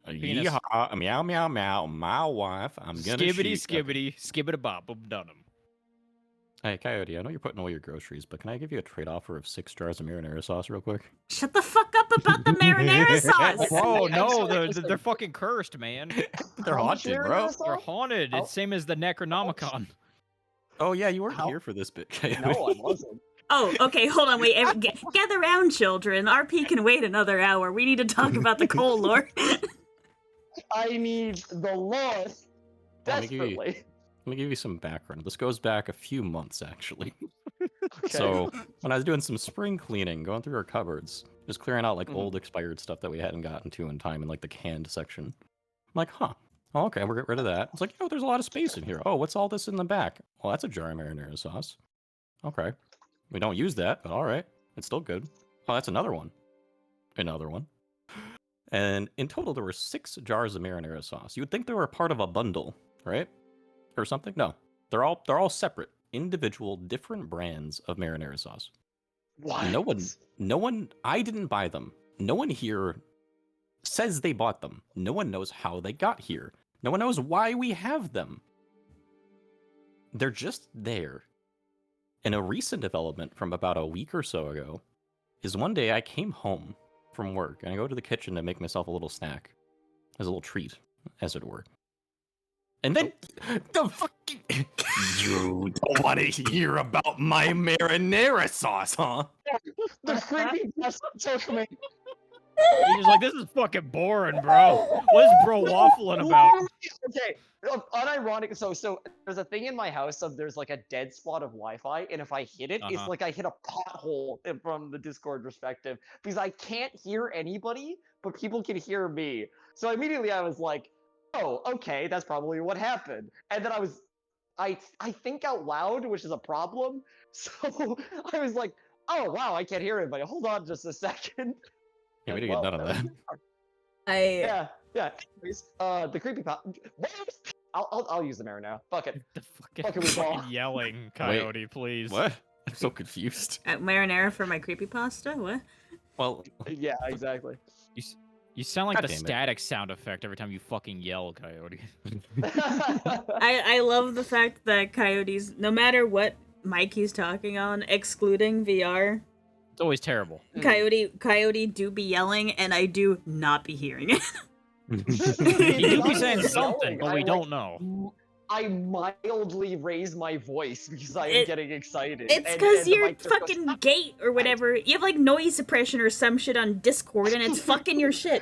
Penis. Yeehaw, meow, meow, meow, my wife, I'm gonna Skibbity, shoot. skibbity bop, done him. Hey, Coyote, I know you're putting away your groceries, but can I give you a trade offer of 6 jars of marinara sauce real quick? Shut the fuck up about the marinara sauce. Bro, no, Listen. they're fucking cursed, man. They're How much haunted, marinara bro. sauce? They're haunted. Oh. It's same as the Necronomicon. Oh, yeah, you weren't How- here for this bit, Coyote. No, I wasn't. Oh, okay, hold on, wait. Gather round, children. RP can wait another hour. We need to talk about the coal lore. I need the Lord Let me give you- desperately. Let me give you some background. This goes back a few months, actually. Okay. So, when I was doing some spring cleaning, going through our cupboards, just clearing out, like, Mhm. old expired stuff that we hadn't gotten to in time in, like, the canned section. I'm like, huh. Oh, okay, we'll get rid of that. It's like, there's a lot of space in here. Oh, what's all this in the back? Well, that's a jar of marinara sauce. Okay. We don't use that, but all right. It's still good. Oh, that's another one. Another one. And in total, there were 6 jars of marinara sauce. You would think they were part of a bundle, right? Or something? No. They're all separate, individual, different brands of marinara sauce. What? No one, I didn't buy them. No one here says they bought them. No one knows how they got here. No one knows why we have them. They're just there. And a recent development from about a week or so ago is one day I came home from work and I go to the kitchen to make myself a little snack, as a little treat, as it were. And then the fucking you don't want to hear about my marinara sauce, huh? The creepy bus took me. He's just like, this is fucking boring, bro. What is bro waffling about? Okay, unironic. So there's a thing in my house of there's like a dead spot of Wi-Fi, and if I hit it, it's like I hit a pothole from the Discord perspective because I can't hear anybody, but people can hear me. So immediately I was like, oh, okay, that's probably what happened. And then I think out loud, which is a problem. So I was like, oh wow, I can't hear anybody. Hold on just a second. Yeah, we didn't get none of that. I Yeah. Anyways, the creepy pop. I'll use the mirror now. Fuck it. The Fucking we ball. fucking yelling, Coyote, please. What? I'm so confused. marinara for my creepypasta? What? Well, Yeah, exactly. You sound like God the damn it. static sound effect every time you fucking yell, Coyote. I love the fact that Coyote's, no matter what mic he's talking on, excluding VR, It's always terrible. Coyote do be yelling, and I do not be hearing it. He do be saying Yelling, something, but we I, don't know. I mildly raise my voice because I am It- getting excited. It's and because the your mic just goes, fucking gate or whatever. You have like noise suppression or some shit on Discord, and it's fucking your shit.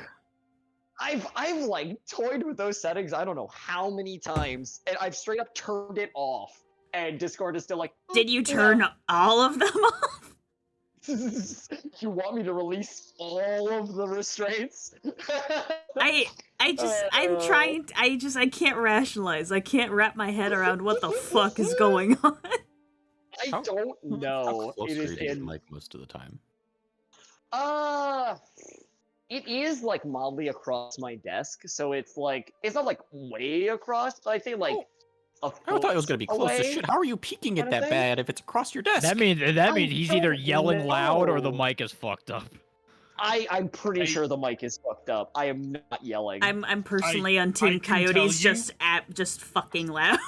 I've like toyed with those settings. I don't know how many times, and I've straight up turned it off. And Discord is still like, Did you turn all of them off? you want me to release all of the restraints? I'm trying. I can't rationalize. I can't wrap my head around what the fuck is going on. I How- don't know. How close It are is you to in. mic most of the time? It is like mildly across my desk, so it's like it's not like way across, but I think like a I thought it was foot gonna be close as away. shit. How are you peeking it kinda that thing? bad if it's across your desk? That means he's either don't yelling loud or the know. mic is fucked up. I'm pretty sure the mic is fucked up. I am not yelling. I'm personally on Team I can tell Coyotes, you- just fucking loud.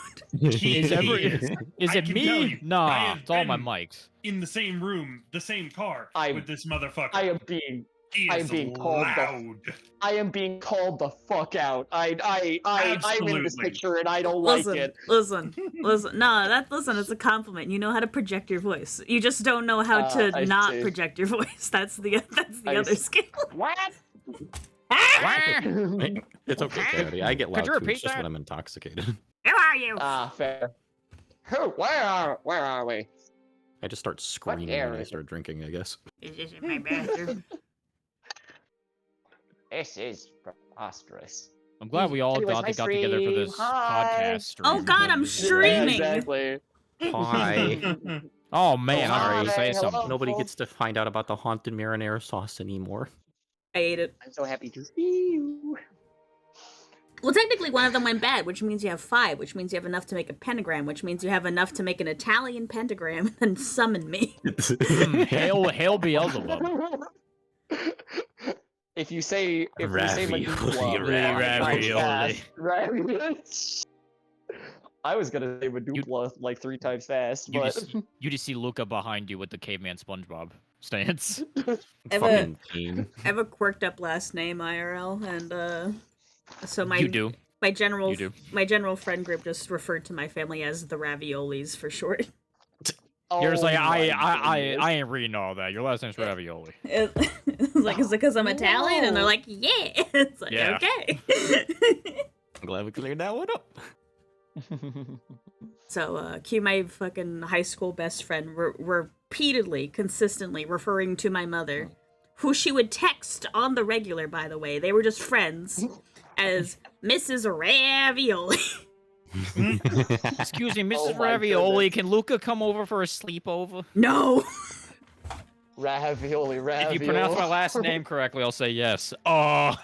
Is I it can tell me? you, I Nah, have it's all my been- mics. in the same room, the same car I'm- with this motherfucker. I am being He I'm is being called the- loud. I am being called the fuck out. I'm in this Absolutely. picture and I don't like it. Listen. No, listen. It's a compliment. You know how to project your voice. You just don't know how to I not see. project your voice. That's the I other see. skill. What? It's okay, Coyote. I get Could loud you too. repeat It's just that? when I'm intoxicated. Who are you? Fair. Who? Where are we? I just start screaming when area? I start drinking, I guess. Is this in my bathroom? This is preposterous. I'm glad we all Anyways, got hi, together for this stream. Hi. podcast stream. Oh, God, I'm Yeah, streaming. exactly. Hi. Oh man, Oh, I already hi, say hello. something. Nobody gets to find out about the haunted marinara sauce anymore. I ate it. I'm so happy to see you. Well, technically, one of them went bad, which means you have 5, which means you have enough to make a pentagram, which means you have enough to make an Italian pentagram and then summon me. Hail Beelzebub. If you say Ravioli, Medulla ravioli. I was gonna say Medulla like 3 times fast, but You just see Luca behind you with the caveman SpongeBob stance. Fucking team. I have a quirked up last name IRL, and so my You do. my general You do. my general friend group just referred to my family as the Raviolis for short. You're just like, Oh my goodness. I ain't reading all that. Your last name's Ravioli. It's like, is it because I'm Italian? And they're like, yeah. It's like, Yeah. okay. I'm glad we cleared that one up. So, cue my fucking high school best friend repeatedly, consistently referring to my mother, who she would text on the regular, by the way. They were just friends, as Mrs. Ravioli. Excuse me, Mrs. Oh my Ravioli, goodness. can Luca come over for a sleepover? No. Ravioli. If you pronounce my last name correctly, I'll say yes. Oh.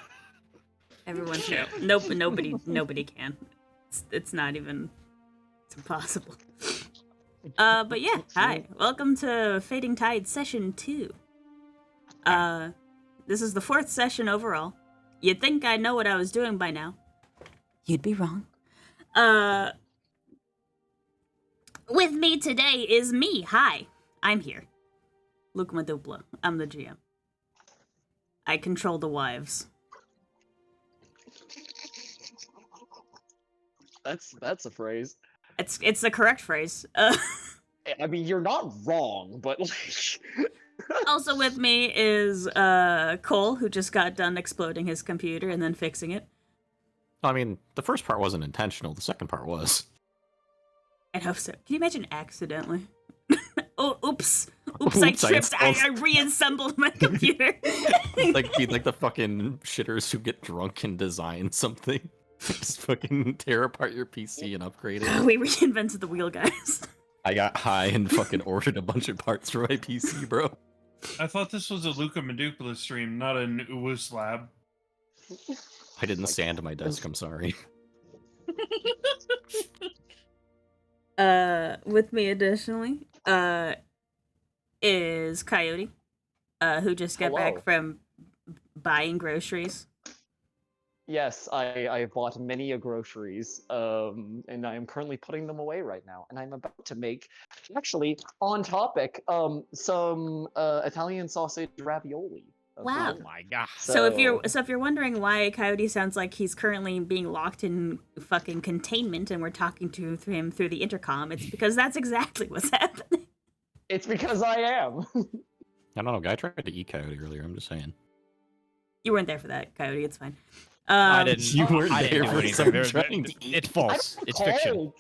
Everyone should. Nope, nobody can. It's not even. It's impossible. But yeah, hi. Welcome to Fading Tide Session 2. This is the 4th session overall. You'd think I know what I was doing by now. You'd be wrong. With me today is me. Hi. I'm here. Luke Madupla. I'm the GM. I control the wives. That's a phrase. It's the correct phrase. I mean, you're not wrong, but like. Also with me is Cole, who just got done exploding his computer and then fixing it. I mean, the first part wasn't intentional. The second part was. I hope so. Can you imagine accidentally? Oh, oops. Oops, I Oops, I tripped. I installed- reassembled my computer. Like the fucking shitters who get drunk and design something. Just fucking tear apart your PC and upgrade it. We reinvented the wheel, guys. I got high and fucking ordered a bunch of parts for my PC, bro. I thought this was a Luca Medupla stream, not an Uwus lab. I didn't sand my desk, I'm sorry. With me additionally, is Coyote, who just got Hello. back from buying groceries. Yes, I bought many a groceries, and I am currently putting them away right now. And I'm about to make, actually, on topic, some Italian sausage ravioli. Wow. Oh my god. So if you're wondering why Coyote sounds like he's currently being locked in fucking containment and we're talking to him through the intercom, it's because that's exactly what's happening. It's because I am. I don't know, guy tried to eat Coyote earlier, I'm just saying. You weren't there for that, Coyote. It's fine. I didn't. You weren't I there didn't do for anything. some There- trying to eat. It's false. It's fiction.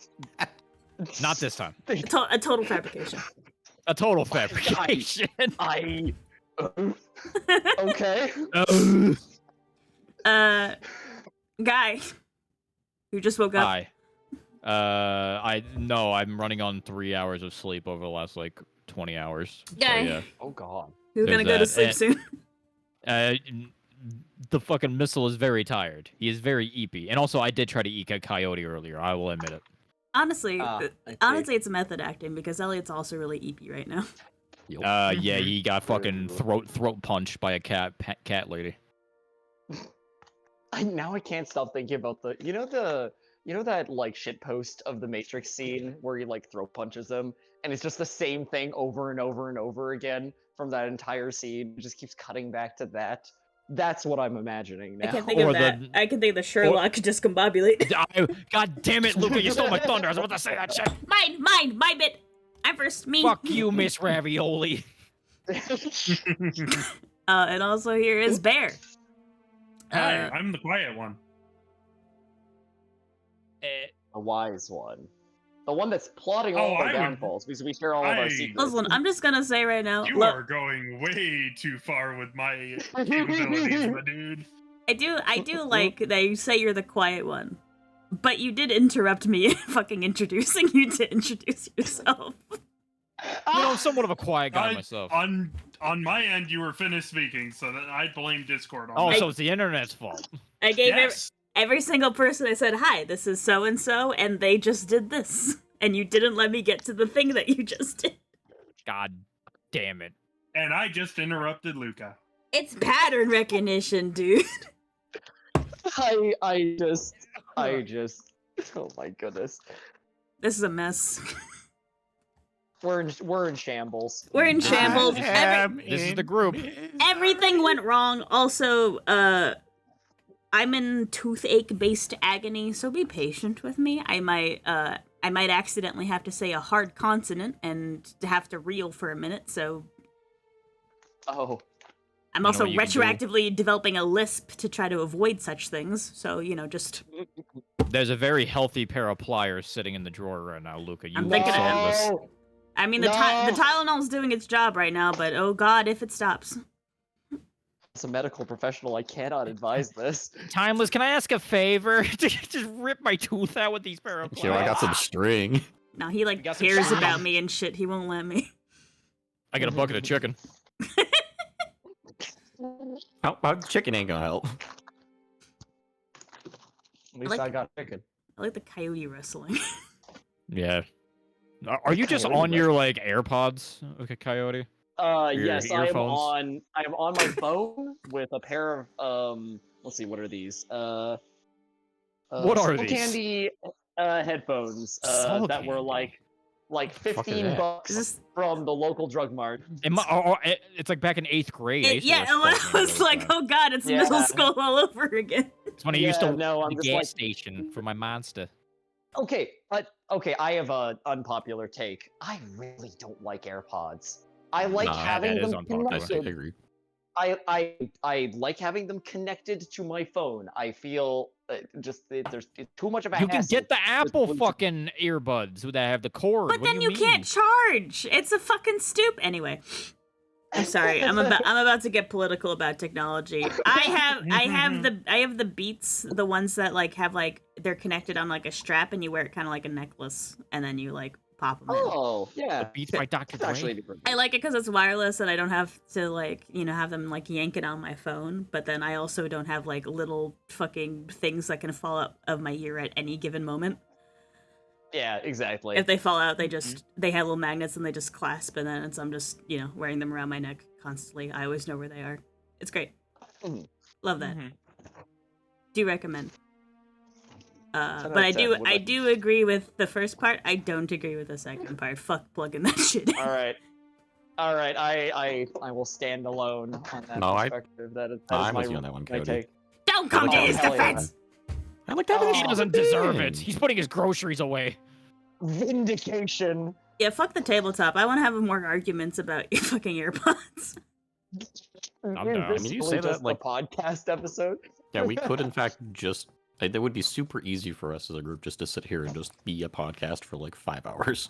Not this time. A total fabrication. A total fabrication. I. Okay. Guy, who just woke up. Hi. I'm running on 3 hours of sleep over the last like 20 hours. So, Guy. yeah. Oh God. Who's gonna There's go to that, sleep and- soon? The fucking missile is very tired. He is very eepy. And also, I did try to eat a coyote earlier. I will admit it. Honestly, I see. honestly, it's method acting because Elliot's also really eepy right now. Yup. Yeah, he got fucking throat punched by a cat lady. Now I can't stop thinking about you know that like shit post of the Matrix scene where he like throat punches him, and it's just the same thing over and over and over again from that entire scene. It just keeps cutting back to that. That's what I'm imagining now. I can't think Or of that. I can think of the Sherlock discombobulate. God damn it, Luca, you stole my thunder. I was about to say that shit. Mine, my bit. I'm first, me. Fuck you, Miss Ravioli. And also here is Bear. Hi, I'm the quiet one. A wise one. The one that's plotting Oh, all I our would- downfalls because we share all of our I- secrets. Listen, I'm just gonna say right now. You Look, are going way too far with my capabilities, my dude. I do like that you say you're the quiet one, but you did interrupt me fucking introducing you to introduce yourself. You know, I'm somewhat of a quiet guy myself. On my end, you were finished speaking, so that I blame Discord on Oh, that. so it's the internet's fault. I gave Yes. every single person I said, hi, this is so-and-so, and they just did this. And you didn't let me get to the thing that you just did. God damn it. And I just interrupted Luca. It's pattern recognition, dude. I just. Oh my goodness. This is a mess. We're in shambles. We're in shambles. This is the group. Everything went wrong. Also, I'm in toothache-based agony, so be patient with me. I might accidentally have to say a hard consonant and have to reel for a minute, so... Oh. I'm also retroactively developing a lisp to try to avoid such things, so, just... There's a very healthy pair of pliers sitting in the drawer right now, Luca. I'm thinking of saw this. No. I mean, the Tylenol's doing its job right now, but oh god, if it stops. As a medical professional, I cannot advise this. Timeless, can I ask a favor? Just rip my tooth out with these pair of Here, I pliers. got some string. No, he, got some cares string. about me and shit. He won't let me. I got a bucket of chicken. How chicken ain't gonna help. At least I got chicken. I like the coyote wrestling. Yeah. Are you just Coyote on your, AirPods, okay, Coyote? Your Yes, I am earphones? on my phone with a pair of let's see, what are these? What are Skull these? Candy headphones Skull that were Candy. like fuck is 15 that? bucks Is this- from the local drug mart. It's like back in 8th grade. I used to Yeah, wear I Skull Candy was all the like, time. oh god, it's Yeah. middle school all over again. It's when I used to Yeah, work no, at I'm the just gas like- station for my monster. Okay, I have a unpopular take. I really don't like AirPods. I like Nah, having that is them unpopular. I connected. agree. I like having them connected to my phone. I feel there's too much of a You can hassle get the Apple Bluetooth. fucking earbuds that have the cord. But What then do you mean? can't charge. It's a fucking stoop. Anyway, I'm sorry. I'm about to get political about technology. I have the Beats, the ones that have they're connected on a strap and you wear it kind of like a necklace and then you pop them in. Oh, yeah. Beats by Dr. It's Dre. actually different. I like it because it's wireless and I don't have to have them yank it on my phone. But then I also don't have little fucking things that can fall out of my ear at any given moment. Yeah, exactly. If they fall out, they have little magnets and they just clasp, and then I'm just wearing them around my neck constantly. I always know where they are. It's great. Mhm. Love that. Do recommend. 10 But out of 10, would I recommend. do agree with the first part. I don't agree with the second part. Fuck plugging that shit in. All right. I will stand alone on that No, perspective. That is I'm my, with you on that one, my Cody. take. Don't come to Oh, his hell yeah. defense. I like having Oh, He these doesn't plugged deserve in. it. He's putting his groceries away. Vindication. Yeah, fuck the tabletop. I want to have more arguments about your fucking AirPods. I'm Is down. this I mean, you really say that, just a podcast episode? Yeah, we could in fact just. That would be super easy for us as a group just to sit here and just be a podcast for 5 hours.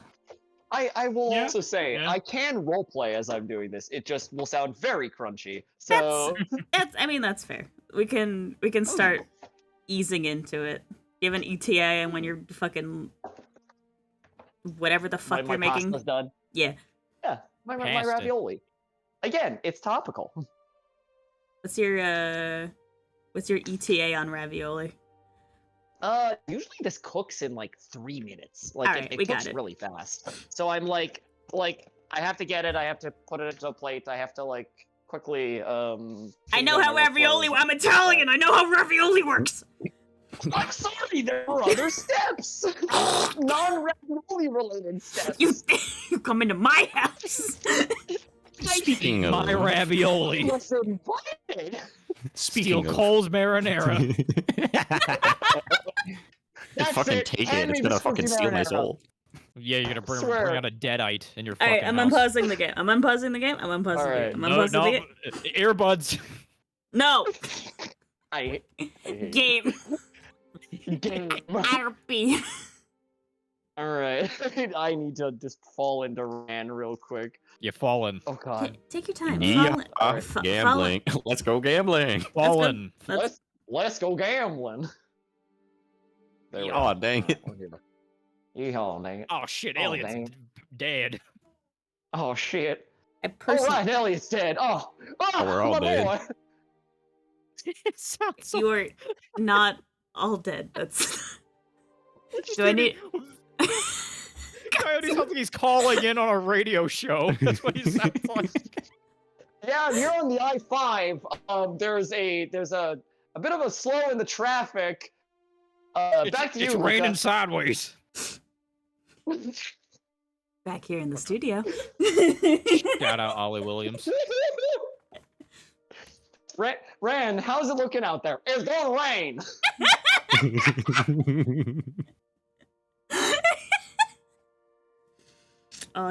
I will Yeah, also say yeah. I can roleplay as I'm doing this. It just will sound very crunchy. So That's fair. We can start easing into it. You have an ETA and when you're fucking whatever the fuck my you're making. pasta's done. Yeah. Yeah, my Pasta. ravioli. Again, it's topical. What's your ETA on ravioli? Usually this cooks in 3 minutes. Alright, we it got cooks it. really fast. So I'm like I have to get it. I have to put it into a plate. I have to quickly. I change know out how my ravioli. workflows. I'm Italian. I know how ravioli works. I'm sorry, there are other steps. Non-ravioli related steps. You come into my house. Speaking of My ravioli. was invited. speaking Steal of, Cole's marinara. That's fucking it. take Hand it. me It's gonna the fucking spooky steal my marinara. soul. Yeah, you're gonna bring Swear. out a deadite in your All fucking right, I'm house. unpausing the game. I'm unpausing the game. I'm unpausing the Alright. game. I'm No, unpausing the no, game. earbuds. No I hate game. game. RP. All right, I need to just fall into Ran real quick. You fallen. Oh God. Take your time. Yeah, Fall- gambling. Let's go gambling. Fallen. Let's go gambling. There we go. Oh dang it! Yeehaw, dang it. Oh shit, Oh, Elliot's dang. dead. Oh shit. I All personally, right, Elliot's dead. Oh, we're all my dead. boy. It sounds so. you are not all dead. That's. Do I need? Coyote sounds like he's calling in on a radio show. That's what he sounds like. Yeah, you're on the I-5. There's a bit of a slow in the traffic. Back to you. It's Luca. raining sideways. Back here in the studio. Shout out Ollie Williams. Ran, how's it looking out there? It's gonna rain.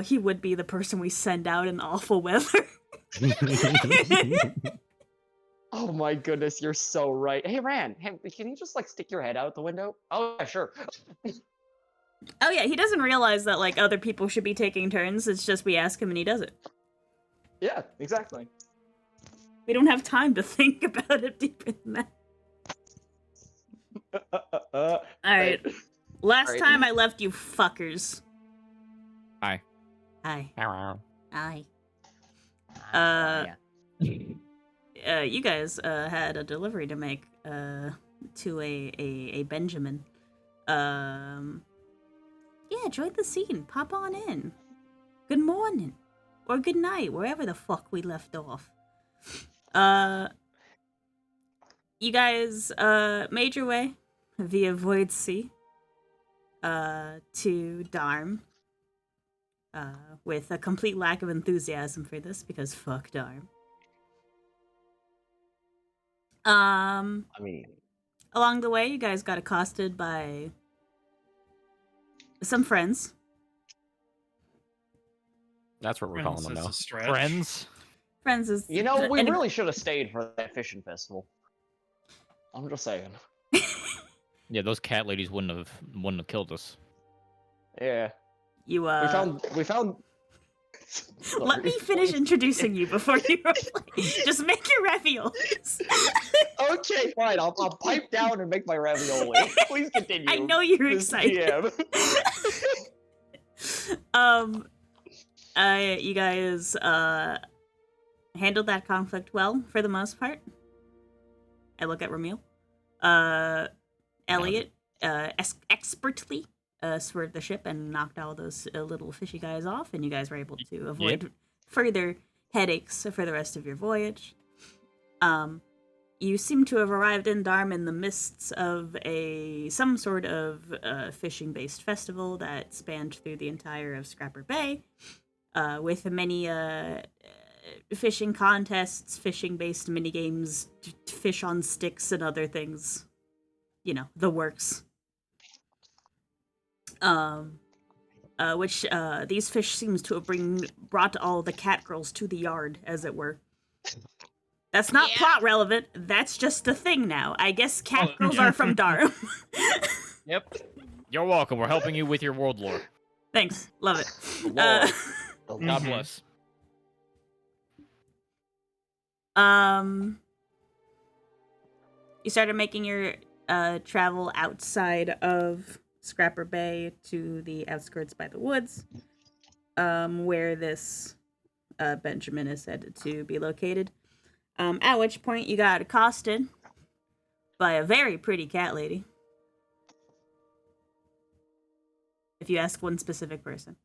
He would be the person we send out in awful weather. Oh my goodness, you're so right. Hey, Ran, hey, can you just like stick your head out the window? Oh yeah, sure. Oh yeah, he doesn't realize that like other people should be taking turns. It's just we ask him and he does it. Yeah, exactly. We don't have time to think about it deeper than that. All right. Last Alright. time I left you fuckers. Hi. Hi. Hello. Hi. Yeah. You guys had a delivery to make to a Benjamin. Yeah, join the scene. Pop on in. Good morning. Or good night, wherever the fuck we left off. You guys made your way via Void Sea to Darm. With a complete lack of enthusiasm for this because fuck Darm. I mean, Along the way, you guys got accosted by some friends. That's what we're calling them That's now. a stretch. Friends. Friends is you know, we and- really should have stayed for that fishing festival. I'm just saying. Yeah, those cat ladies wouldn't have killed us. Yeah. You We found. let me finish introducing you before you roleplay. Just make your raviolis. Okay, fine. I'll pipe down and make my ravioli. Please continue. I know you're Ms. excited. PM. You guys handled that conflict well for the most part. I look at Ramil. Elliot expertly swerved the ship and knocked all those little fishy guys off, and you guys were able to avoid further headaches for the rest of your voyage. You seem to have arrived in Darm in the midst of some sort of fishing-based festival that spanned through the entire of Scrapper Bay, with many fishing contests, fishing-based minigames, fish on sticks, and other things. You know, the works. Which these fish seems to have brought all the cat girls to the yard, as it were. That's not plot relevant. That's just a thing now. I guess cat girls are from Darm. Yep. You're welcome. We're helping you with your world lore. Thanks. Love it. God bless. You started making your travel outside of Scrapper Bay to the outskirts by the woods, where this Benjamin is said to be located. At which point you got accosted by a very pretty cat lady. If you ask one specific person.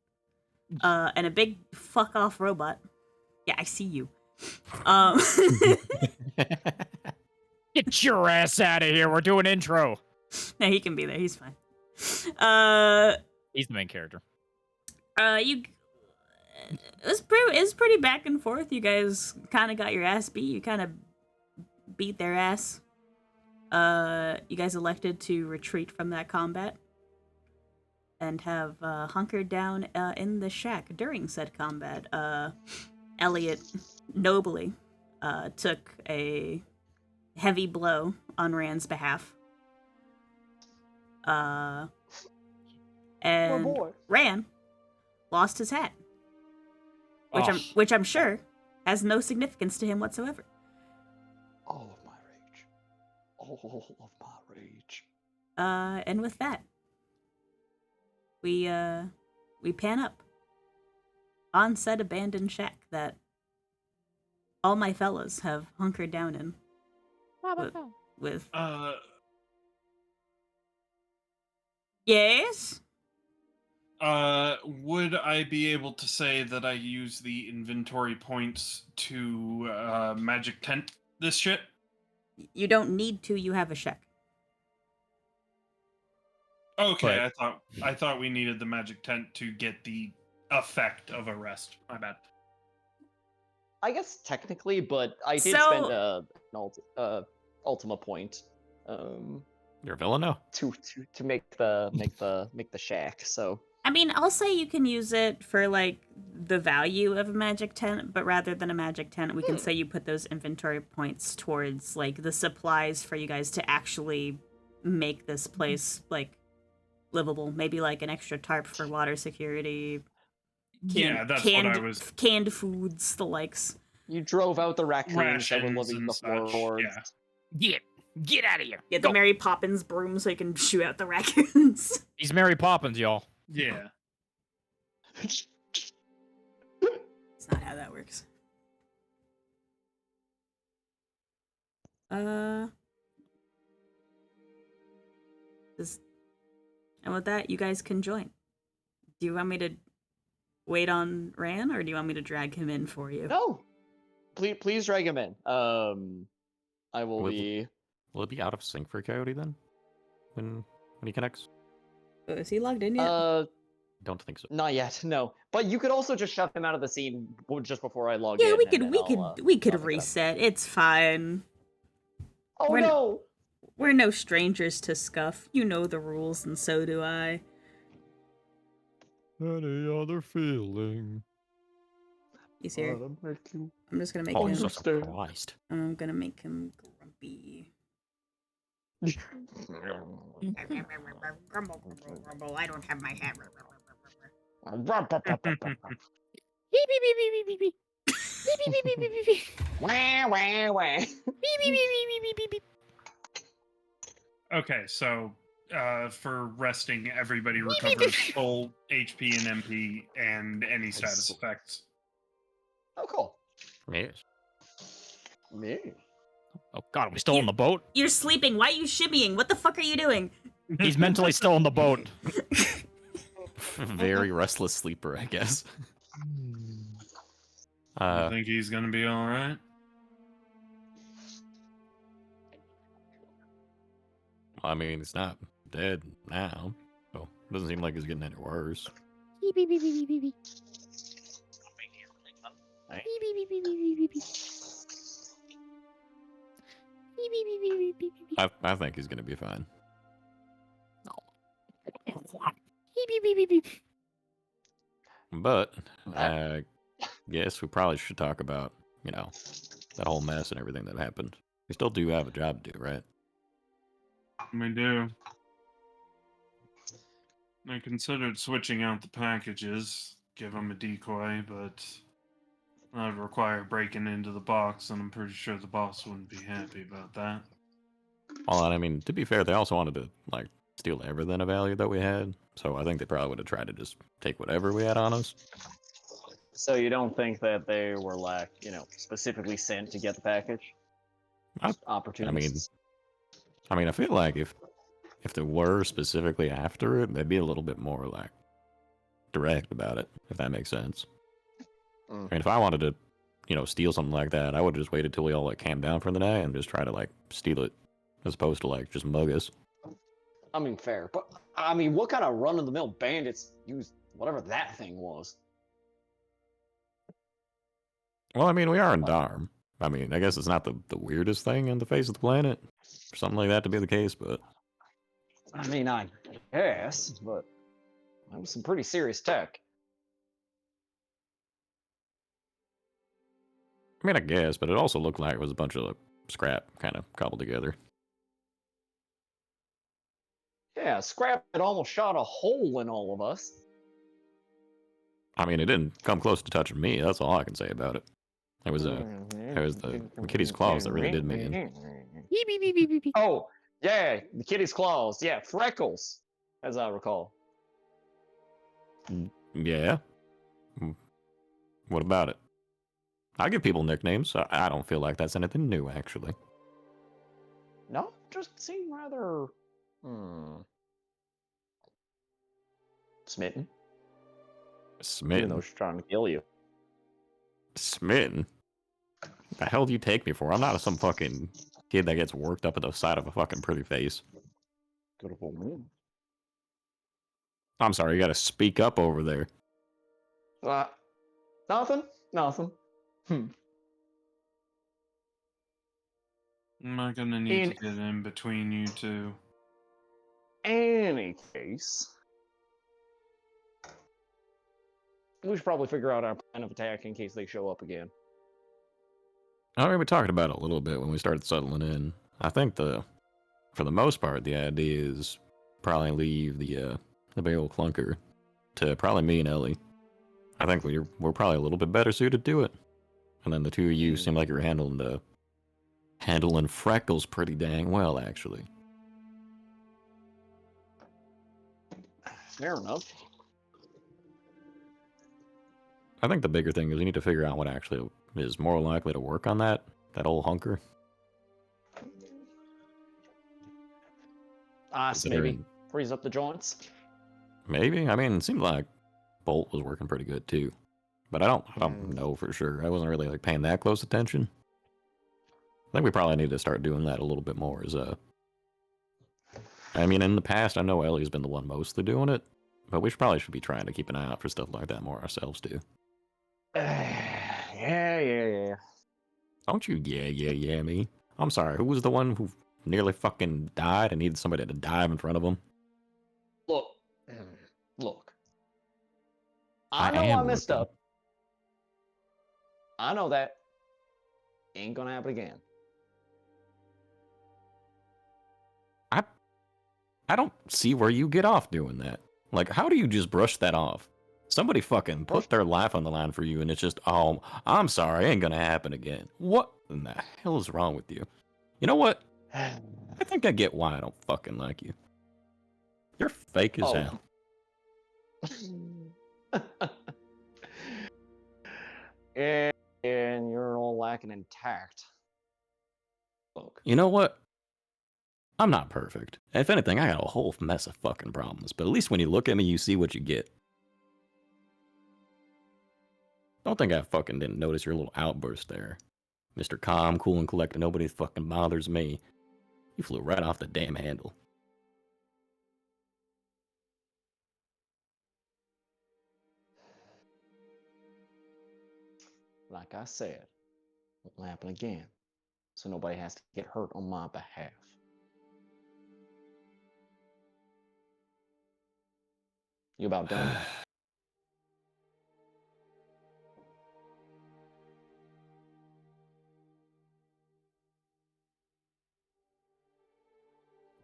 And a big fuck off robot. Yeah, I see you. Get your ass out of here. We're doing intro. No, he can be there. He's fine. He's the main character. It was pretty back and forth. You guys kind of got your ass beat. You kind of beat their ass. You guys elected to retreat from that combat and have hunkered down in the shack during said combat. Elliot nobly took a heavy blow on Rand's behalf. And boy. Rand lost his hat. Which I'm sure has no significance to him whatsoever. All of my rage. All of my rage. And with that, we pan up on said abandoned shack that all my fellas have hunkered down in. With yes. Would I be able to say that I use the inventory points to magic tent this shit? You don't need to. You have a check. Okay, I thought we needed the magic tent to get the effect of arrest. My bad. I guess technically, but I did So- spend an Ultima point You're a villain now. to make the shack. So I mean, I'll say you can use it for like the value of a magic tent, but rather than a magic tent, we can say you put those inventory points towards like the supplies for you guys to actually make this place like livable. Maybe like an extra tarp for water security. Yeah, that's what I was. Canned foods, the likes. you drove out the raccoons that were Rations living and the such. floorboards. Yeah. Get out of here. Get the Go. Mary Poppins broom so you can shoot out the raccoons. He's Mary Poppins, y'all. Yeah. It's not how that works. And with that, you guys can join. Do you want me to wait on Ran, or do you want me to drag him in for you? No, please drag him in. I will Will- be. Will it be out of sync for Coyote then? When he connects? Oh, is he logged in yet? Don't think so. Not yet. No, but you could also just shut him out of the scene just before I log in. Yeah, we and could then we I'll, could I'll we could pick it up. reset. It's fine. Oh We're- no! We're no strangers to scuff. You know the rules, and so do I. Any other feeling? He's here. I'm just gonna make Oh, him. I'm so surprised. I'm gonna make him grumpy. Grumble, grumble, grumble. I don't have my hat. Wah, wah, wah. Okay, so for resting, everybody recovers full HP and MP and any status effects. Oh, cool. Yes. Yeah. Oh God, are we still on the boat? You're sleeping. Why are you shimmying? What the fuck are you doing? He's mentally still on the boat. Very restless sleeper, I guess. I think he's gonna be all right. I mean, he's not dead now, so it doesn't seem like he's getting any worse. I think he's gonna be fine. But I guess we probably should talk about, that whole mess and everything that happened. We still do have a job to do, right? We do. I considered switching out the packages, give them a decoy, but that would require breaking into the box, and I'm pretty sure the boss wouldn't be happy about that. Well, and I mean, to be fair, they also wanted to, steal everything of value that we had, so I think they probably would have tried to just take whatever we had on us. So you don't think that they were specifically sent to get the package? Opportunists. I mean, I feel like if they were specifically after it, they'd be a little bit more, direct about it, if that makes sense. I mean, if I wanted to, steal something like that, I would have just waited till we all, calmed down for the day and just try to, steal it, as opposed to, just mug us. I mean, fair. But, I mean, what kind of run-of-the-mill bandits used whatever that thing was? Well, I mean, we are in Dharm. I mean, I guess it's not the weirdest thing on the face of the planet for something like that to be the case, but... I mean, I guess, but that was some pretty serious tech. I mean, I guess, but it also looked like it was a bunch of scrap kind of cobbled together. Yeah, Scrap had almost shot a hole in all of us. I mean, it didn't come close to touching me. That's all I can say about it. It was the kitty's claws that really did me in. Oh, yeah, the kitty's claws. Yeah, Freckles, as I recall. Yeah. What about it? I give people nicknames. So I don't feel like that's anything new, actually. No, just seem rather smitten. Even Smitten. though she's trying to kill you. Smitten? The hell do you take me for? I'm not some fucking kid that gets worked up at the side of a fucking pretty face. Go to full moon. I'm sorry, you gotta speak up over there. Nothing. Nothing. I'm not gonna need In to get in between you two. any case, we should probably figure out our plan of attack in case they show up again. I already talked about it a little bit when we started settling in. I think for the most part, the idea is probably leave the big old clunker to probably me and Ellie. I think we're probably a little bit better suited to it. And then the two of you seem like you're handling Freckles pretty dang well, actually. Fair enough. I think the bigger thing is we need to figure out what actually is more likely to work on that old hunker. Maybe freeze up the joints. Maybe. I mean, it seemed like Bolt was working pretty good too, but I don't know for sure. I wasn't really like paying that close attention. I think we probably need to start doing that a little bit more. I mean, in the past, I know Ellie's been the one mostly doing it, but we should be trying to keep an eye out for stuff like that more ourselves too. Yeah. Don't you yeah me. I'm sorry, who was the one who nearly fucking died and needed somebody to dive in front of him? Look. I know I messed up. I know that. Ain't gonna happen again. I don't see where you get off doing that. Like, how do you just brush that off? Somebody fucking put their life on the line for you, and it's just, oh, I'm sorry, ain't gonna happen again. What in the hell is wrong with you? You know what? I think I get why I don't fucking like you. You're fake as hell. And you're all lacking in tact. Look. You know what? I'm not perfect. If anything, I got a whole mess of fucking problems. But at least when you look at me, you see what you get. Don't think I fucking didn't notice your little outburst there. Mr. Calm, cool, and collected. Nobody fucking bothers me. You flew right off the damn handle. Like I said, it won't happen again. So nobody has to get hurt on my behalf. You about done?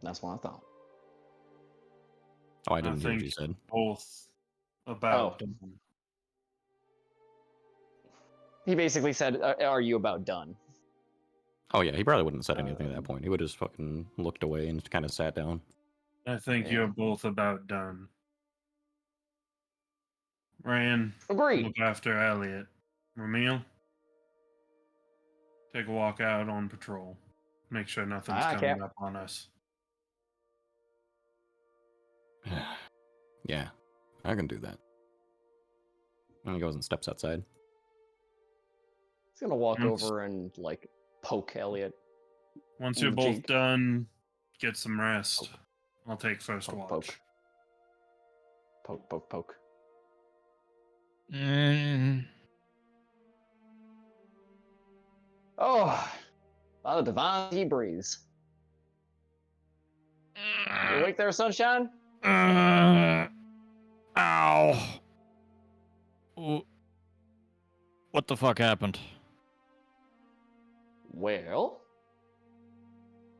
That's what I thought. Oh, I didn't hear what you said. Both about. He basically said, "Are you about done?" Oh yeah, he probably wouldn't have said anything at that point. He would have just fucking looked away and kind of sat down. I think you're both about done. Ryan, Agreed. look after Elliot. Ramil, take a walk out on patrol. Make sure nothing's coming up on us. Yeah, I can do that. And he goes and steps outside. He's gonna walk over and like poke Elliot. Once you're both done, get some rest. I'll take first watch. Poke. Oh, by the divine he breathes. You awake there, sunshine? Ow. What the fuck happened? Well,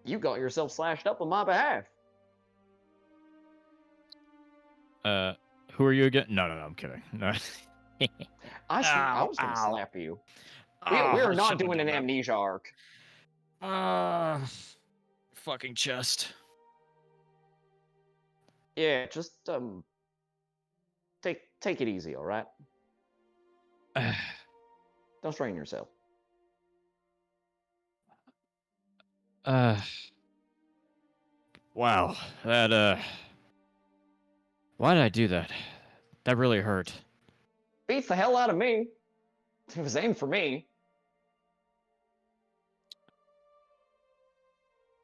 you got yourself slashed up on my behalf. Who are you again? No, I'm kidding. No. I was gonna slap you. We are not doing an amnesia arc. Fucking chest. Yeah, just take it easy, all right? Don't strain yourself. Wow, that why did I do that? That really hurt. Beats the hell out of me. It was aimed for me.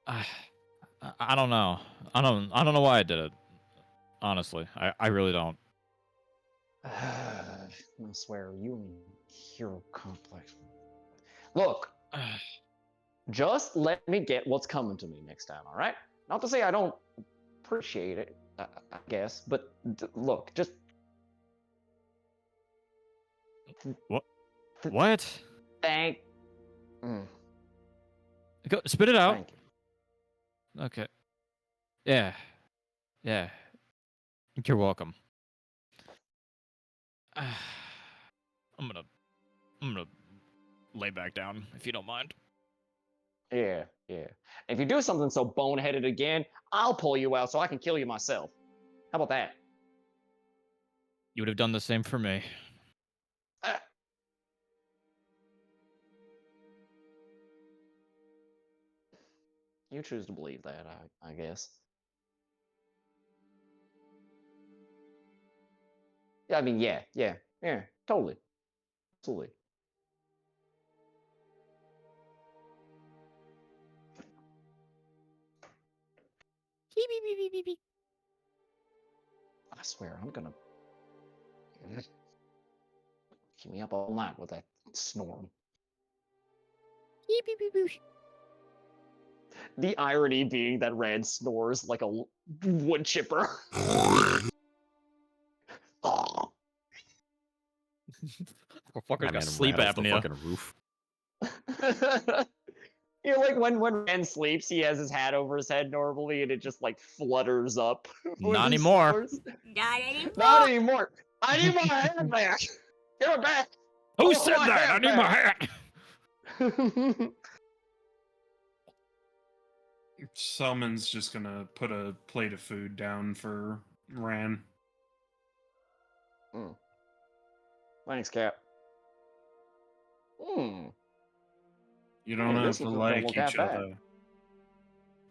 I don't know. I don't know why I did it. Honestly, I really don't. I swear, you and hero complex. Look, just let me get what's coming to me next time, all right? Not to say I don't appreciate it, I guess, but look, just. What? What? Thank. Mm, Go, spit it out. thank you. Okay. Yeah. Yeah. You're welcome. I'm gonna lay back down if you don't mind. Yeah, yeah. If you do something so boneheaded again, I'll pull you out so I can kill you myself. How about that? You would have done the same for me. Uh, you choose to believe that, I guess. Yeah, I mean, yeah, totally. Absolutely. I swear, I'm gonna keep me up all night with that snore. The irony being that Rand snores like a wood chipper. Fucker's got Man sleep rattles the apnea. fucking roof. You know, like when Rand sleeps, he has his hat over his head normally, and it just like flutters up. When Not he anymore. snores. Not anymore. Not anymore. I need my hat back. Give it back. Who want said my that? hat I need my hat. Selman's just gonna put a plate of food down for Ran. Thanks, Cap. You don't have This to don't like look each that bad. other,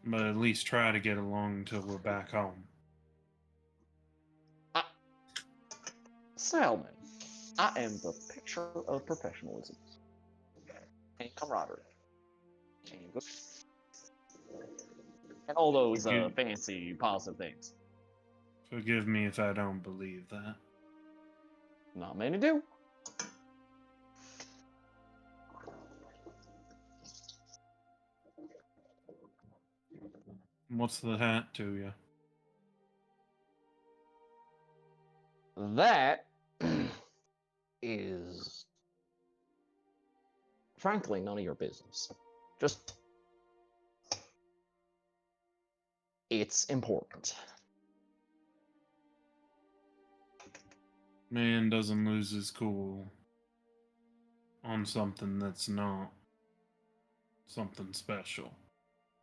but at least try to get along until we're back home. Salmon. I am the picture of professionalism and camaraderie. And all those Okay. fancy, positive things. Forgive me if I don't believe that. Not many do. What's the hat to you? That is, frankly, none of your business. Just, it's important. Man doesn't lose his cool on something that's not something special.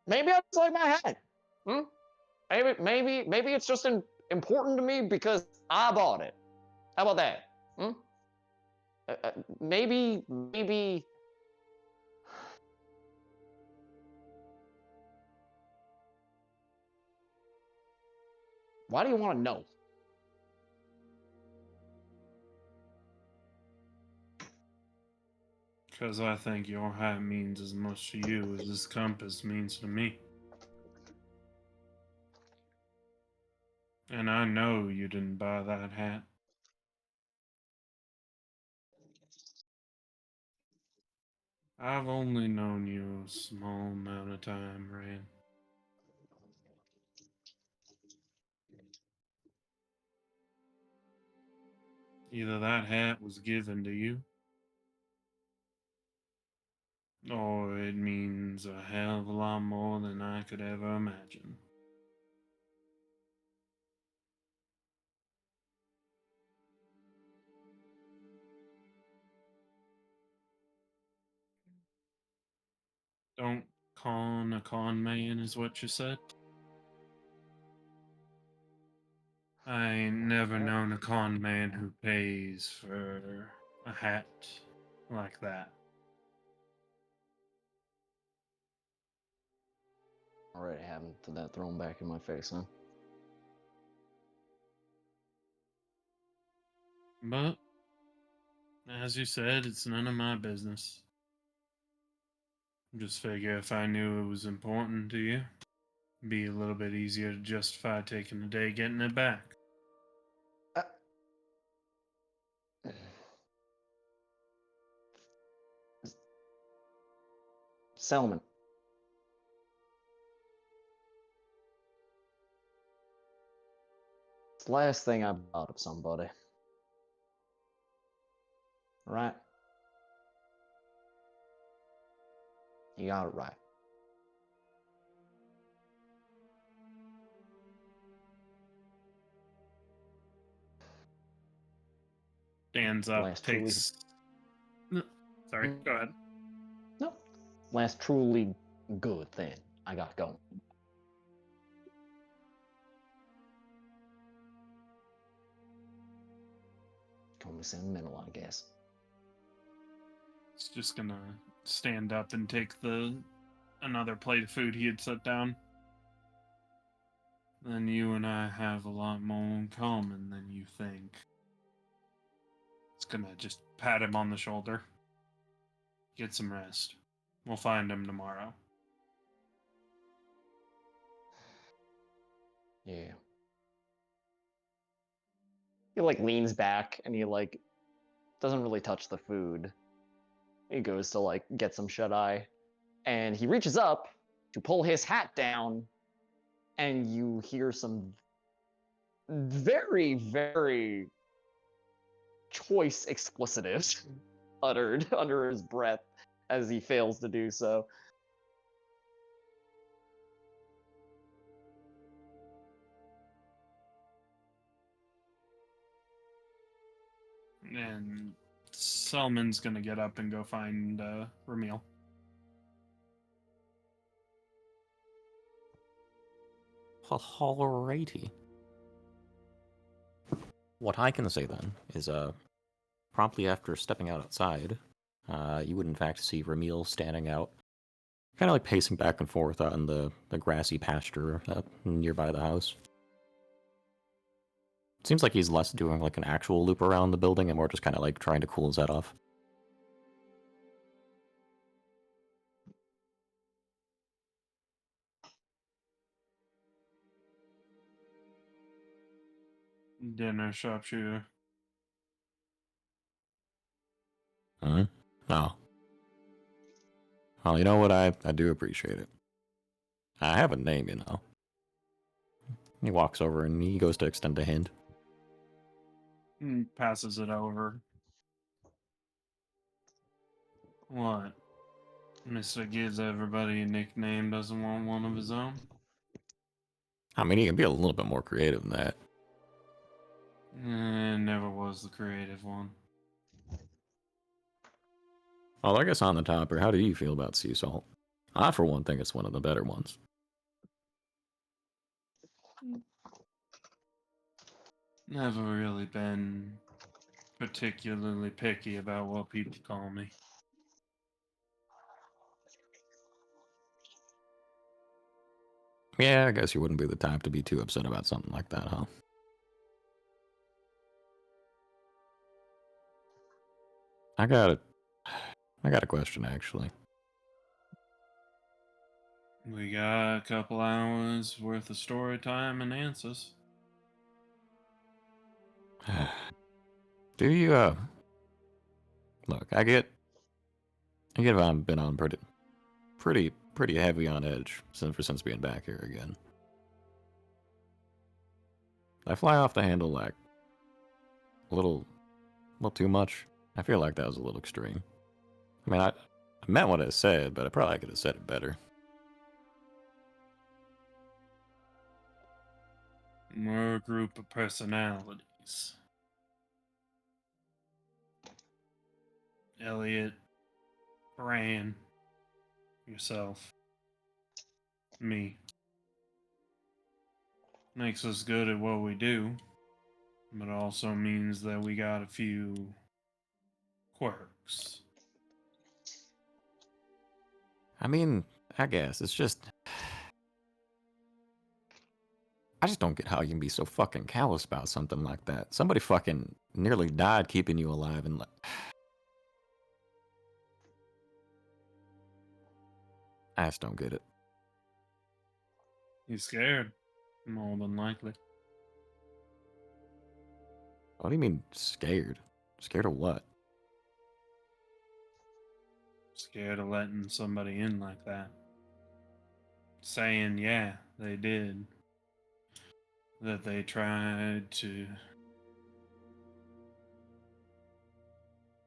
Maybe I just like my hat. Maybe it's just important to me because I bought it. How about that? Maybe. Why do you want to know? Because I think your hat means as much to you as this compass means to me. And I know you didn't buy that hat. I've only known you a small amount of time, Rand. Either that hat was given to you, or it means a hell of a lot more than I could ever imagine. Don't con a con man, is what you said? I ain't never known a con man who pays for a hat like that. Already having that thrown back in my face, huh? But As you said, it's none of my business. Just figure if I knew it was important to you, it'd be a little bit easier to justify taking a day getting it back. Uh, Selman. It's the last thing I bought of somebody. Right? You got it right. Stands up, Last truly. takes. No, sorry, go ahead. No. Last truly good thing I got going. Call me sentimental, I guess. It's just gonna stand up and take another plate of food he had set down. Then you and I have a lot more in common than you think. It's gonna just pat him on the shoulder. Get some rest. We'll find him tomorrow. Yeah. He like leans back and he like doesn't really touch the food. He goes to like get some shut eye. And he reaches up to pull his hat down, and you hear some very, very choice explicitives uttered under his breath as he fails to do so. And Selman's gonna get up and go find Ramil. Alrighty. What I can say then is, promptly after stepping outside, you would in fact see Ramil standing out, kind of like pacing back and forth out in the grassy pasture nearby the house. Seems like he's less doing like an actual loop around the building and more just kind of like trying to cool his head off. Dinner sharpshooter. Hmm? Oh. Well, you know what? I do appreciate it. I have a name, you know. He walks over and he goes to extend a hand. Passes it over. What? Mr. gives everybody a nickname, doesn't want one of his own? I mean, he can be a little bit more creative than that. Never was the creative one. Well, I guess on the topper, how do you feel about sea salt? I, for one, think it's one of the better ones. Never really been particularly picky about what people call me. Yeah, I guess you wouldn't be the type to be too upset about something like that, huh? I got a question, actually. We got a couple hours worth of story time and answers. Do you, look, I get I've been on pretty heavy on edge since being back here again. I fly off the handle like a little too much. I feel like that was a little extreme. I mean, I meant what I said, but I probably could have said it better. We're a group of personalities. Elliot, Bran, yourself, me. Makes us good at what we do, but also means that we got a few quirks. I mean, I guess it's just I just don't get how you can be so fucking callous about something like that. Somebody fucking nearly died keeping you alive, and I just don't get it. He's scared, more than likely. What do you mean scared? Scared of what? Scared of letting somebody in like that. Saying, yeah, they did. That they tried to.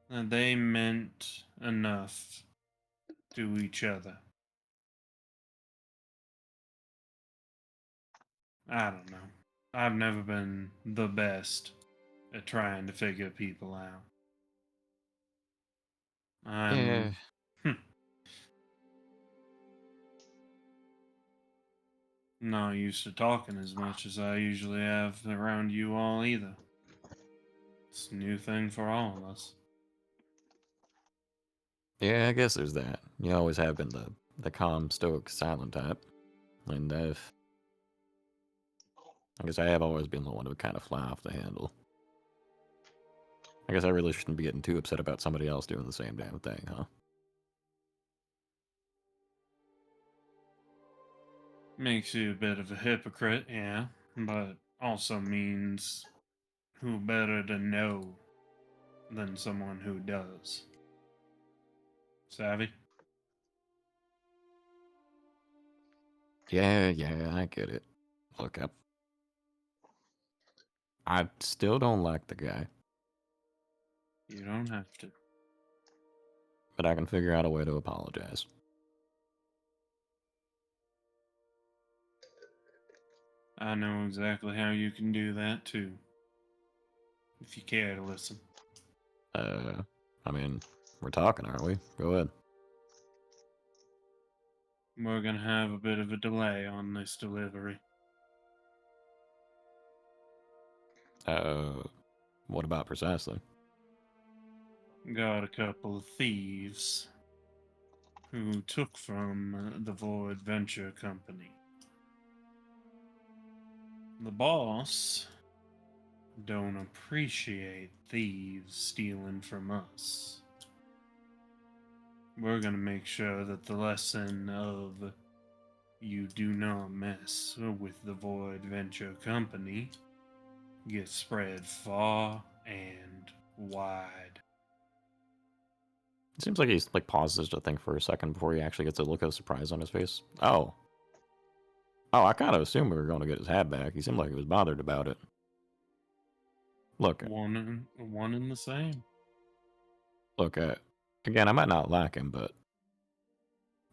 That they meant enough to each other. I don't know. I've never been the best at trying to figure people out. Yeah. I'm not used to talking as much as I usually have around you all either. It's a new thing for all of us. Yeah, I guess there's that. You always have been the calm, stoic, silent type. And I guess I have always been the one to kind of fly off the handle. I guess I really shouldn't be getting too upset about somebody else doing the same damn thing, huh? Makes you a bit of a hypocrite, yeah, but also means who better to know than someone who does. Savvy? Yeah, I get it. Look, I still don't like the guy, You don't have to. but I can figure out a way to apologize. I know exactly how you can do that too. If you care to listen. I mean, we're talking, aren't we? Go ahead. We're gonna have a bit of a delay on this delivery. What about precisely? Got a couple of thieves who took from the Void Venture Company. The boss don't appreciate thieves stealing from us. We're gonna make sure that the lesson of you do not mess with the Void Venture Company gets spread far and wide. It seems like he's like pauses to think for a second before he actually gets a look of surprise on his face. Oh, I kind of assumed we were going to get his hat back. He seemed like he was bothered about it. Look, One and the same. look. Again, I might not like him, but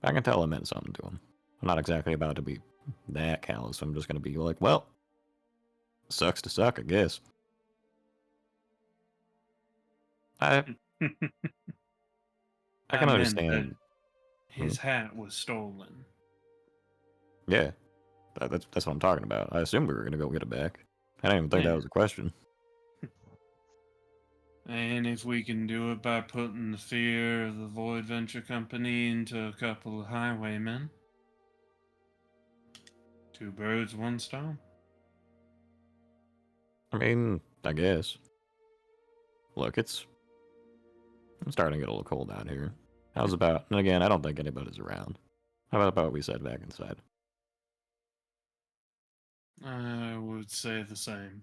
I can tell it meant something to him. I'm not exactly about to be that callous. I'm just going to be like, well, sucks to suck, I guess. I I can meant that understand. his hat was stolen. Yeah, that's what I'm talking about. I assumed we were going to go get it back. I didn't even think Yeah. that was a question. And if we can do it by putting the fear of the Void Venture Company into a couple of highwaymen, two birds, one stone. I mean, I guess. Look, I'm starting to get a little cold out here. How's about, and again, I don't think anybody's around. How about what we said back inside? I would say the same.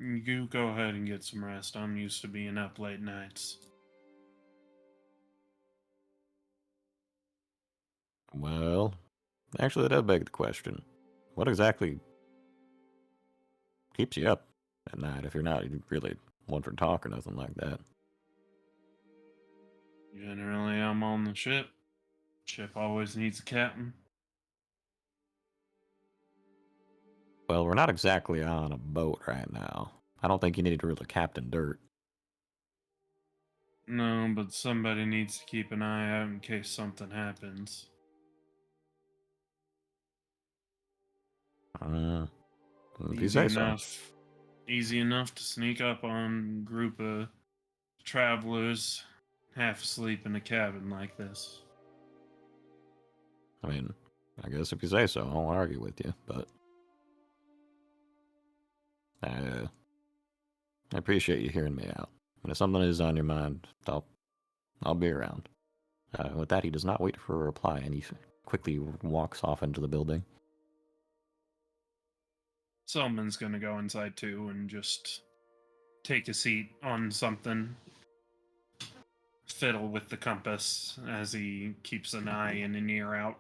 You go ahead and get some rest. I'm used to being up late nights. Well, actually, that does beg the question. What exactly keeps you up at night if you're not really one for talk or nothing like that? Generally, I'm on the ship. Ship always needs a captain. Well, we're not exactly on a boat right now. I don't think you need to really Captain Dirt. No, but somebody needs to keep an eye out in case something happens. If you say so. Easy enough to sneak up on a group of travelers half asleep in a cabin like this. I mean, I guess if you say so, I won't argue with you, but I appreciate you hearing me out. And if something is on your mind, I'll be around. With that, he does not wait for a reply any quickly walks off into the building. Selman's gonna go inside too and just take a seat on something. Fiddle with the compass as he keeps an eye and an ear out.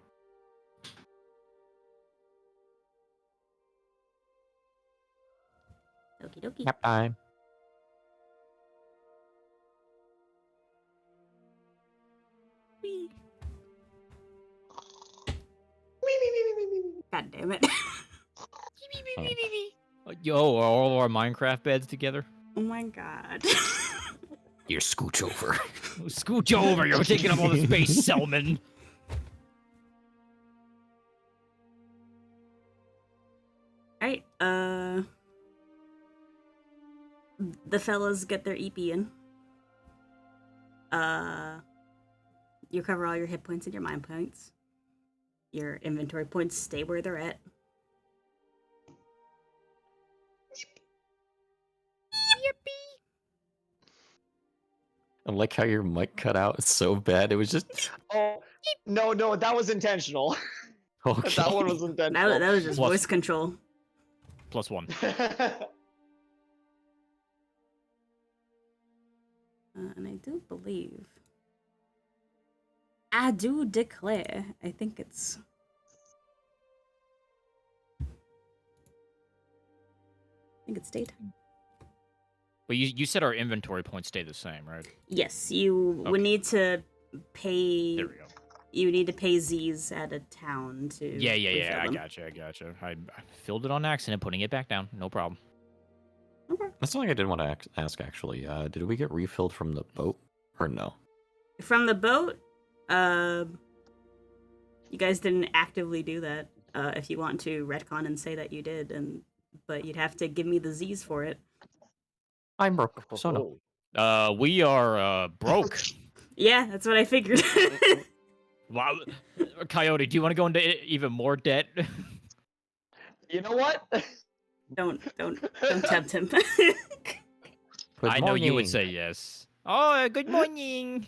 Okie dokie. Nap time. Whee. God damn it. Yo, are all our Minecraft beds together? Oh my god. You scooch over. Scooch over, you're taking up all the space, Selman. Alright, the fellas get their EP in. You cover all your hit points and your mind points. Your inventory points stay where they're at. I like how your mic cut out. It's so bad. It was just Oh no, that was intentional. okay. That one was intentional. That was just Plus- voice control. +1. And I do believe. I do declare. I think it's. daytime. But you said our inventory points stay the same, right? Yes, you would Okay. need to pay. There we go. You need to pay Z's at a town to. Yeah. refill I them. gotcha. I filled it on accident, putting it back down. No problem. Okay. That's something I did want to ask actually. Did we get refilled from the boat or no? From the boat, you guys didn't actively do that. If you want to retcon and say that you did, but you'd have to give me the Z's for it. I'm broke, so no. We are broke. Yeah, that's what I figured. Wow. Coyote, do you want to go into even more debt? You know what? don't tempt him. Good I know you would morning. say yes. Oh, good morning.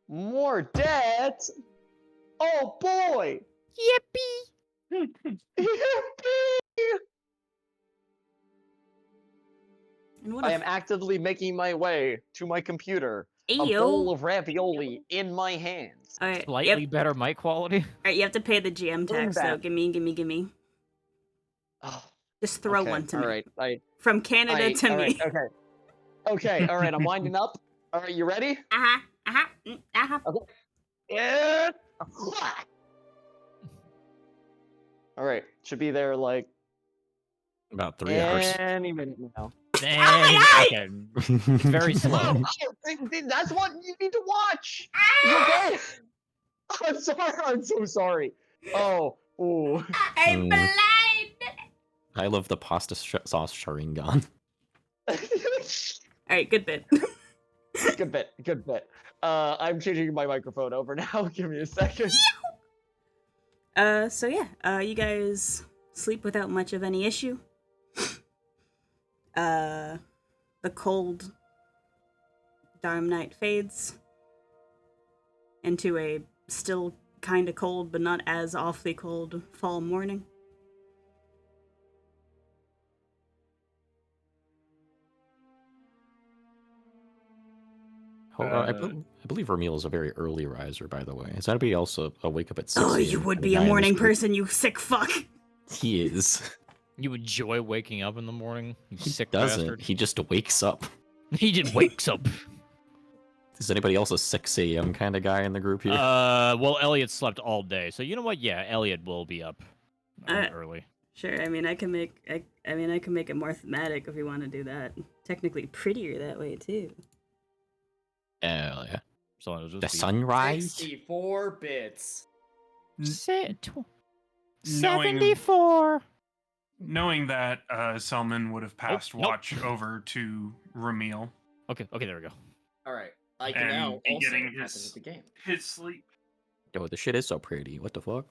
More debt? Oh boy! Yippee. Yippee! And what I am actively making my way to my computer. A Ayo. bowl of ravioli in my hands. All right, Slightly better mic quality. All right, you have to pay the GM tax though. that. Gimme. Oh, Just throw okay, one to all me. right, From Canada to all me. right, okay, all right. I'm winding up. All right, you ready? Uh-huh. Yeah. All right, should be there like About 3 hours. any minute now. Okay. Very slow. That's what you need to watch. You okay? I'm sorry. I'm so sorry. Oh, ooh. I'm Mm. blind. I love the pasta sauce Sharingan. All right, good bit. Good bit. I'm changing my microphone over now. Give me a second. So yeah, you guys sleep without much of any issue. The cold Dharm night fades into a still kind of cold, but not as awfully cold fall morning. I believe Ramil is a very early riser, by the way. Is anybody else wake up at 6 Oh, a.m. you would and be a guy in this morning group? person, you sick fuck. He is. You enjoy waking up in the morning, you He sick doesn't. bastard. He just wakes up. He just wakes up. Is anybody else a 6 a.m. kind of guy in the group here? Well, Elliot slept all day, so you know what? Yeah, Elliot will be up early. Sure, I mean I can make it more thematic if you want to do that. Technically prettier that way too. Yeah. So it'll just The be sunrise? 64 bits. Knowing 74. knowing that, Selman would have passed nope. watch over to Ramil. Okay, there we go. Alright, I can And now be also getting happen his- with the game. His sleep. Yo, the shit is so pretty. What the fuck?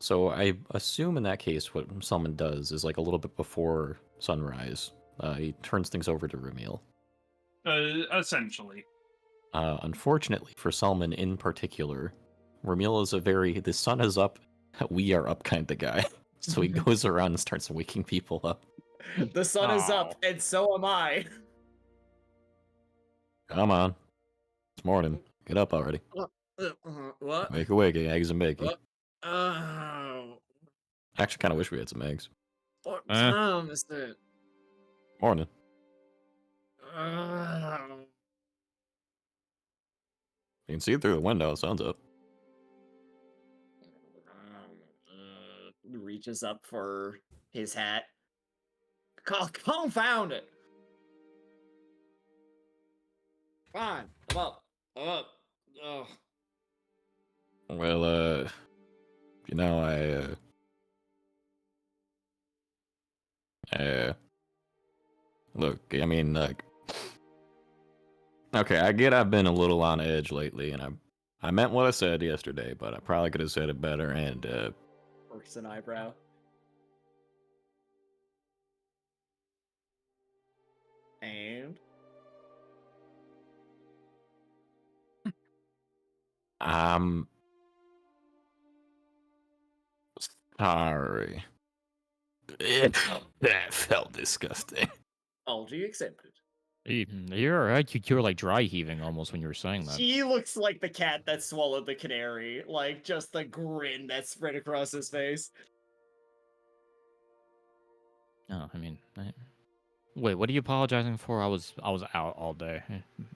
So I assume in that case, what Salmon does is like a little bit before sunrise, he turns things over to Ramil. Essentially. Unfortunately for Salmon in particular, Ramil is a very the sun is up, we are up kind of guy. So he goes around and starts waking people up. The sun is up, Oh. and so am I. Come on, it's morning. Get up already. What? Make awake, eggs and bacon. What? Oh, I actually kind of wish we had some eggs. what Eh. time is it? Morning. You can see it through the window. Sun's up. Reaches up for his hat. Confound it! Fine, I'm up. I'm up. Ugh. Well, you know, look, I mean, like, okay, I get I've been a little on edge lately, and I meant what I said yesterday, but I probably could have said it better, and, Works an eyebrow. And I'm sorry. That felt disgusting. apology accepted. You're alright. You were like dry heaving almost when you were saying that. He looks like the cat that swallowed the canary. Like, just the grin that spread across his face. Oh, I mean, wait, what are you apologizing for? I was out all day.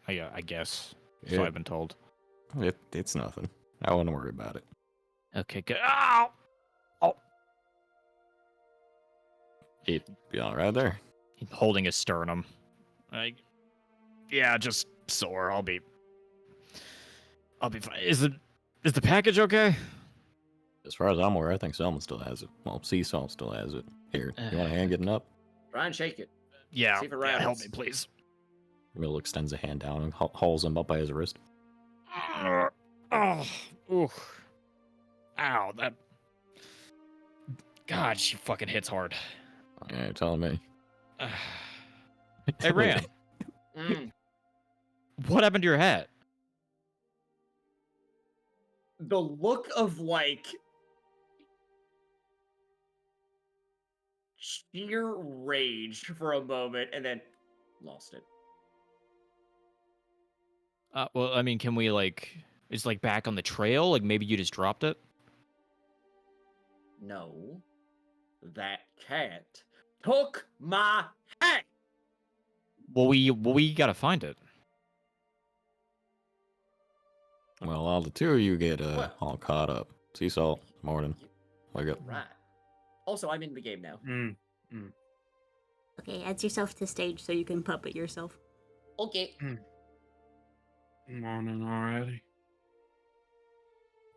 I guess. So Yeah. I've been told. It's nothing. I wouldn't worry about it. Okay, good. Ow! Oh, He'd be all right there. he's holding his sternum. Yeah, just sore. I'll be fine. Is the package okay? As far as I'm aware, I think Selma still has it. Well, Sea Salt still has it. Here, you want a hand getting up? Try and shake it. Yeah, See if it yeah, help rattles. me, please. Mill extends a hand down and hauls him up by his wrist. Oh, ooh. Ow, that. God, she fucking hits hard. Yeah, you're telling me. Hey, Ram, what happened to your hat? The look of, like, sheer rage for a moment, and then lost it. Well, I mean, can we, like, it's like back on the trail? Like, maybe you just dropped it? No. That cat took my hat! Well, we gotta find it. Well, all the two of you get What? all caught up. Sea Salt, morning. Wake up. Right. Also, I'm in the game now. Okay, add yourself to stage so you can puppet yourself. Okay. Morning already.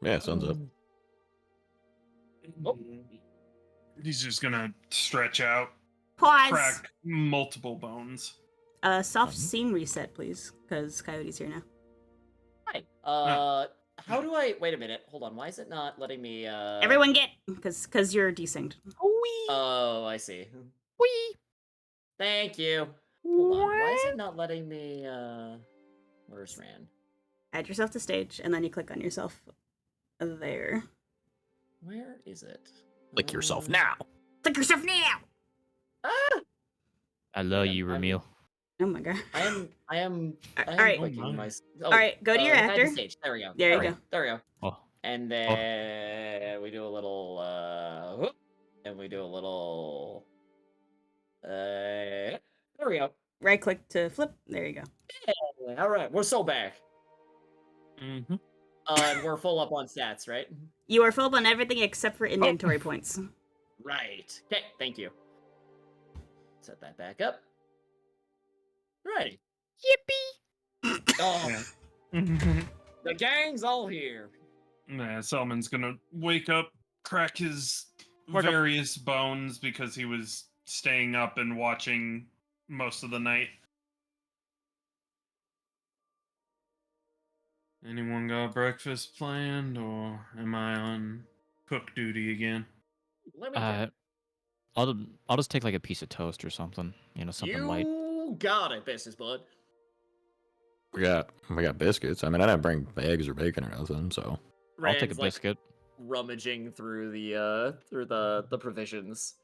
Yeah, sun's up. Oh. He's just gonna stretch out, Pause. crack multiple bones. Soft scene reset, please, because Coyote's here now. Hi. How do I... Wait a minute. Hold on. Why is it not letting me, Everyone get, because you're desynced. Oh, I see. Wee. Thank you. Hold on. Why is it not letting me, Where's Rand? Add yourself to stage, and then you click on yourself there. Where is it? Lick yourself now. Click yourself now! Ah! I love Yeah, you, I'm- Ramil. Oh my god. I am Alright. clicking my... Oh, Alright, go to your add to actor. stage. There we go. There you Alright, go. There we go. Oh, And then we do a little, whoop, and we do a little, there we go. Right click to flip. There you go. Yeah, all right, we're so back. Mm-hmm. And we're full up on stats, right? You are full on everything except for inventory points. Right. Okay, thank you. Set that back up. Right. yippee! Oh, the gang's all here. Yeah, Selman's gonna wake up, crack his Wake up. various bones because he was staying up and watching most of the night. Anyone got breakfast planned, or am I on cook duty again. Let me check. I'll just take like a piece of toast or something. You know, something light. You got it, business bud. We got biscuits. I mean, I didn't bring eggs or bacon or nothing, so. I'll take a Rand's, like, biscuit. rummaging through the provisions.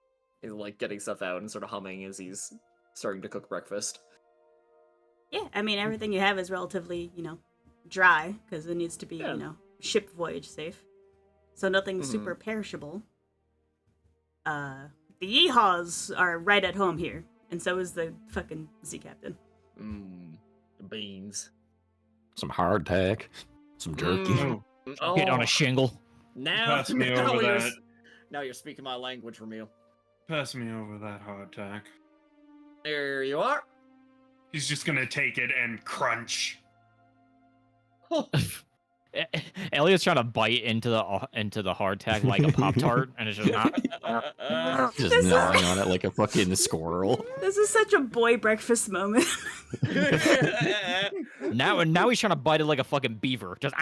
He's like getting stuff out and sort of humming as he's starting to cook breakfast. Yeah, I mean, everything you have is relatively, dry, because it needs to be, Yeah. Ship voyage safe. So nothing super perishable. The yeehaws are right at home here, and so is the fucking sea captain. Beans. Some hardtack, some jerky. Oh, Get on a shingle. Now, Pass me over that. Now you're speaking my language, Ramil. Pass me over that hardtack. There you are. He's just gonna take it and crunch. Elliot's trying to bite into the hardtack like a Pop-Tart, and it's just not. Just gnawing on it like a fucking squirrel. This is such a boy breakfast moment. Now he's trying to bite it like a fucking beaver. Just.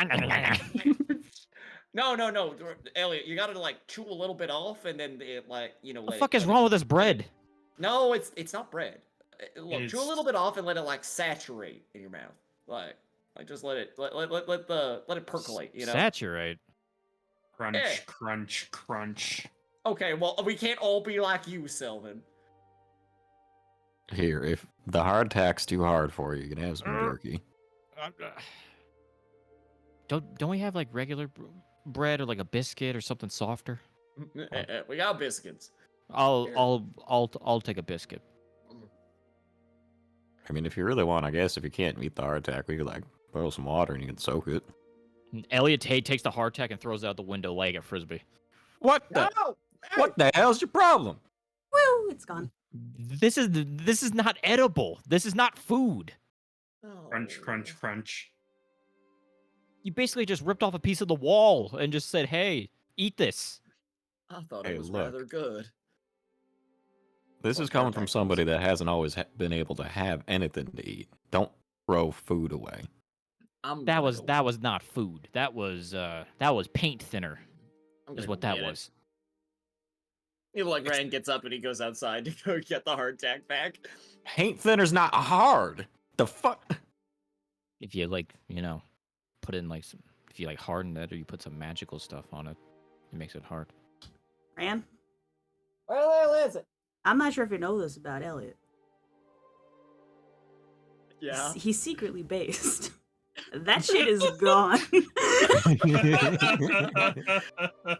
No, Elliot, you gotta like chew a little bit off, and then it, like, What let the fuck it, is let wrong it- with this bread? No, it's not bread. Look, chew a It's- little bit off and let it like saturate in your mouth. Like just let it percolate. You know. Saturate. Crunch, Yeah. crunch, crunch. Okay, well, we can't all be like you, Sylvan. Here, if the hardtack's too hard for you, you can have some jerky. Don't we have like regular bread or like a biscuit or something softer? We got biscuits. I'll take a biscuit. I mean, if you really want, I guess if you can't meet the hardtack, we could like boil some water and you can soak it. Elliot Tate takes the hardtack and throws it out the window like a frisbee. What the? No! What the hell's your problem? Woo, it's gone. This is not edible. This is not food. Crunch, crunch, crunch. You basically just ripped off a piece of the wall and just said, "Hey, eat this." I thought Hey, it was look. rather good. This is What coming hardtack from is? somebody that hasn't always been able to have anything to eat. Don't throw food away. That was not food. That was paint thinner. Is what that was. Like Rand gets up and he goes outside to go get the hardtack back. Paint thinner's not hard. The fuck? If you put in like some, if you like harden it or you put some magical stuff on it, it makes it hard. Ran? Where the hell is it? I'm not sure if you know this about Elliot. Yeah. He's secretly based. That shit is gone.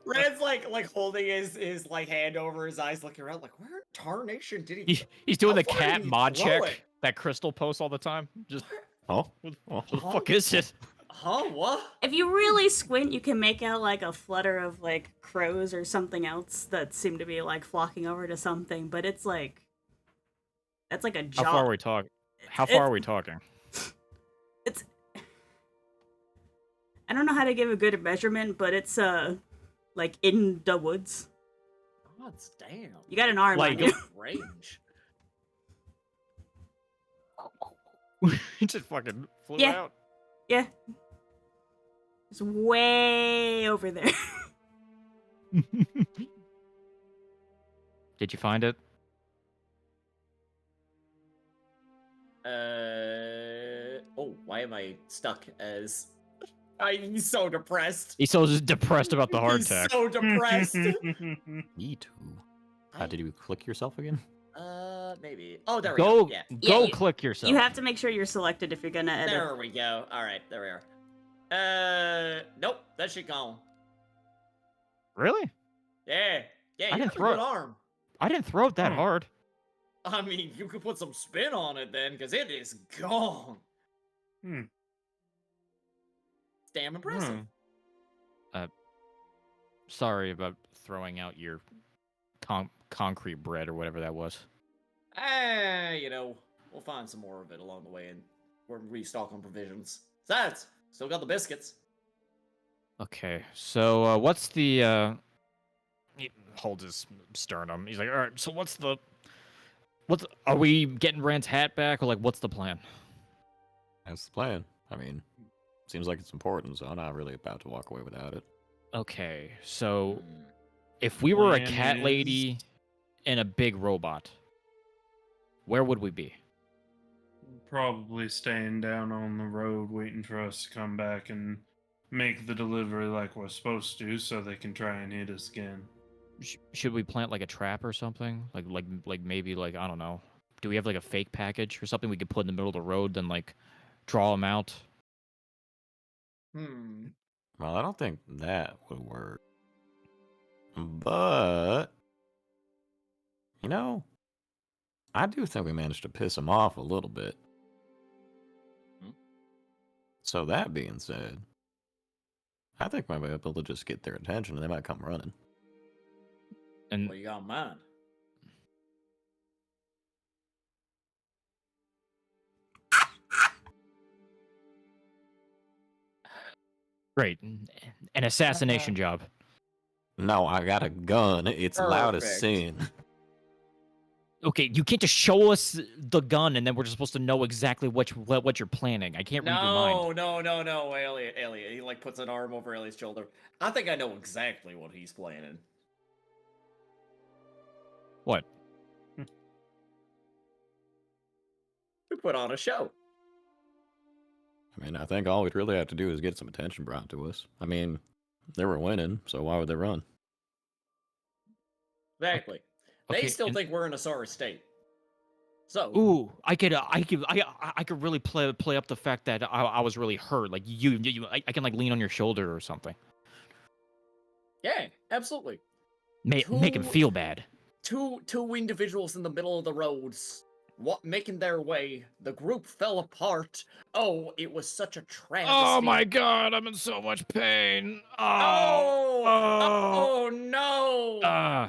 Rand's like holding his like hand over his eyes, looking around, like, where in tarnation did he? He's doing How the far cat did he mod throw check it? that Crystal posts all the time. Just Oh, what the fuck is it? Huh? What? If you really squint, you can make out like a flutter of like crows or something else that seem to be like flocking over to something, but it's like that's like a jaw. How far are we talking? How far are we talking? It's I don't know how to give a good measurement, but it's like in the woods. God damn. You got an arm Like- on you. Range. It just fucking flew Yeah. out. Yeah. It's way over there. Did you find it? Oh, why am I stuck as? He's so depressed. He's so just depressed about the hardtack. He's so depressed. me too. Did you click yourself again? Maybe. Oh, there we Go, go. Yeah. go, you- click yourself. You have to make sure you're selected if you're gonna edit. There we go. All right, there we are. Nope, that shit gone. Really? Yeah, I you didn't have a throw good it. arm. I didn't throw it that hard. I mean, you could put some spin on it then, because it is gone. Hmm. It's damn impressive. Sorry about throwing out your concrete bread or whatever that was. We'll find some more of it along the way, and we're restock on provisions. Besides, still got the biscuits. Okay, so what's the? He holds his sternum. He's like, all right. So what's are we getting Rand's hat back, or like what's the plan? That's the plan. I mean, seems like it's important, so I'm not really about to walk away without it. Okay, so Hmm. if we were a Plan cat is- lady and a big robot, where would we be? Probably staying down on the road, waiting for us to come back and make the delivery like we're supposed to, so they can try and hit us again. Should we plant like a trap or something? Like maybe like I don't know. Do we have like a fake package or something we could put in the middle of the road, then like draw them out? Hmm. Well, I don't think that would work. But, you know, I do think we managed to piss them off a little bit. Hmm. So that being said, I think we might be able to just get their attention and they might come running. And What you got in mind? great, an assassination job. No, I got a gun. It's loud as Perfect. sin. Okay, you can't just show us the gun and then we're just supposed to know exactly what you're planning. I can't read your mind. No, Elliot. He like puts an arm over Elliot's shoulder. I think I know exactly what he's planning. What? We put on a show. I mean, I think all we'd really have to do is get some attention brought to us. I mean, they were winning, so why would they run? Exactly. They Okay, still and- think we're in a sorry state. So, Ooh, I could really play up the fact that I was really hurt. Like I can like lean on your shoulder or something. yeah, absolutely. Make him Two- feel bad. Two individuals in the middle of the roads, making their way. The group fell apart. Oh, it was such a travesty. Oh my god, I'm in so much pain. Oh no!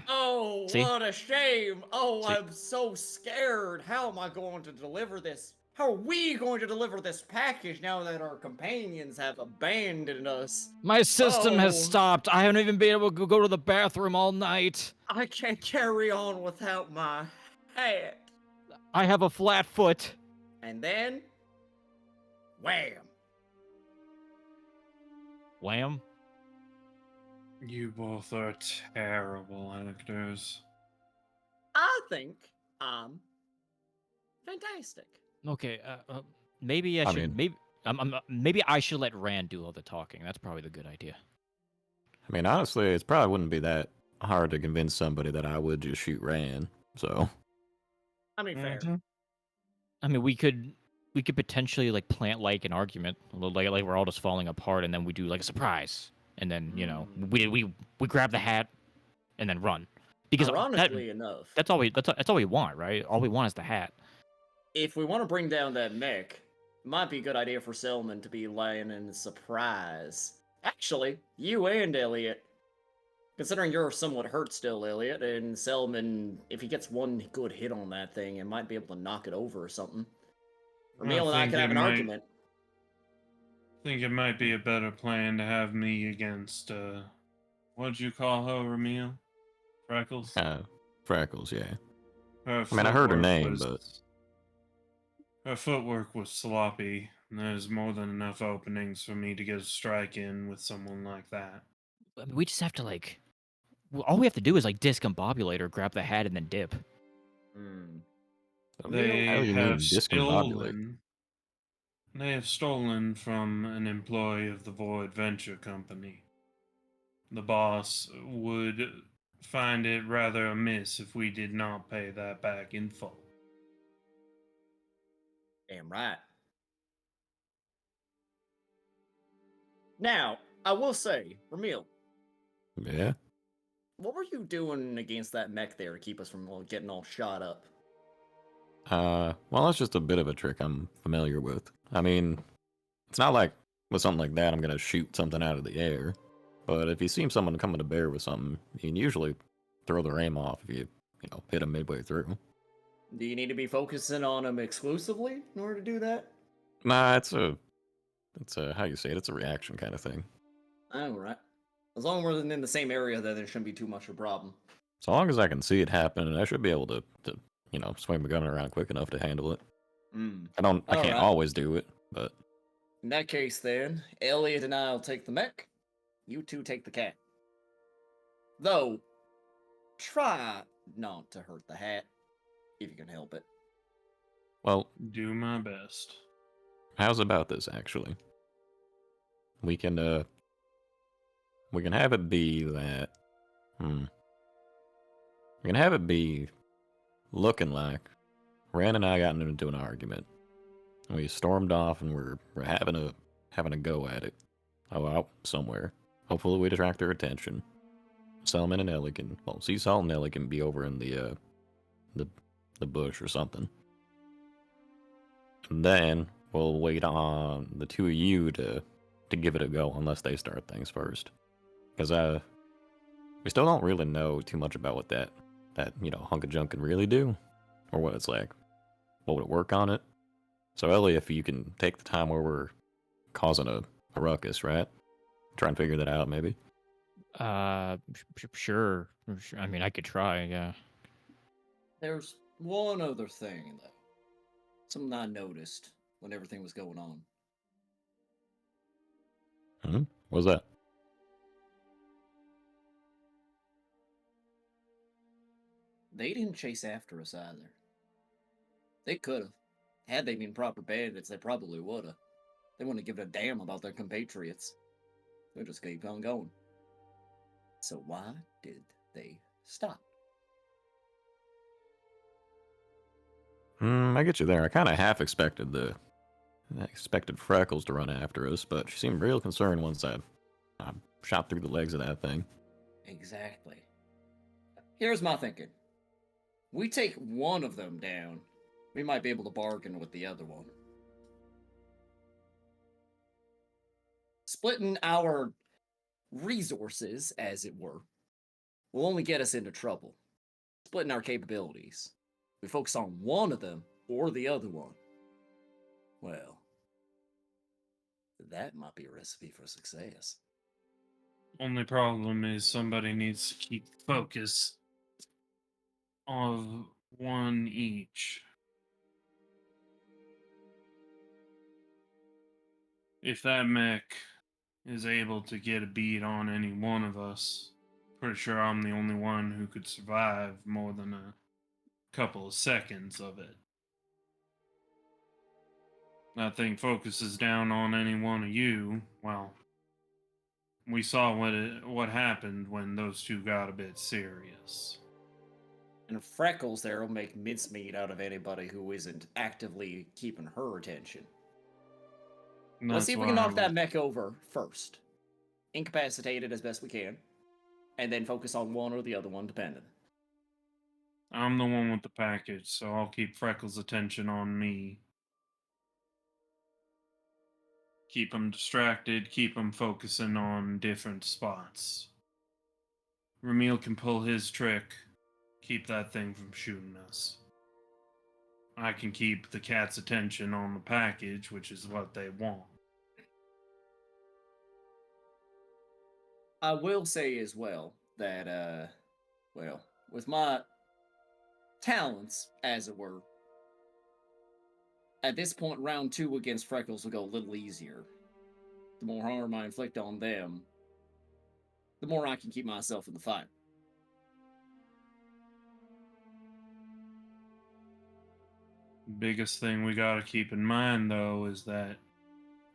Oh, See? what a shame! Oh, See? I'm so scared. How am I going to deliver this? How are we going to deliver this package now that our companions have abandoned us? My system has Oh. stopped. I haven't even been able to go to the bathroom all night. I can't carry on without my hat. I have a flat foot. And then, wham! Lamb? You both are terrible actors. I think I'm fantastic. Okay, maybe I should mean- maybe I should let Rand do all the talking. That's probably the good idea. I mean, honestly, it probably wouldn't be that hard to convince somebody that I would just shoot Rand. So, I mean, fair. I mean, we could potentially like plant like an argument, like we're all just falling apart, and then we do like a surprise, and then we grab the hat, and then run, because Ironically enough, that's all we want, right? All we want is the hat. if we want to bring down that mech, it might be a good idea for Selman to be laying in a surprise. Actually, you and Elliot. Considering you're somewhat hurt still, Elliot, and Selman, if he gets one good hit on that thing, it might be able to knock it over or something. Ramil and I think could have it an might- argument. I think it might be a better plan to have me against, what'd you call her, Ramil? Freckles? Freckles, yeah. Her I mean, I heard her footwork name, was- Her footwork was sloppy. And there's more than enough openings for me to get a strike in with someone like that. I mean, we just have to like, all we have to do is like discombobulate or grab the hat and then dip. Hmm. They How do you mean have discombobulate? stolen. They have stolen from an employee of the Void Venture Company. The boss would find it rather amiss if we did not pay that back in full. Damn right. Now, I will say, Ramil, Yeah. what were you doing against that mech there to keep us from getting all shot up? Well, that's just a bit of a trick I'm familiar with. I mean, it's not like with something like that I'm gonna shoot something out of the air. But if you see someone coming to bear with something, you can usually throw their aim off if you hit them midway through. Do you need to be focusing on them exclusively in order to do that? Nah, it's a how you say it. It's a reaction kind of thing. Alright. As long as we're in the same area, then there shouldn't be too much of a problem. So long as I can see it happen, I should be able to swing my gun around quick enough to handle it. Hmm. I can't Alright. always do it, but In that case, then, Elliot and I will take the mech. You two take the cat. Though, try not to hurt the hat, if you can help it. Well, Do my best. how's about this, actually? We can have it be that, we can have it be looking like Rand and I got into an argument. We stormed off and we're having a go at it. Out somewhere. Hopefully we attract their attention. Selman and Ellie can, well, Seasalt and Ellie can be over in the bush or something. And then we'll wait on the two of you to give it a go unless they start things first. Because we still don't really know too much about what that hunk of junk can really do. Or what it's like. What would it work on it? So Ellie, if you can take the time where we're causing a ruckus, right? Try and figure that out, maybe. Sure. I mean, I could try. Yeah. There's one other thing, though. Something I noticed when everything was going on. What was that? They didn't chase after us either. They could have. Had they been proper bandits, they probably would have. They wouldn't have given a damn about their compatriots. They just keep on going. So why did they stop? I get you there. I kind of half expected Freckles to run after us, but she seemed real concerned once I shot through the legs of that thing. Exactly. Here's my thinking. We take one of them down, we might be able to bargain with the other one. Splitting our resources, as it were, will only get us into trouble. Splitting our capabilities. We focus on one of them or the other one. Well, that might be a recipe for success. Only problem is somebody needs to keep focus of one each. If that mech is able to get a beat on any one of us, pretty sure I'm the only one who could survive more than a couple of seconds of it. That thing focuses down on any one of you. Well, we saw what happened when those two got a bit serious. And Freckles there will make mincemeat out of anybody who isn't actively keeping her attention. Let's see if we can knock that mech over first. Incapacitate it as best we can. And then focus on one or the other one, depending. I'm the one with the package, so I'll keep Freckles' attention on me. Keep him distracted, keep him focusing on different spots. Ramil can pull his trick, keep that thing from shooting us. I can keep the cat's attention on the package, which is what they want. I will say as well that, with my talents, as it were, at this point, round 2 against Freckles will go a little easier. The more harm I inflict on them, the more I can keep myself in the fight. Biggest thing we gotta keep in mind, though, is that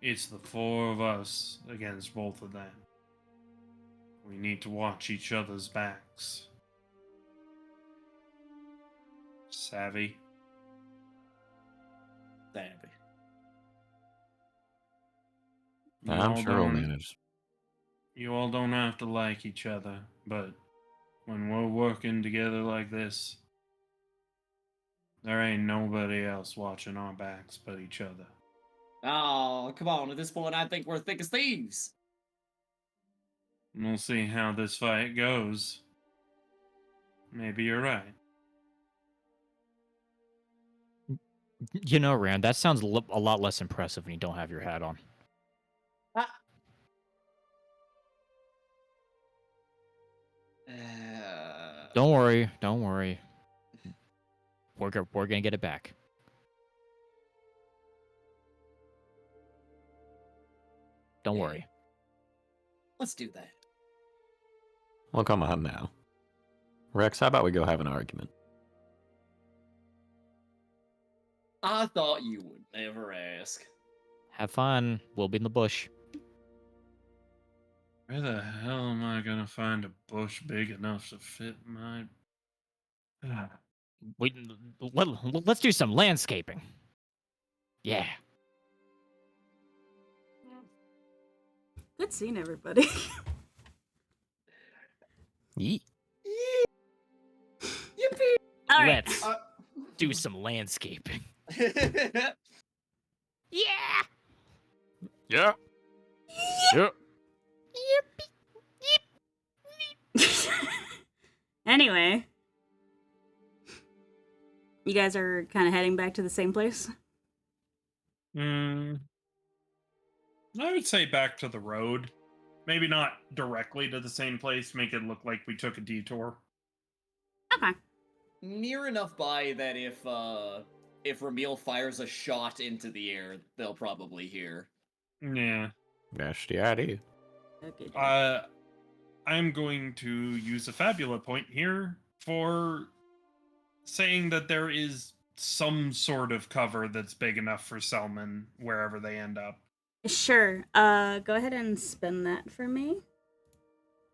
it's the 4 of us against both of them. We need to watch each other's backs. Savvy? Savvy. I'm sure we'll manage. You all don't have to like each other, but when we're working together like this, there ain't nobody else watching our backs but each other. Oh, come on. At this point, I think we're thick as thieves. We'll see how this fight goes. Maybe you're right. You know, Rand, that sounds a lot less impressive when you don't have your hat on. Don't worry. Don't worry. We're gonna get it back. Don't worry. Let's do that. Well, come on now. Rex, how about we go have an argument? I thought you would never ask. Have fun. We'll be in the bush. Where the hell am I gonna find a bush big enough to fit my? Let's do some landscaping. Yeah. Good seeing everybody. Yeet. Yippee! All right. Let's do some landscaping. Yeah. Yeah. Yeah. Yeah. Anyway, you guys are kind of heading back to the same place. I would say back to the road. Maybe not directly to the same place. Make it look like we took a detour. Okay. Near enough by that if Ramil fires a shot into the air, they'll probably hear. Yeah. That's the idea. Okay. I'm going to use a fabula point here for saying that there is some sort of cover that's big enough for Selman wherever they end up. Sure. Go ahead and spin that for me.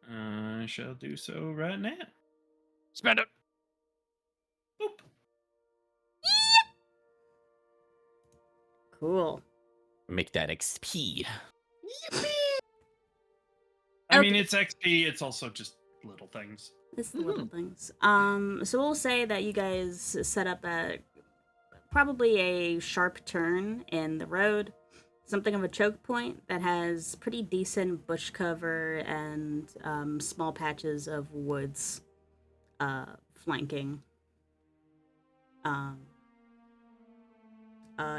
I shall do so right now. Spend it. Boop. Cool. Make that XP. I mean, Okay. it's XP. It's also just little things. It's the little things. So we'll say that you guys set up at probably a sharp turn in the road, something of a choke point that has pretty decent bush cover and small patches of woods flanking.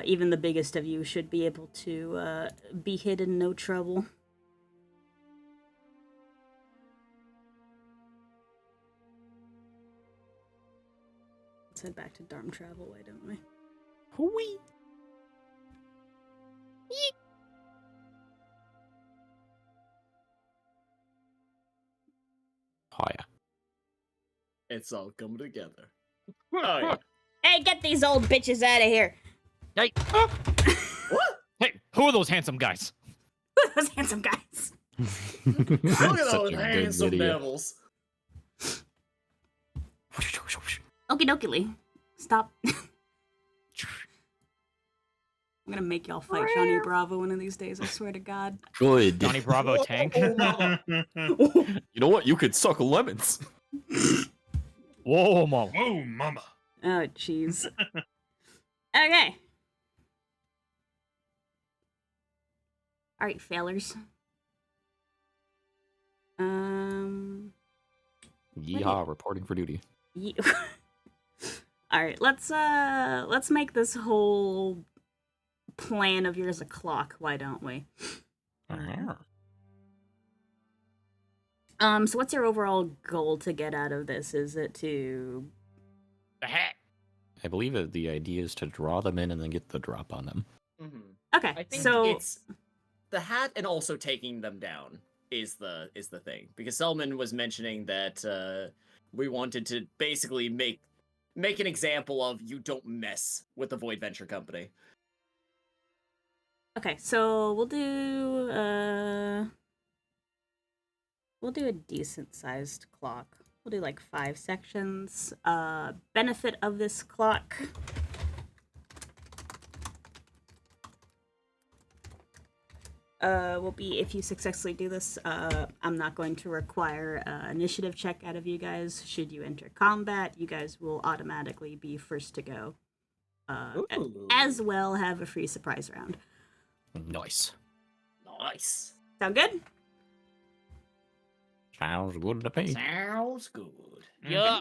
Even the biggest of you should be able to be hidden no trouble. Let's head back to Darm Travel, why don't we? Hooey. Oh yeah. It's all coming together. Oh yeah. Hey, get these old bitches out of here! Hey. What? Hey, who are those handsome guys? Those handsome guys. Look at Such those a good handsome video. devils. Okie dokie. Stop. I'm gonna make y'all fight Johnny Bravo one of these days, I swear to God. Good. Johnny Bravo tank. Oh, mama. You know what? You could suck lemons. Whoa, mama. Whoa, mama. Oh, jeez. Okay. Alright, failers. Yeehaw, reporting for duty. Alright, let's make this whole plan of yours a clock, why don't we? So what's your overall goal to get out of this? Is it to... The hat. I believe that the idea is to draw them in and then get the drop on them. Mhm. Okay, I think so... it's the hat and also taking them down is the thing, because Selman was mentioning that we wanted to basically make an example of you don't mess with the Void Venture Company. Okay, so we'll do a decent sized clock. We'll do like 5 sections. Benefit of this clock. Will be if you successfully do this, I'm not going to require initiative check out of you guys. Should you enter combat, you guys will automatically be first to go. Ooh. As well, have a free surprise round. Nice. Nice. Sound good? Sounds good to me. Sounds good. Yeah.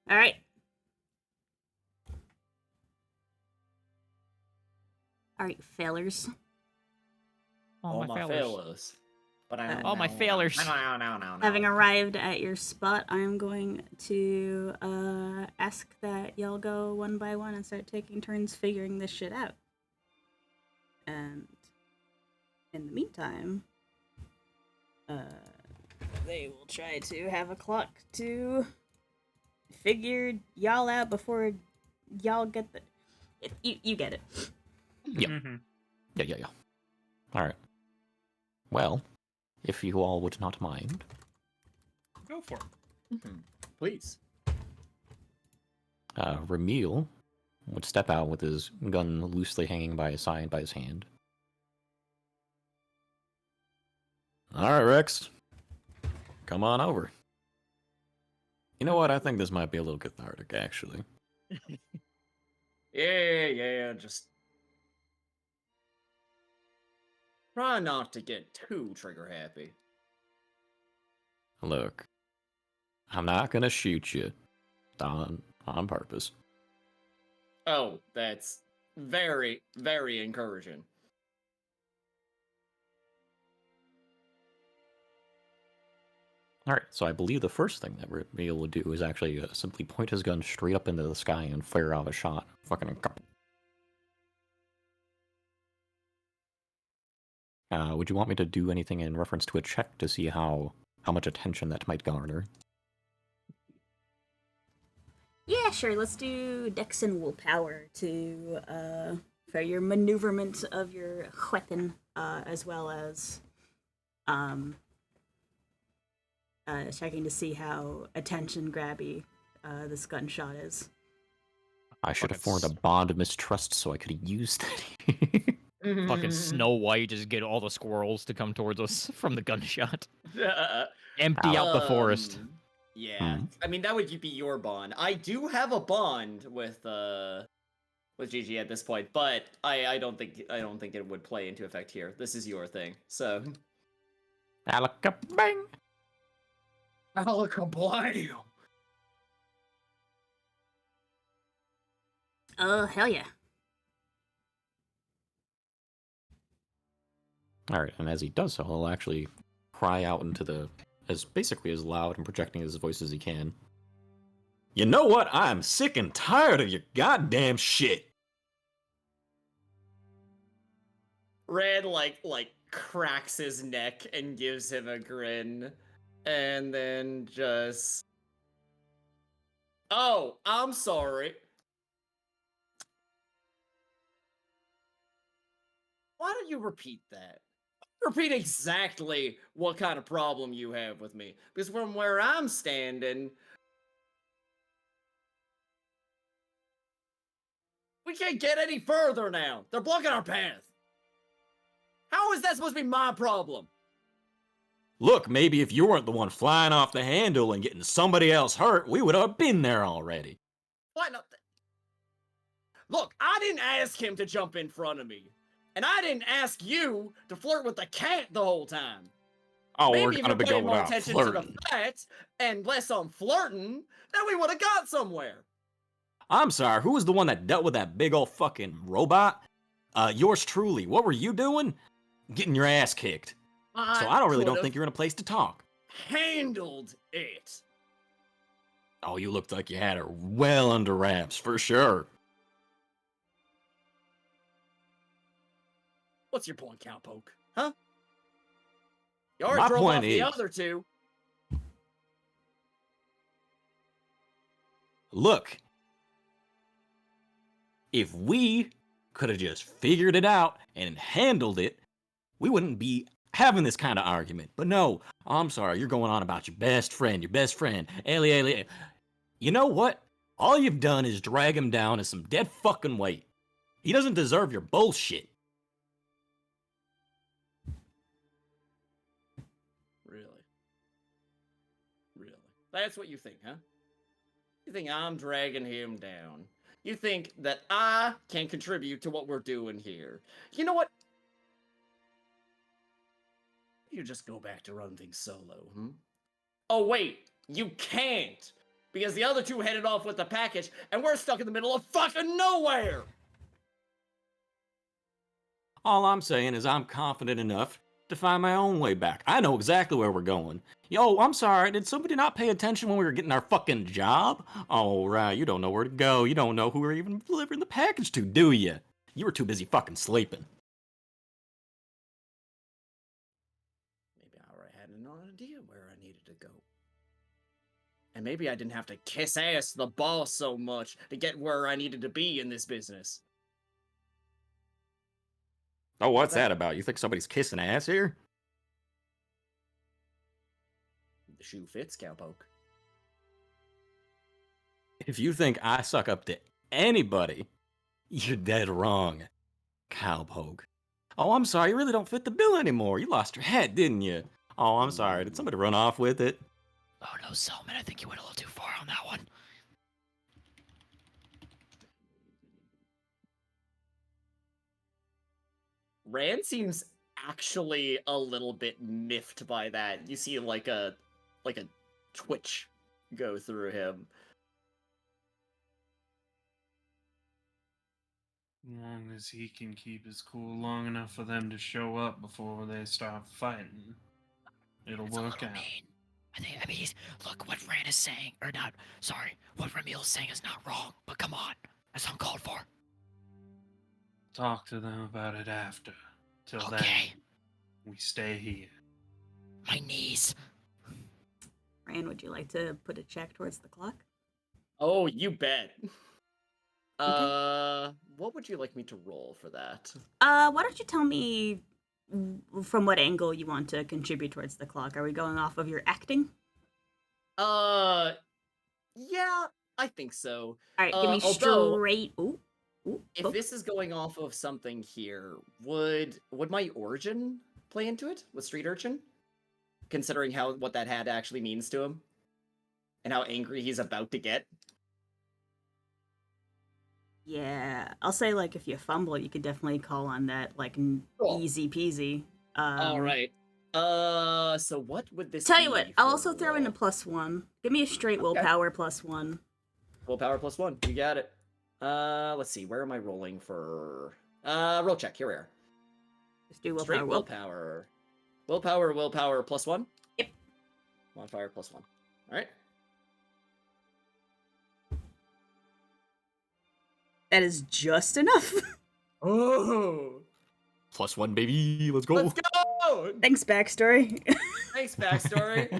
All right. All right, failures. Oh, my failures. But Oh, my failures. Having arrived at your spot, I am going to ask that y'all go one by one and start taking turns figuring this shit out. And in the meantime, they will try to have a clock to figure y'all out before y'all get the. You get it. Yeah. Mm-hmm. Yeah. All right. Well, if you all would not mind, Go for it. Please. Ramil would step out with his gun loosely hanging by his side by his hand. All right, Rex. Come on over. You know what? I think this might be a little cathartic, actually. Yeah, just try not to get too trigger happy. Look, I'm not gonna shoot you on purpose. Oh, that's very, very encouraging. All right, so I believe the first thing that Ramil would do is actually simply point his gun straight up into the sky and fire off a shot. Fucking. Would you want me to do anything in reference to a check to see how much attention that might garner? Yeah, sure. Let's do Dex and Willpower to for your maneuverment of your weapon, as well as checking to see how attention grabby this gunshot is. I should have formed a Fucking bond of mistrust so I could have used that. Fucking Snow White just get all the squirrels to come towards us from the gunshot. Empty out the forest. Yeah, I mean that would be your bond. I do have a bond with Gigi at this point, but I don't think it would play into effect here. This is your thing, so. Alaka-bang! Alaka-blam! Hell yeah. All right, and as he does so, he'll actually cry out into as basically as loud and projecting his voice as he can. You know what? I'm sick and tired of your goddamn shit. Red like cracks his neck and gives him a grin, and then just. Oh, I'm sorry. Why don't you repeat that? Repeat exactly what kind of problem you have with me. Because from where I'm standing, we can't get any further now. They're blocking our path. How is that supposed to be my problem? Look, maybe if you weren't the one flying off the handle and getting somebody else hurt, we would have been there already. Why not? Look, I didn't ask him to jump in front of me. And I didn't ask you to flirt with the cat the whole time. Oh, Maybe we're if gonna you be paid going more out attention flirting. to the facts and less on flirting, then we would have got somewhere. I'm sorry, who was the one that dealt with that big old fucking robot? Yours truly. What were you doing? Getting your ass kicked. So I don't could've think you're in a place to talk. handled it. Oh, you looked like you had her well under wraps, for sure. What's your point, Cowpoke? Huh? You already My drove point off the is- other two. Look, if we could have just figured it out and handled it, we wouldn't be having this kind of argument. But no, I'm sorry, you're going on about your best friend, Ellie. You know what? All you've done is drag him down as some dead fucking weight. He doesn't deserve your bullshit. Really? That's what you think, huh? You think I'm dragging him down? You think that I can contribute to what we're doing here? You know what? You just go back to run things solo, Oh, wait, you can't! Because the other two headed off with the package, and we're stuck in the middle of fucking nowhere! All I'm saying is I'm confident enough to find my own way back. I know exactly where we're going. Yo, I'm sorry, did somebody not pay attention when we were getting our fucking job? Oh, right, you don't know where to go. You don't know who we're even delivering the package to, do you? You were too busy fucking sleeping. Maybe I already had no idea where I needed to go. And maybe I didn't have to kiss ass to the boss so much to get where I needed to be in this business. Oh, what's that about? You think somebody's kissing ass here? The shoe fits, cowpoke. If you think I suck up to anybody, you're dead wrong, cowpoke. Oh, I'm sorry, you really don't fit the bill anymore. You lost your head, didn't you? Oh, I'm sorry. Did somebody run off with it? Oh no, Selman, I think you went a little too far on that one. Rand seems actually a little bit miffed by that. You see like a twitch go through him. As long as he can keep his cool long enough for them to show up before they start fighting, it'll It's a work little out. mean. I mean, look, what Rand is saying, or not, sorry, what Ramil is saying is not wrong, but come on, that's uncalled for. Talk to them about it after. Till then, Okay, we stay here. my knees. Rand, would you like to put a check towards the clock? Oh, you bet. What would you like me to roll for that? Why don't you tell me from what angle you want to contribute towards the clock? Are we going off of your acting? Yeah, I think so. All right, give me although- straight. Ooh, If oh. this is going off of something here, would my origin play into it with Street Urchin? Considering what that hat actually means to him? And how angry he's about to get? Yeah, I'll say like if you fumble, you could definitely call on that like Cool. easy peasy. Alright. So what would this Tell be you what, I'll for, also throw in a +1. Give me a straight willpower +1. Willpower +1. You got it. Let's see. Where am I rolling for? Roll check. Here we are. Just do willpower. Straight willpower. Willpower +1. Yep. Modifier +1. All right. That is just enough. Oh. +1, baby. Let's go. Let's go. Thanks, backstory. Thanks, backstory.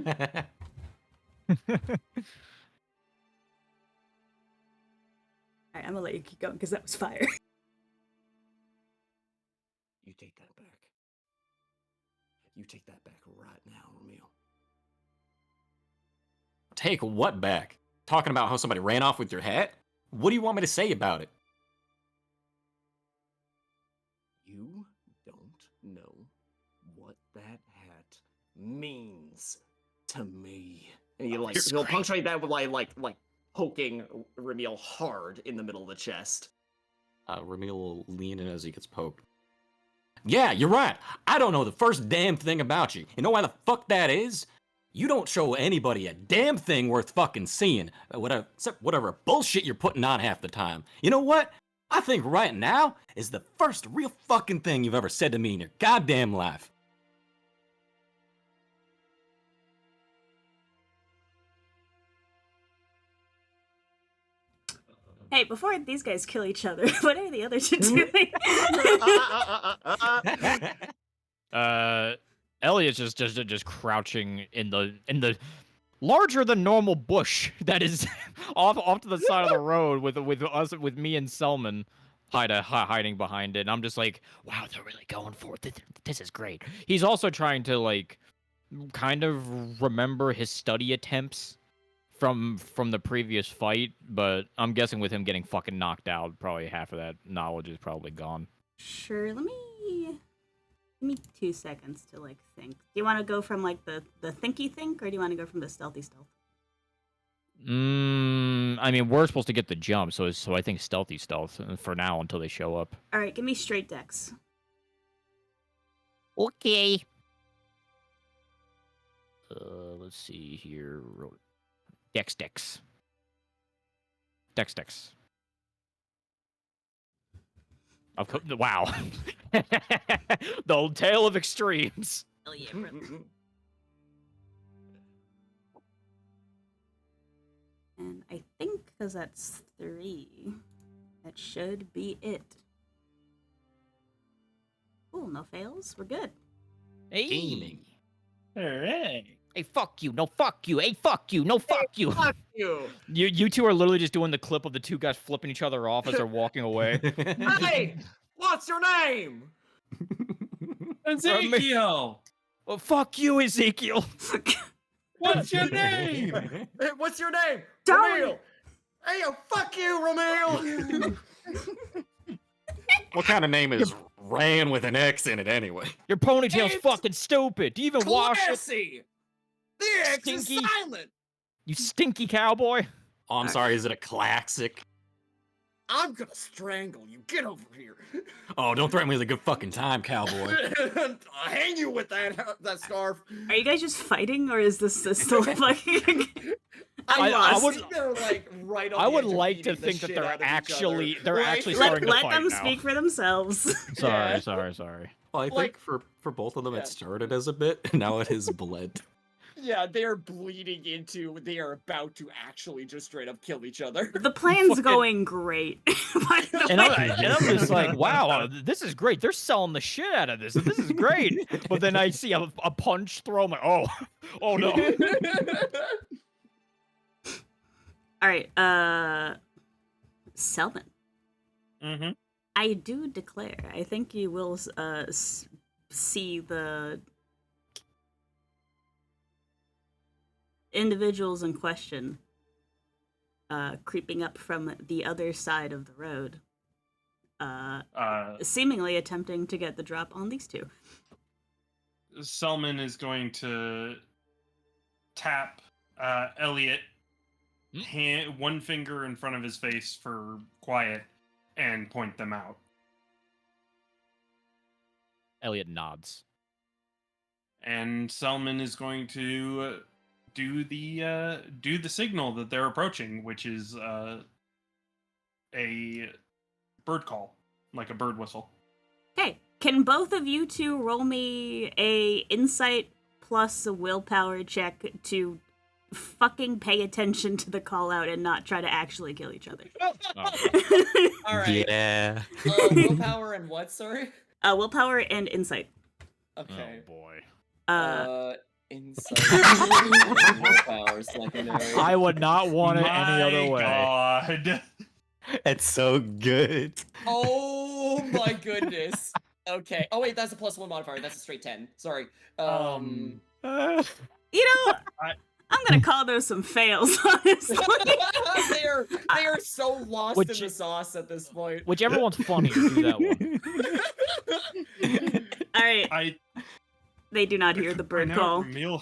Alright, I'm gonna let you keep going because that was fire. You take that back. You take that back right now, Ramil. Take what back? Talking about how somebody ran off with your hat? What do you want me to say about it? You don't know what that hat means to me. And he'll punctuate that with like poking Ramil hard in the middle of the chest. Ramil will lean in as he gets poked. Yeah, you're right. I don't know the first damn thing about you. You know why the fuck that is? You don't show anybody a damn thing worth fucking seeing. Except whatever bullshit you're putting on half the time. You know what? I think right now is the first real fucking thing you've ever said to me in your goddamn life. Hey, before these guys kill each other, what are the other two doing? Elliot's just crouching in the larger than normal bush that is off to the side of the road with me and Selman hiding behind it. And I'm just like, wow, they're really going for it. This is great. He's also trying to like kind of remember his study attempts from the previous fight, but I'm guessing with him getting fucking knocked out, probably half of that knowledge is probably gone. Sure, give me 2 seconds to like think. Do you want to go from like the thinky think, or do you want to go from the stealthy stealth? I mean, we're supposed to get the jump, so I think stealthy stealth for now until they show up. All right, give me straight dex. Okay. Let's see here. Dex. Wow. The tale of extremes. Hell yeah, brother. And I think because that's 3, that should be it. Cool, no fails. We're good. Hey. Gaming. Hooray! Hey, fuck you. No, fuck you. Hey, fuck you. No, fuck you. Fuck you! You two are literally just doing the clip of the two guys flipping each other off as they're walking away. Hey! What's your name? Ezekiel! Well, fuck you, Ezekiel. What's your name? Hey, what's your name? Sorry. Ramil! Hey, yo, fuck you, Ramil! What kind of name is Ran with an X in it anyway? Your ponytail's It's fucking stupid. Do you even wash it? Classy! The X is Stinky. silent! You stinky cowboy. Oh, I'm sorry, is it a classic? I'm gonna strangle you. Get over here. Oh, don't threaten me with a good fucking time, cowboy. I'll hang you with that scarf. Are you guys just fighting, or is this still fucking? I lost. would- They're like right on I the would edge of like to beating the think that shit they're out of each actually other. they're Right? actually let starting to let fight them now. speak for themselves. Sorry, Yeah. sorry. Well, I think Like- for both of them, Yeah. it started as a bit, and now it has bled. Yeah, they're bleeding into. They are about to actually just straight up kill each other. The plan's Fucking- going great. By the And way. I'm just like, wow, this is great. They're selling the shit out of this. This is great. But then I see a punch throw. I'm like, oh no. All right, Selman. Mm-hmm. I do declare, I think you will see the individuals in question creeping up from the other side of the road, seemingly attempting to get the drop on these two. Selman is going to tap Elliot, one finger in front of his face for quiet, and point them out. Elliot nods. And Selman is going to do the signal that they're approaching, which is a bird call, like a bird whistle. Okay, can both of you two roll me a insight plus a willpower check to fucking pay attention to the call out and not try to actually kill each other? Oh. All right. Yeah. Willpower and what? Sorry. Willpower and insight. Okay. Oh boy. Insight. Willpower secondary. I would not want it any other way. God. It's so good. Oh my goodness. Okay. Oh wait, that's a +1 modifier. That's a straight 10. Sorry. You know, I'm gonna call those some fails, honestly. they are so lost Which- in the sauce at this point. Whichever one's funnier, do that one. All right, I they do not hear the bird know call. Ramil-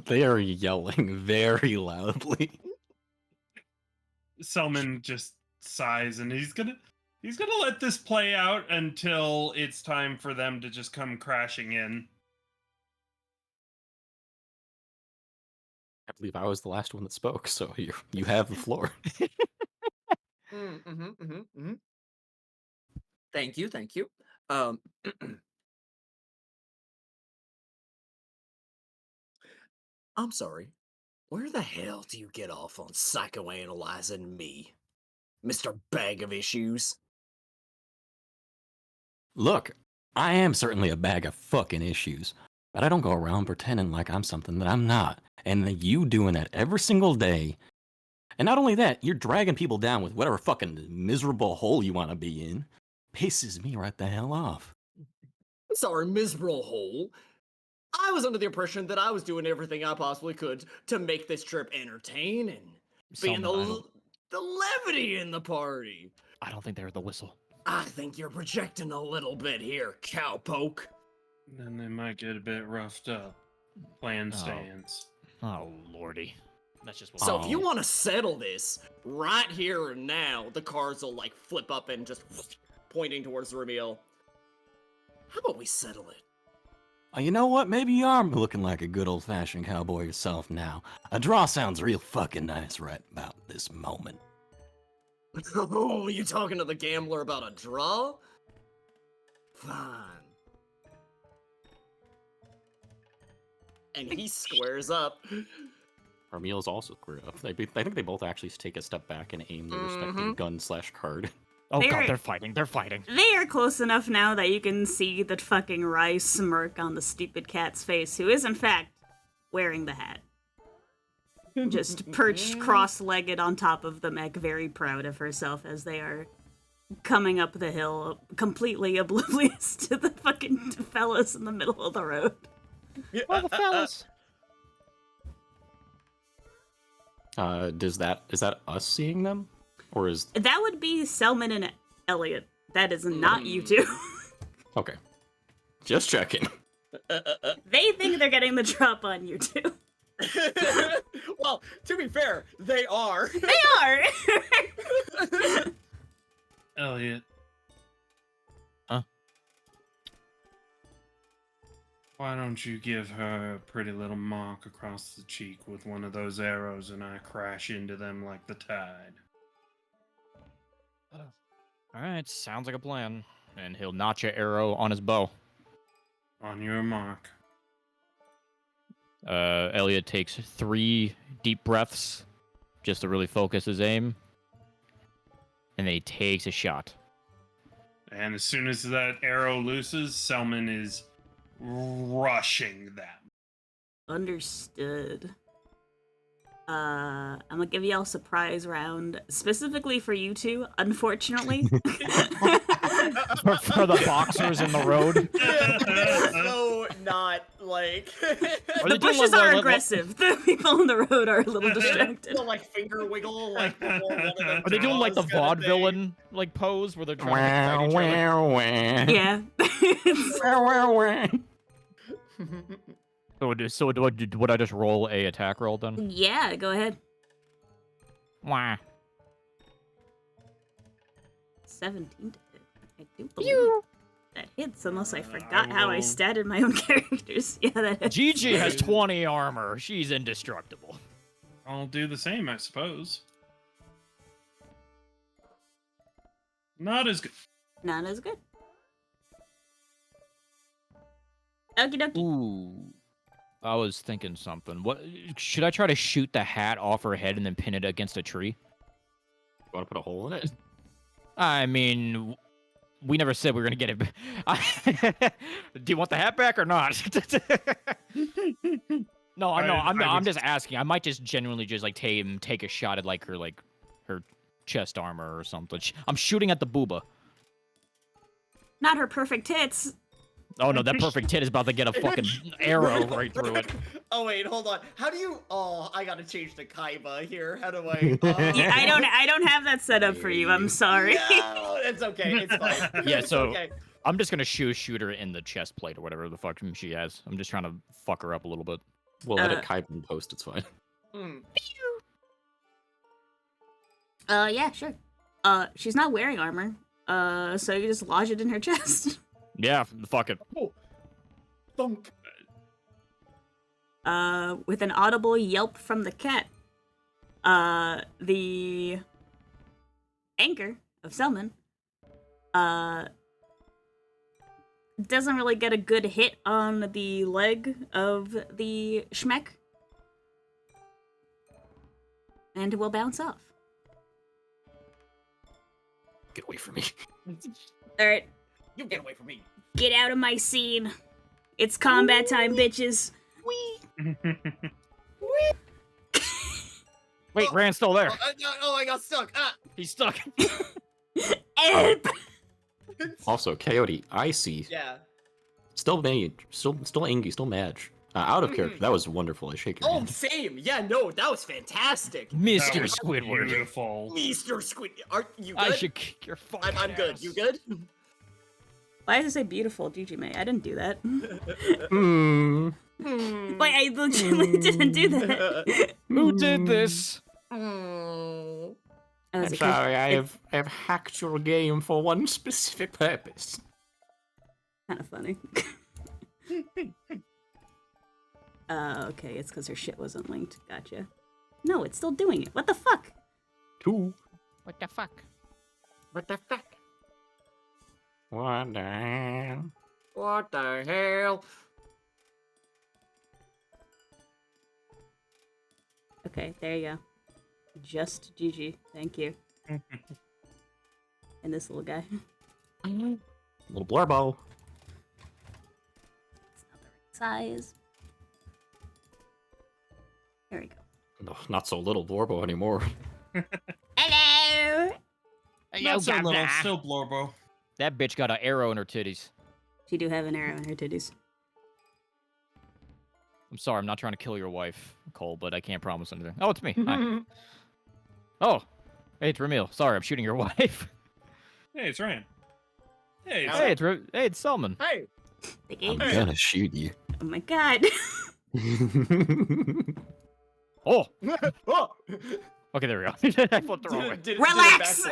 They are yelling very loudly. Selman just sighs, and he's gonna let this play out until it's time for them to just come crashing in. I believe I was the last one that spoke, so you have the floor. Thank you. I'm sorry. Where the hell do you get off on psychoanalyzing me, Mr. Bag of Issues? Look, I am certainly a bag of fucking issues, but I don't go around pretending like I'm something that I'm not. And you doing that every single day. And not only that, you're dragging people down with whatever fucking miserable hole you want to be in. Pisses me right the hell off. Sorry, miserable hole. I was under the impression that I was doing everything I possibly could to make this trip entertaining. Being Selman, the levity in the party. I don't think they heard the whistle. I think you're projecting a little bit here, cowpoke. Then they might get a bit roughed up. Plan Oh. stands. Oh lordy. That's just what So if you Oh. want to settle this right here and now, the cards will like flip up and just pointing towards the reveal. How about we settle it? You know what? Maybe you are looking like a good old-fashioned cowboy yourself now. A draw sounds real fucking nice right about this moment. Oh, you talking to the gambler about a draw? Fine. And he squares up. Armiel's also squared up. I think they both actually take a step back and aim their respective gun/card. Oh They're- god, they're fighting. They're fighting. They are close enough now that you can see the fucking wry smirk on the stupid cat's face, who is in fact wearing the hat. Just perched cross-legged on top of the mech, very proud of herself as they are coming up the hill, completely oblivious to the fucking fellas in the middle of the road. Where are the fellas? Is that us seeing them, or is That would be Selman and Elliot. That is not you two. okay? Just checking. They think they're getting the drop on you two. Well, to be fair, they are. They are! Elliot. Huh? Why don't you give her a pretty little mark across the cheek with one of those arrows and I crash into them like the tide? Alright, sounds like a plan. And he'll notch an arrow on his bow. On your mark. Elliot takes 3 deep breaths just to really focus his aim. And then he takes a shot. And as soon as that arrow looses, Selman is rushing them. Understood. I'm gonna give y'all a surprise round, specifically for you two, unfortunately. For the boxers in the road. So not like The bushes are aggressive. The people on the road are a little distracted. the like finger wiggle like before one of them Are they doing like the draws kinda thing. vaudevillain like pose where they're trying to fight each other? Yeah. So would I just roll a attack roll then? Yeah, go ahead. Wah. 17 to hit. I do believe that hits, unless I forgot how I will- statted my own characters. Yeah, that hits. Gigi has 20 armor. She's indestructible. I'll do the same, I suppose. Not as good. Not as good. Okie dokie. Ooh. I was thinking something. What should I try to shoot the hat off her head and then pin it against a tree? Want to put a hole in it? I mean, we never said we were gonna get it. Do you want the hat back or not? No, I'm just asking. I might just genuinely just like take a shot at like her chest armor or something. I'm shooting at the booba. Not her perfect hits. Oh no, that perfect tit is about to get a fucking arrow right through it. Oh wait, hold on. How do you? Oh, I gotta change to Kaiba here. How do I? Yeah, I don't have that set up for you. I'm sorry. No, it's okay. It's fine. Yeah, It's so okay. I'm just gonna shoot her in the chest plate or whatever the fuck she has. I'm just trying to fuck her up a little bit. We'll let it kite and post. It's fine. Hmm. Yeah, sure. She's not wearing armor. So you just lodge it in her chest. Yeah, fuck it. Oh, thunk. With an audible yelp from the cat, the anchor of Selman, doesn't really get a good hit on the leg of the schmeck, and will bounce off. Get away from me. Alright, You get away from me. get out of my scene. It's combat time, bitches. Wait, Rand's still there. Oh, I got stuck. Ah. He's stuck. Elp! Also, Coyote, I see. Yeah. Still mage. Still angry. Still mad. Out of character. That was wonderful. I shake your Oh, hand. same. Yeah, no, that was fantastic. Mr. That was Squidward. Beautiful. Mr. Squid, are you good? I should kick your fucking I'm good. ass. You good? Why does it say beautiful, Gigi May? I didn't do that. Hmm. Wait, I legitimately didn't do that. Who did this? That was I'm a good- sorry. I have hacked your game for one specific purpose. Kind of funny. Okay, it's because her shit wasn't linked. Gotcha. No, it's still doing it. What the fuck? Two. What the fuck? What the fuck? What the hell? What the hell? Okay, there you go. Just GG. Thank you. And this little guy. Little blurbo. It's not the right size. There we go. No, not so little blurbo anymore. Hello! Not so little, still Blorbo. That bitch got an arrow in her titties. She do have an arrow in her titties. I'm sorry, I'm not trying to kill your wife, Cole, but I can't promise anything. Oh, it's me. Hi. Oh, hey, it's Ramil. Sorry, I'm shooting your wife. Hey, it's Ryan. Hey, Hey, it's Selman. Hey! The I'm game. gonna shoot you. Oh my god. Oh, Oh! okay, there we go. I flipped the wrong way. Relax!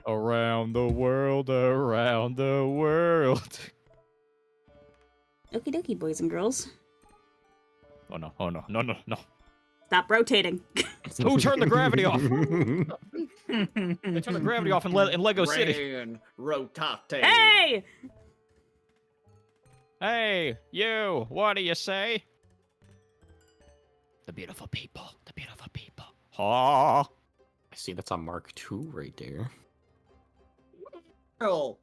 Around the world, around the world. Okie dokie, boys and girls. Oh no, oh no, no, no, no. Stop rotating. Who turned the gravity off? They turned the gravity off in Lego City. Rain rotate. Hey! Hey, you, what do you say? The beautiful people, the beautiful people. Oh. I see that's a Mark II right there. Oh.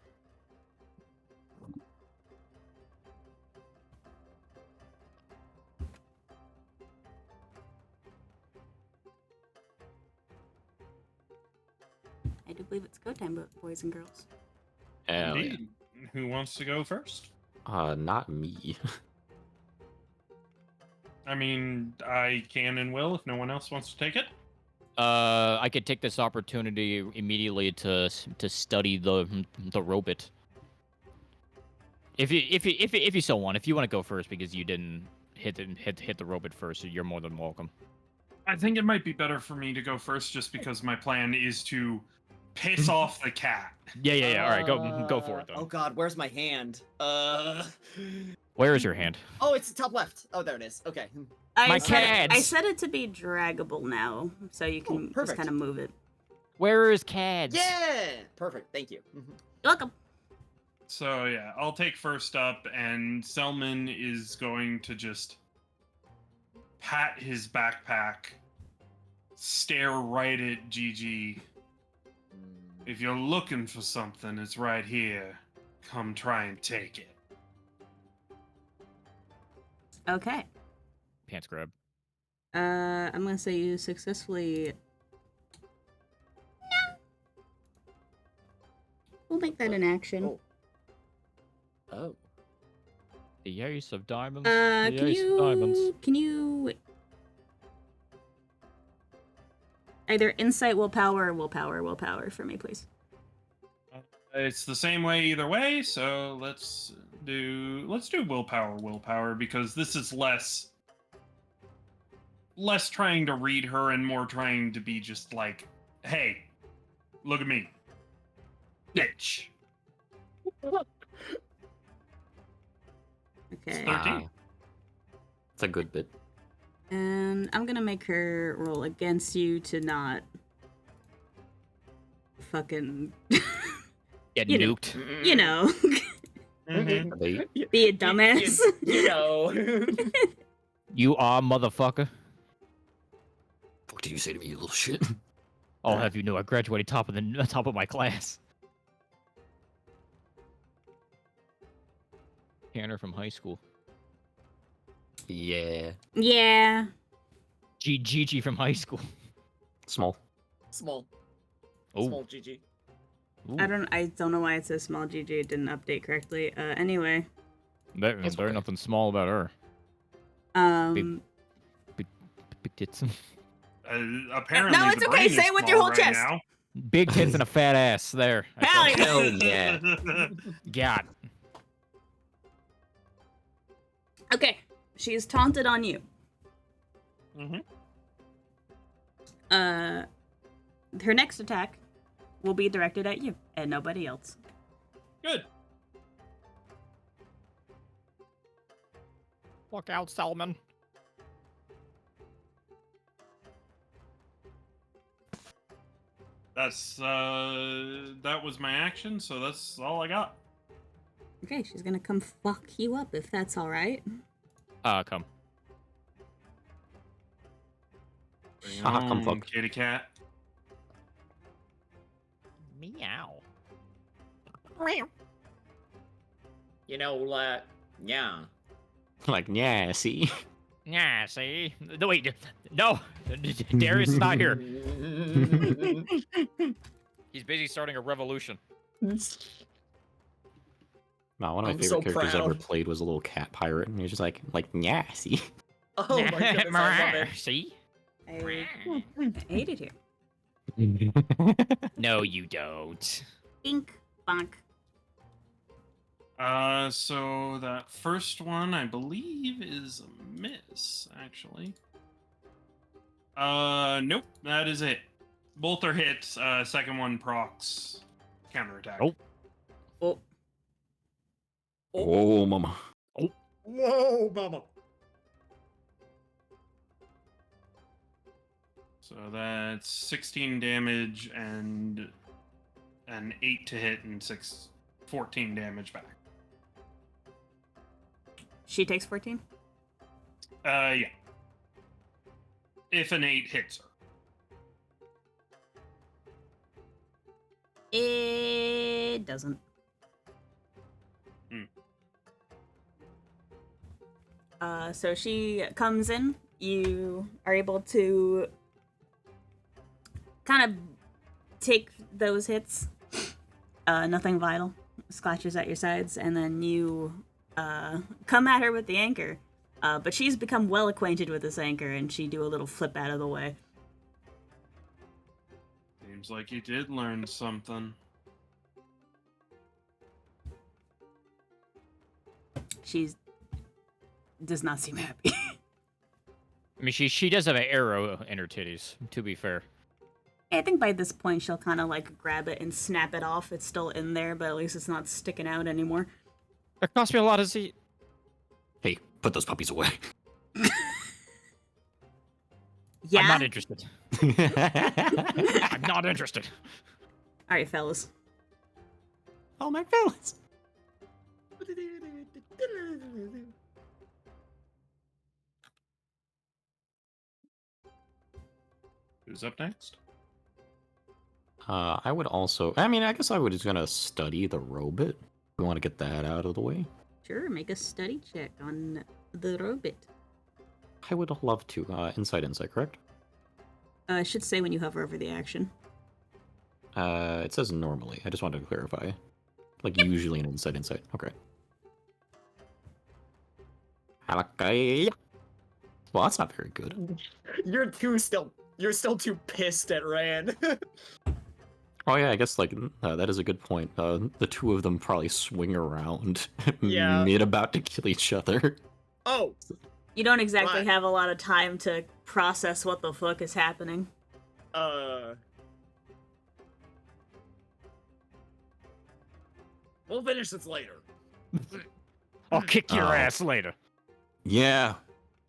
I do believe it's go time, boys and girls. Hell yeah. Indeed. Who wants to go first? Not me. I mean, I can and will if no one else wants to take it. I could take this opportunity immediately to study the robot. If you so want, if you want to go first because you didn't hit the robot first, you're more than welcome. I think it might be better for me to go first just because my plan is to piss off the cat. Yeah. All right, go for it then. Oh god, where's my hand? Where is your hand? Oh, it's the top left. Oh, there it is. Okay. My I cads. set it to be draggable now, so you can just perfect. kind of move it. Where is Cads? Yeah! Perfect, thank you. You're welcome. So yeah, I'll take first up, and Selman is going to just pat his backpack, stare right at Gigi. If you're looking for something, it's right here. Come try and take it. Okay. Pants grab. I'm gonna say you successfully. No. We'll make that an action. Oh. Oh. The ace of diamonds. Can the ace of diamonds. you either insight willpower or willpower for me, please? It's the same way either way, so let's do willpower because this is less trying to read her and more trying to be just like, hey, look at me, bitch. Okay. 13. It's a good bit. And I'm gonna make her roll against you to not fucking Get You know. nuked. you know, Mhm. Are they- be a dumbass. You know. You are motherfucker. What did you say to me, you little shit? I'll have you know I graduated top of my class. Tanner from high school. Yeah. Yeah. Gigi from high school. Small. Small. Oh. Small GG. I don't know why it says small GG. It didn't update correctly. Anyway. There's okay. nothing small about her. Big tits. Apparently, No, it's the okay. brain Say is it with your small whole right chest. now. Big tits and a fat ass. There. I Hell said yeah. it. Hell yeah. God. Okay. She is taunted on you. Mhm. Her next attack will be directed at you and nobody else. Good. Look out, Salmon. That was my action, so that's all I got. Okay, she's gonna come fuck you up if that's all right. Come. Bring it Haha, come on, fuck. kitty cat. Meow. You know, like, yeah. Like, yeah, see? Yeah, see? No, wait. No. Darius is not here. He's busy starting a revolution. Wow, one of my I'm favorite so characters ever proud. played was a little cat pirate, and he was just like, yeah, see? Oh my goodness, I love it. See? I hate it here. No, you don't. Ink, bonk. So that first one, I believe, is a miss, actually. Nope, that is it. Both are hits. Second one procs counterattack. Oh. Oh, Oh, mama. Whoa, mama. So that's 16 damage and an 8 to hit and 14 damage back. she takes 14. Yeah. If an 8 hits her. It doesn't. So she comes in. You are able to kind of take those hits. Nothing vital. Scratches at your sides, and then you come at her with the anchor. But she's become well acquainted with this anchor, and she do a little flip out of the way. Seems like you did learn something. She does not seem happy. I mean, she does have an arrow in her titties, to be fair. I think by this point she'll kind of like grab it and snap it off. It's still in there, but at least it's not sticking out anymore. It cost me a lot to see. Hey, put those puppies away. Yeah. I'm not interested. I'm not interested. All right, fellas. Oh, my fellas. Who's up next? I would also... I mean, I guess I was gonna study the robot. We want to get that out of the way. Sure, make a study check on the robot. I would love to. Insight, correct? I should say when you hover over the action. It says normally. I just wanted to clarify. Like usually an insight. Okay. Okay. Well, that's not very good. You're still too pissed at Rand. Oh yeah, I guess like that is a good point. The two of them probably swing around Yeah. mid about to kill each other. Oh, You don't exactly Right. have a lot of time to process what the fuck is happening. We'll finish this later. I'll kick your Oh. ass later. Yeah,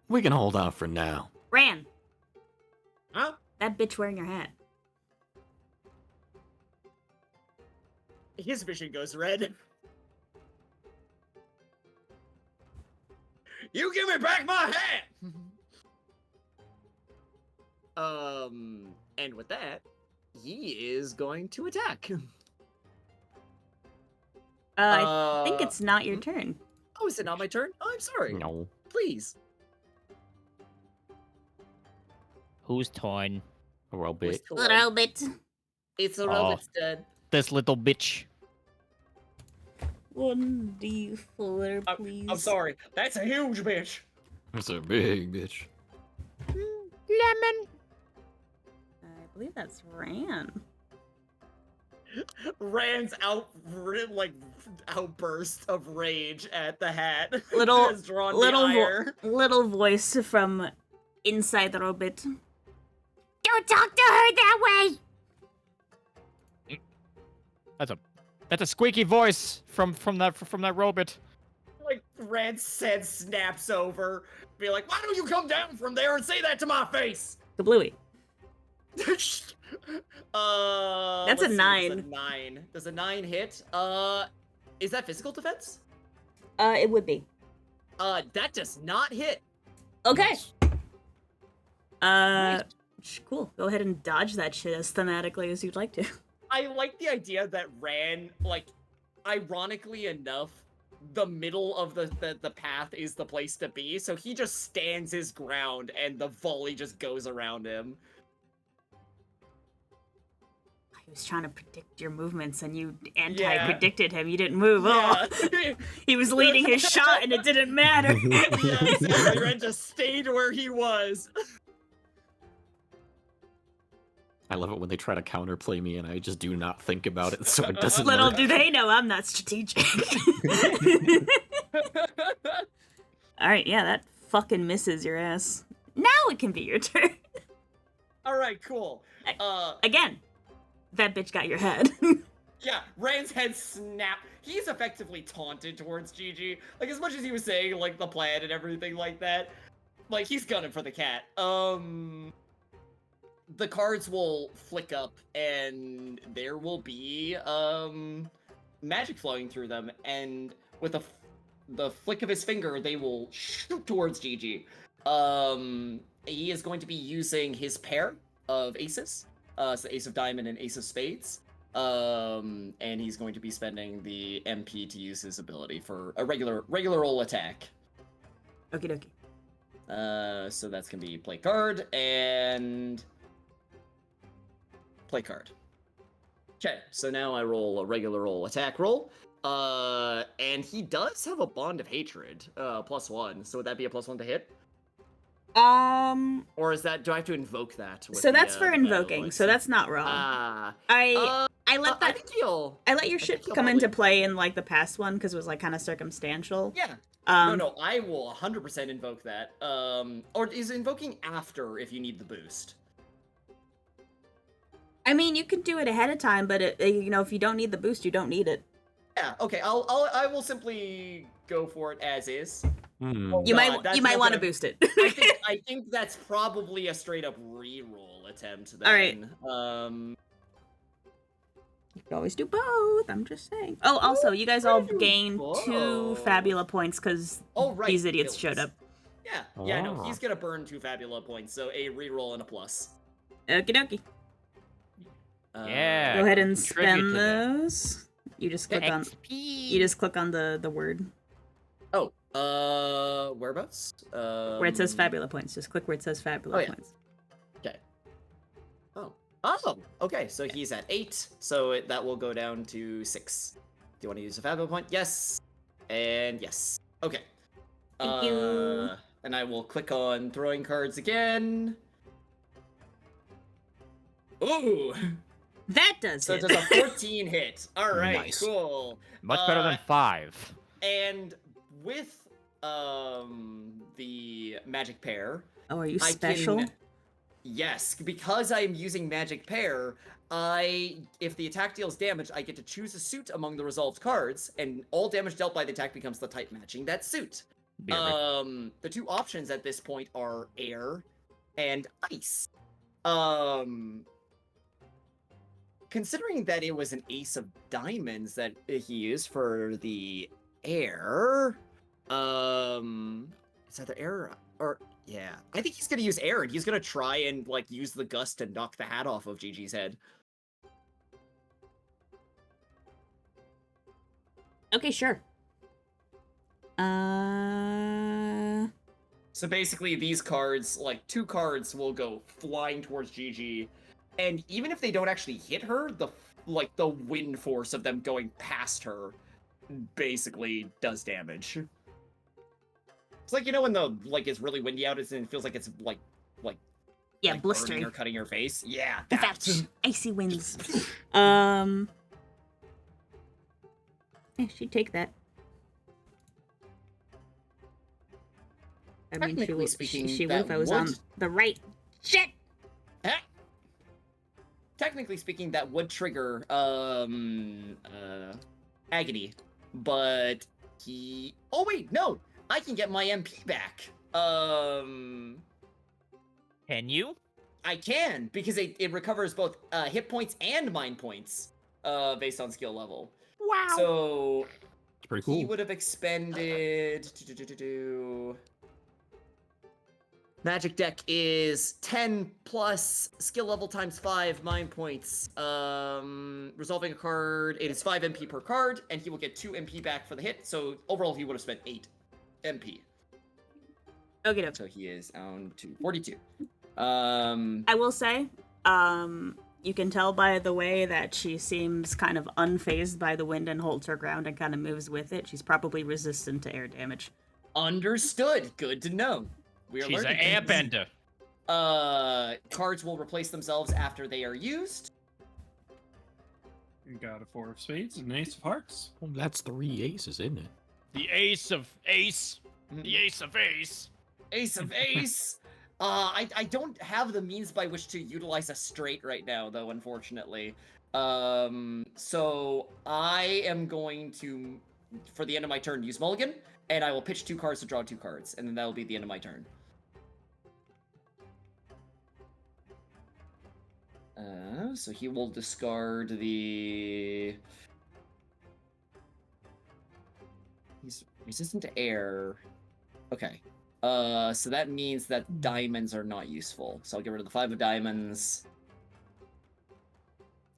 we can hold out for now. Ran, Huh? that bitch wearing your hat. His vision goes red. You give me back my hat! And with that, he is going to attack. I think it's not your turn. Oh, is it not my turn? Oh, I'm sorry. No. Please. Who's turn? A robot. Robot. It's a Oh. robot's dead. This little bitch. 1d4, please. I'm sorry. That's a huge bitch. It's a big bitch. Lemon. I believe that's Ran. Rand's outburst of rage at the hat. Little- has drawn the little ire. Little voice from inside the robot. Don't talk to her that way! That's a squeaky voice from that robot. Like Rand's head snaps over. Be like, why don't you come down from there and say that to my face? The Bluey. That's a Does a 9. 9. Does a 9 hit? Is that physical defense? It would be. That does not hit. Okay. Cool. Go ahead and dodge that shit as thematically as you'd like to. I like the idea that Ran, like, ironically enough, the middle of the path is the place to be, so he just stands his ground and the volley just goes around him. He was trying to predict your movements and you anti-predicted him. You didn't move. Oh. He was leading his shot and it didn't matter. Yeah, exactly. Ren just stayed where he was. I love it when they try to counterplay me and I just do not think about it, so it doesn't Little work. do they know I'm not strategic. Alright, yeah, that fucking misses your ass. Now it can be your turn. Alright, cool. Again, that bitch got your head. Yeah, Rand's head snapped. He's effectively taunted towards Gigi. Like, as much as he was saying, like, the plan and everything like that, like, he's gunning for the cat. The cards will flick up, and there will be, magic flowing through them, and with the flick of his finger, they will shoot towards Gigi. He is going to be using his pair of aces, so Ace of Diamond and Ace of Spades. And he's going to be spending the MP to use his ability for a regular roll attack. Okie dokie. So that's gonna be play card and play card. Okay, so now I roll a regular roll attack roll. And he does have a Bond of Hatred, +1. So would that be a +1 to hit? Or is that, do I have to invoke that? With So that's for the invoking, like, so that's not wrong. I let that. I let your shit come into play in like the past one because it was like kind of circumstantial. Yeah. No, I will 100% invoke that. Or is invoking after if you need the boost? I mean, you could do it ahead of time, but if you don't need the boost, you don't need it. Yeah. Okay. I will simply go for it as is. You might want to boost it. I think that's probably a straight up re-roll attempt. Then. All right. You can always do both. I'm just saying. Oh, also, you guys all gained 2 Fabula points because these idiots showed up. Yeah. Yeah. No, he's gonna burn 2 Fabula points, so a re-roll and a plus. Okie dokie. Yeah. Go ahead and contribute spend to that. those. You just click on. You just click on the word Oh. Whereabouts? where it says Fabula points. Just click where it says Fabula points. Okay. Oh, okay, so he's at 8, so that will go down to 6. Do you want to use a Fabula point? Yes. And yes. Okay. Thank you. And I will click on throwing cards again. Ooh! That does So it. does a 14 hit. Alright, Nice. cool. Much better than 5. And with the magic pair, Oh, are you I special? Yes, because I am using magic pair, if the attack deals damage, I get to choose a suit among the resolved cards, and all damage dealt by the attack becomes the type matching that suit. The 2 options at this point are air and ice. Considering that it was an Ace of Diamonds that he used for the air, is that the air or? Yeah, I think he's gonna use air, and he's gonna try and like use the gust to knock the hat off of Gigi's head. Okay, sure. So basically, these cards, like 2 cards, will go flying towards Gigi, and even if they don't actually hit her, the wind force of them going past her basically does damage. It's like, when the it's really windy out and it feels like it's like blistering or cutting your face. Yeah, Fetch. Icy winds. Yeah, she'd take that. I mean, Technically speaking, she would that if I was on would- the right shit. Technically speaking, that would trigger agony, but he. Oh wait, no, I can get my MP back. Can you? I can because it recovers both hit points and mind points based on skill level. Wow. So It's pretty cool. he would have expended. Magic deck is 10 plus skill level times 5 mind points. Resolving a card, it is 5 MP per card, and he will get 2 MP back for the hit. So overall, he would have spent 8 MP. Okay. So he is down to 42. I will say, you can tell by the way that she seems kind of unfazed by the wind and holds her ground and kind of moves with it. She's probably resistant to air damage. Understood. Good to know. We are She's an learning things. airbender. Cards will replace themselves after they are used. You got a 4 of spades and an ace of hearts. Well, that's 3 aces, isn't it? The ace of ace. The ace of ace. Ace of ace. I don't have the means by which to utilize a straight right now, though, unfortunately. So I am going to, for the end of my turn, use Mulligan, and I will pitch 2 cards to draw 2 cards, and then that will be the end of my turn. So he will discard the... He's resistant to air. Okay. So that means that diamonds are not useful. So I'll get rid of the 5 of diamonds.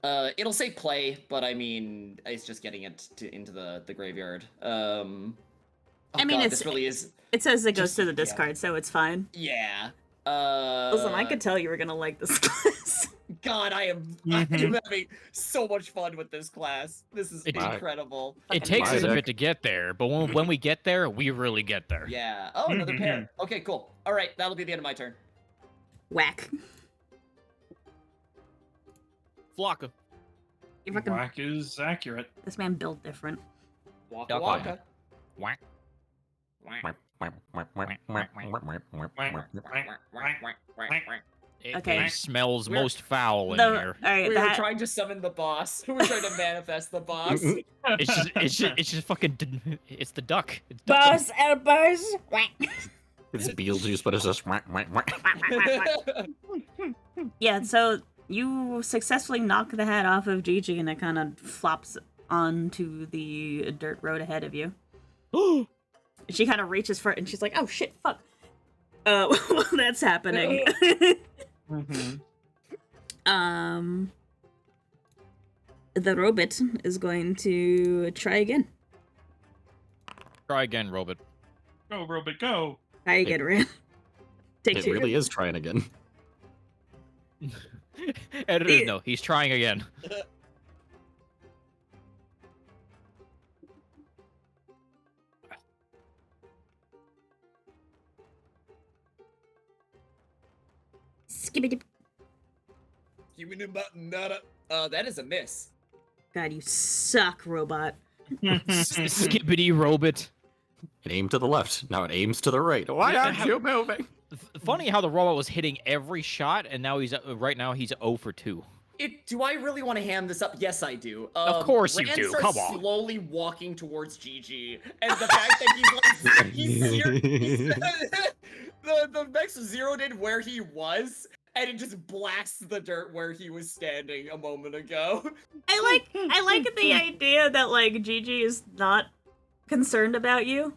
It'll say play, but I mean, it's just getting it into the graveyard. I mean, this really is... It says it goes just- to the discard, so it's fine. Yeah. Listen, I could tell you were gonna like this class. God, I am having so much fun with this class. This is incredible. It takes us a deck. bit to get there, but when we get there, we really get there. Yeah. Oh, another pair. Okay, cool. All right, that'll be the end of my turn. Whack. Flocka. You fucking, Whack is accurate. this man built different. Waka Duck waka. Whack. Okay. It smells We're- most foul in All here. right, We that, were trying to summon the boss. We were trying to manifest the boss. It's just fucking. It's the duck. It's duck. boss elbows. Whack. It's Beetlejuice, but it's just whack, whack, whack. Yeah, so you successfully knock the hat off of Gigi, and it kind of flops onto the dirt road ahead of you. She kind of reaches for it, and she's like, "Oh shit, fuck." While that's happening, the robot is going to try again. Try again, robot. Go, Robot, go. Try again, Ran. Take It 2. really is trying again. Editor, no, he's trying again. Skibbity. That is a miss. God, you suck, robot. Skibbity robot. It aimed to the left. Now it aims to the right. Why aren't you moving? Funny how the robot was hitting every shot, and now he's right now he's 0 for 2. Do I really want to ham this up? Yes, I do. Of course you Rand do, starts come on. slowly walking towards Gigi, and the fact that the mech zeroed in where he was, and it just blasts the dirt where he was standing a moment ago. I like the idea that like Gigi is not concerned about you.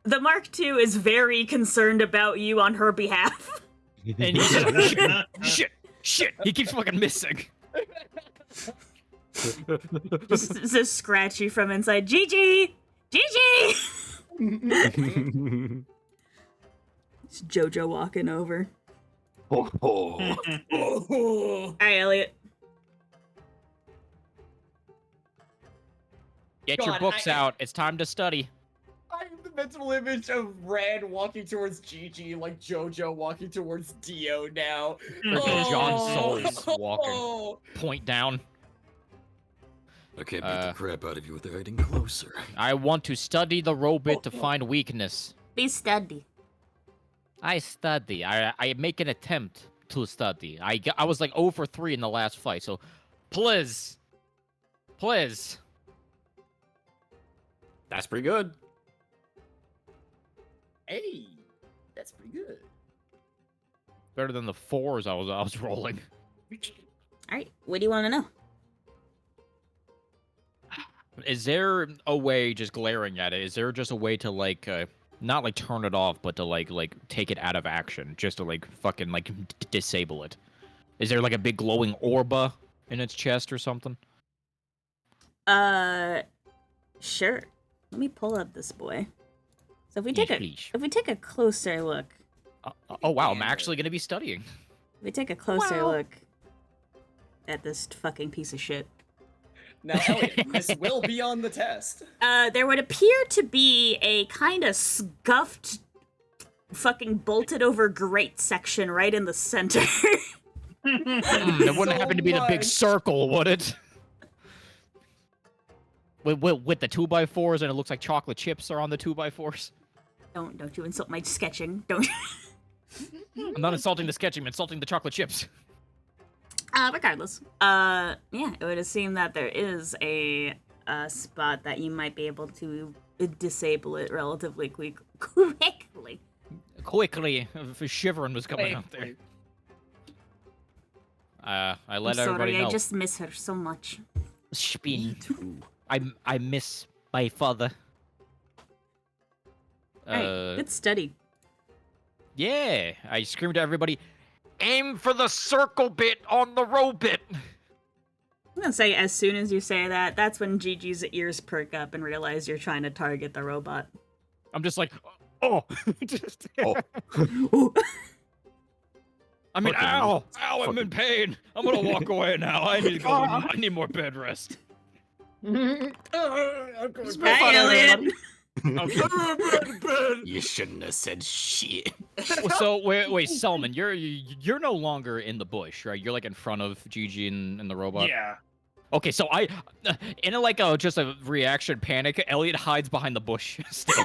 The Mark II is very concerned about you on her behalf. And he's just, shit, he keeps fucking missing. Just scratchy from inside. Gigi! Gigi! It's Jojo walking over. Oh, oh. Alright, Elliot. Get your God, books out. It's time to study. I have the mental image of Rand walking towards Gigi like Jojo walking towards Dio now. Freaking John Souls Oh. walking. Point down. I can't beat the crap out of you without getting closer. I want to study the robot to find weakness. Be steady. I study. I make an attempt to study. I was like 0 for 3 in the last fight, so please. Please. That's pretty good. Hey, that's pretty good. Better than the 4s I was rolling. Alright, what do you want to know? Is there a way, just glaring at it, is there just a way to, like, not like turn it off, but to like take it out of action, just to like fucking like disable it? Is there like a big glowing orba in its chest or something? Sure. Let me pull up this boy. So if we Yes, take please. if we take a closer look, Oh wow, I'm actually gonna be studying. if we take a closer Wow. look at this fucking piece of shit. Now, Elliot, this will be on the test. There would appear to be a kind of scuffed, fucking bolted over grate section right in the center. It wouldn't happen to be the big much. circle, would it? With the 2x4s, and it looks like chocolate chips are on the 2x4s. Don't you insult my sketching. Don't. I'm not insulting the sketching, I'm insulting the chocolate chips. Regardless. Yeah, it would seem that there is a spot that you might be able to disable it relatively quickly. Quickly, if shivering was coming out there. I let I'm everybody sorry, know. I just miss her so much. Me too. I miss my father. Alright, good study. Yeah, I screamed to everybody, aim for the circle bit on the row bit. I'm gonna say, as soon as you say that, that's when Gigi's ears perk up and realize you're trying to target the robot. I'm just like, oh. Oh. I mean, Fucking- ow, I'm in pain. I'm gonna walk away now. I need to go. I need more bed rest. Hi, Elliot! You shouldn't have said shit. So wait, Selman, you're no longer in the bush, right? You're like in front of Gigi and the robot. Yeah. Okay, so I, in a, like a just a reaction panic, Elliot hides behind the bush still.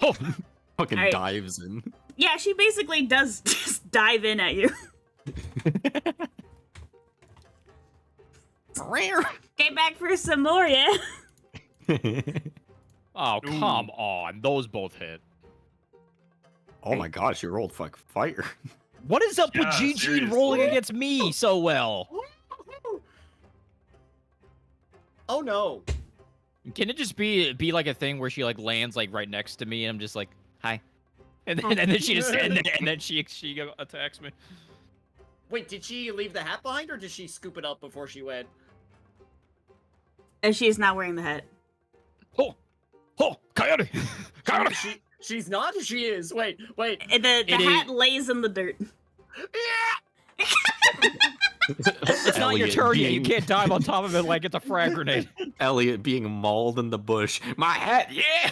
Oh, Fucking Alright. dives in. Yeah, she basically does just dive in at you. Get back for some more, yeah? oh, come on, those both hit. Oh my gosh, you rolled fire. What is up with Yeah, Gigi seriously. rolling against me so well? Oh no. Can it just be like a thing where she like lands like right next to me and I'm just like, hi, and then she just and then she attacks me. Wait, did she leave the hat behind or did she scoop it up before she went? And she's not wearing the hat. Oh, coyote, coyote. She's not? She is. Wait. And the It hat is- lays in the dirt. It's not your Elliot turn yet. You being- can't dive on top of it like it's a frag grenade. Elliot being mauled in the bush. My hat, yeah!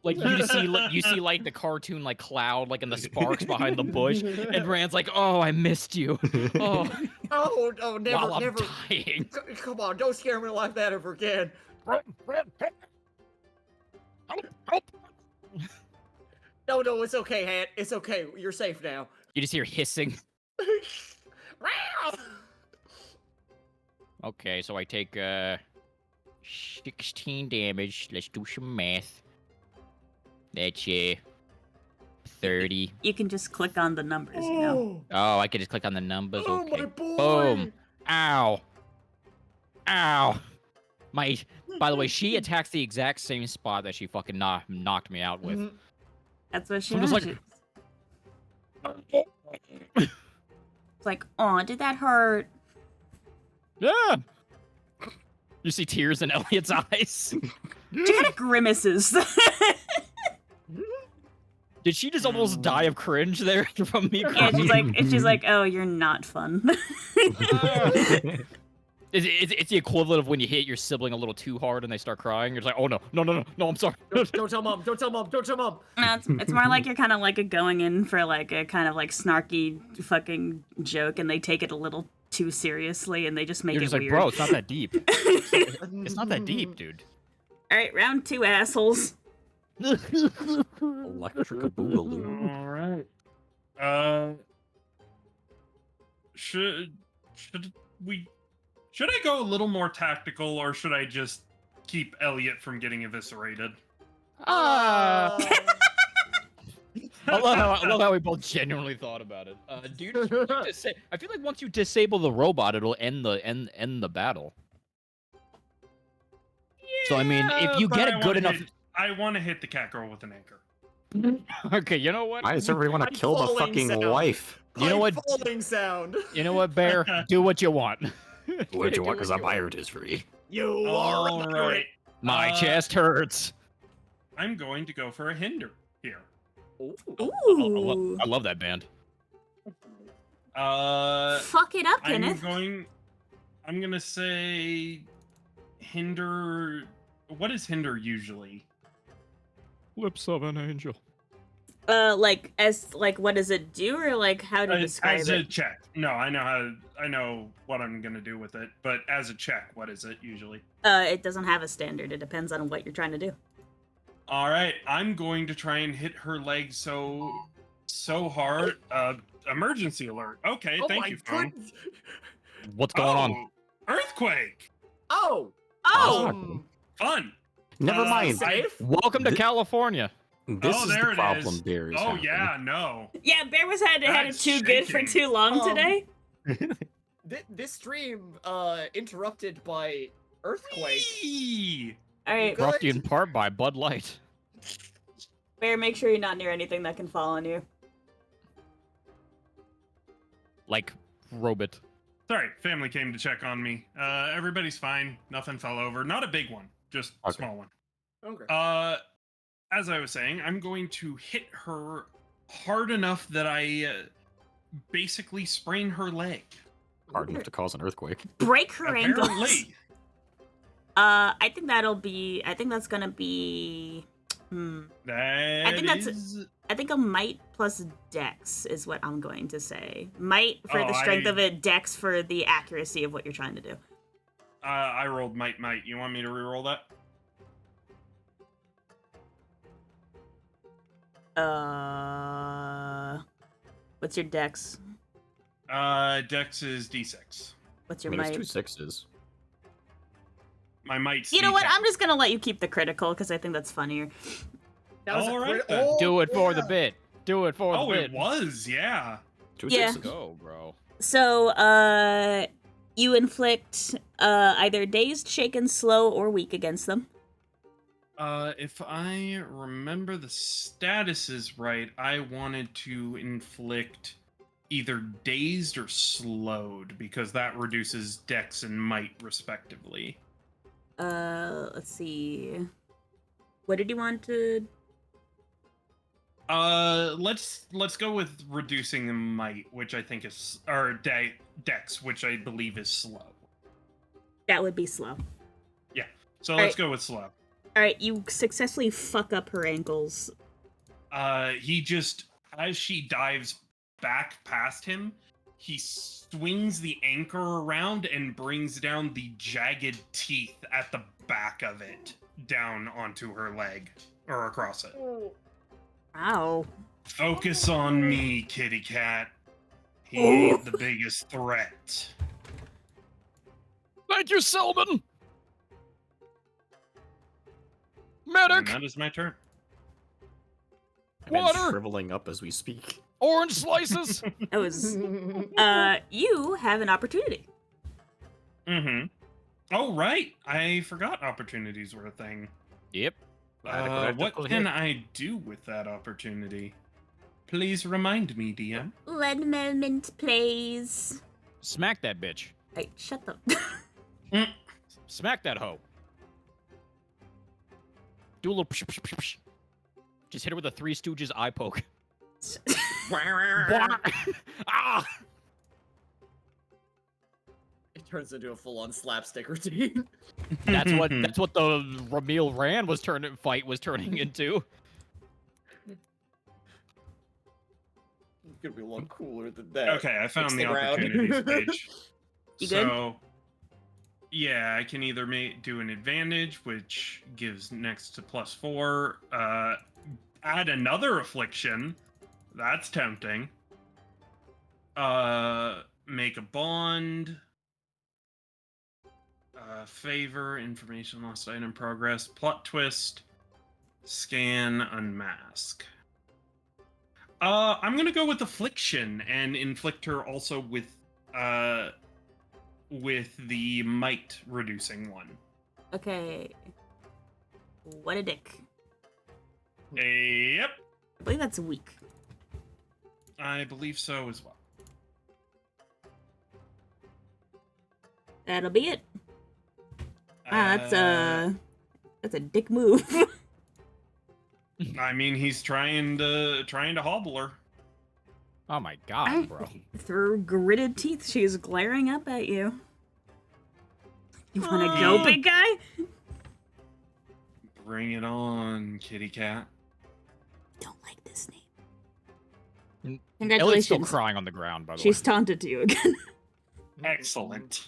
Like you see like the cartoon like cloud like in the sparks behind the bush, and Rand's like, "Oh, I missed you." Oh, Oh, never, while I'm never. dying. Come on, don't scare me like that ever again. No, it's okay, Hat. It's okay. You're safe now. You just hear hissing. Okay, so I take 16 damage. Let's do some math. That's 30. You can just click on the numbers, you know? Oh, I can just click on the numbers. Oh, Okay. my boy. Boom. Ow. Ow. By the way, she attacks the exact same spot that she fucking knocked me out with. That's what she I'm just does. It's like, oh, did that hurt? Yeah. You see tears in Elliot's eyes. She kind of grimaces. Did she just almost die of cringe there from me? Yeah, she's like, oh, you're not fun. It's the equivalent of when you hit your sibling a little too hard and they start crying. You're just like, oh no, I'm sorry. Don't tell mom. Don't tell mom. No, it's more like you're kind of like going in for like a kind of like snarky fucking joke, and they take it a little too seriously, and they just make You're it just like, weird. bro, it's not that deep. It's not that deep, dude. All right, round 2, assholes. Electric boogaloo. All right. Should I go a little more tactical, or should I just keep Elliot from getting eviscerated? I love how we both genuinely thought about it. Dude, I feel like once you disable the robot, it'll end the battle. So I mean, if you but get I a good wanna enough, I want to hit the cat girl with an anchor. Okay, you know what? Why does everybody want to High kill the falling fucking sound. wife? You know what? Falling sound. You know what, Bear? Do what you want. What Do you want? what Because you a want. pirate is free. You All are a right. pirate. My Uh, chest hurts. I'm going to go for a hinder here. Ooh. Ooh. I love that band. Fuck it up, Kenneth. I'm gonna say hinder. What is hinder usually? Lips of an angel. Like what does it do, or like how to describe As a it? check. No, I know what I'm gonna do with it, but as a check, what is it usually? It doesn't have a standard. It depends on what you're trying to do. All right, I'm going to try and hit her leg so hard. Emergency alert. Okay, Oh thank my you, phone. goodness. What's going on? Earthquake. Oh. Oh, Fun. Never Uh, mind. Safe. Welcome to Thi- California. This Oh, is there the it problem is. Bear is Oh having. yeah, no. yeah. Bear was had it That's too good for shaking. too long today. This stream interrupted by earthquake. Whee! All right, Good. Brought to you in part by Bud Light. Bear, make sure you're not near anything that can fall on you. Like, Robot. Sorry, family came to check on me. Everybody's fine. Nothing fell over. Not a big one, just a Okay. small one. Okay. As I was saying, I'm going to hit her hard enough that I basically sprain her leg. Hard enough to cause an earthquake. Break her ankles. Apparently. I think that's gonna be. That think that's- is- I think a might plus dex is what I'm going to say. Might for Oh, the strength I- of it, dex for the accuracy of what you're trying to do. I rolled might. You want me to reroll that? What's your dex? Dex is D6. What's I your mean, it's might? 2 6s. My might's You know what? D10. I'm just gonna let you keep the critical because I think that's funnier. That was a All right, crit- then. Oh, Do it for the yeah. bit. Do it for the Oh, bit. it was, yeah. 2 Yeah. 6s. Go, bro. So, you inflict either dazed, shaken, slow, or weak against them. If I remember the statuses right, I wanted to inflict either dazed or slowed because that reduces dex and might respectively. Let's see. What did you want to? Let's go with reducing the might, which I think is dex, which I believe is slow. That would be slow. So All let's right. go with slow. All right, you successfully fuck up her ankles. He just, as she dives back past him, he swings the anchor around and brings down the jagged teeth at the back of it down onto her leg or across it. Ow. Focus on me, kitty cat. He ain't the biggest threat. Thank you, Selman! And Medic! that is my turn. And it's Water! shriveling up as we speak. Orange slices! That was. You have an opportunity. Mm-hmm. Oh, right. I forgot opportunities were a thing. Yep. What can I do with that opportunity? Please remind me, DM. One moment, please. Smack that bitch. Hey, shut the. Smack that hoe. Do a little psh, psh, psh, psh. Just hit her with a Three Stooges eye poke. Ah! It turns into a full-on slapstick routine. That's what the Ramil Rand fight was turning into. It's gonna be a lot cooler than that. Okay, I found Fix the the ground. opportunities page. You good? So, yeah, I can either do an advantage, which gives next to +4. Add another affliction. That's tempting. Make a bond. Favor, information lost item progress, plot twist, scan, unmask. I'm gonna go with affliction and inflict her also with the might reducing one. Okay. What a dick. Yep, I believe that's weak. I believe so as well. That'll be it. Wow, that's a dick move. I mean, he's trying to hobble her. Oh my god, bro. Through gritted teeth, she's glaring up at you. You wanna go, big guy? Bring it on, kitty cat. Don't like this name. Elliot's still Congratulations. crying on the ground, by the She's way. taunted you again. Excellent.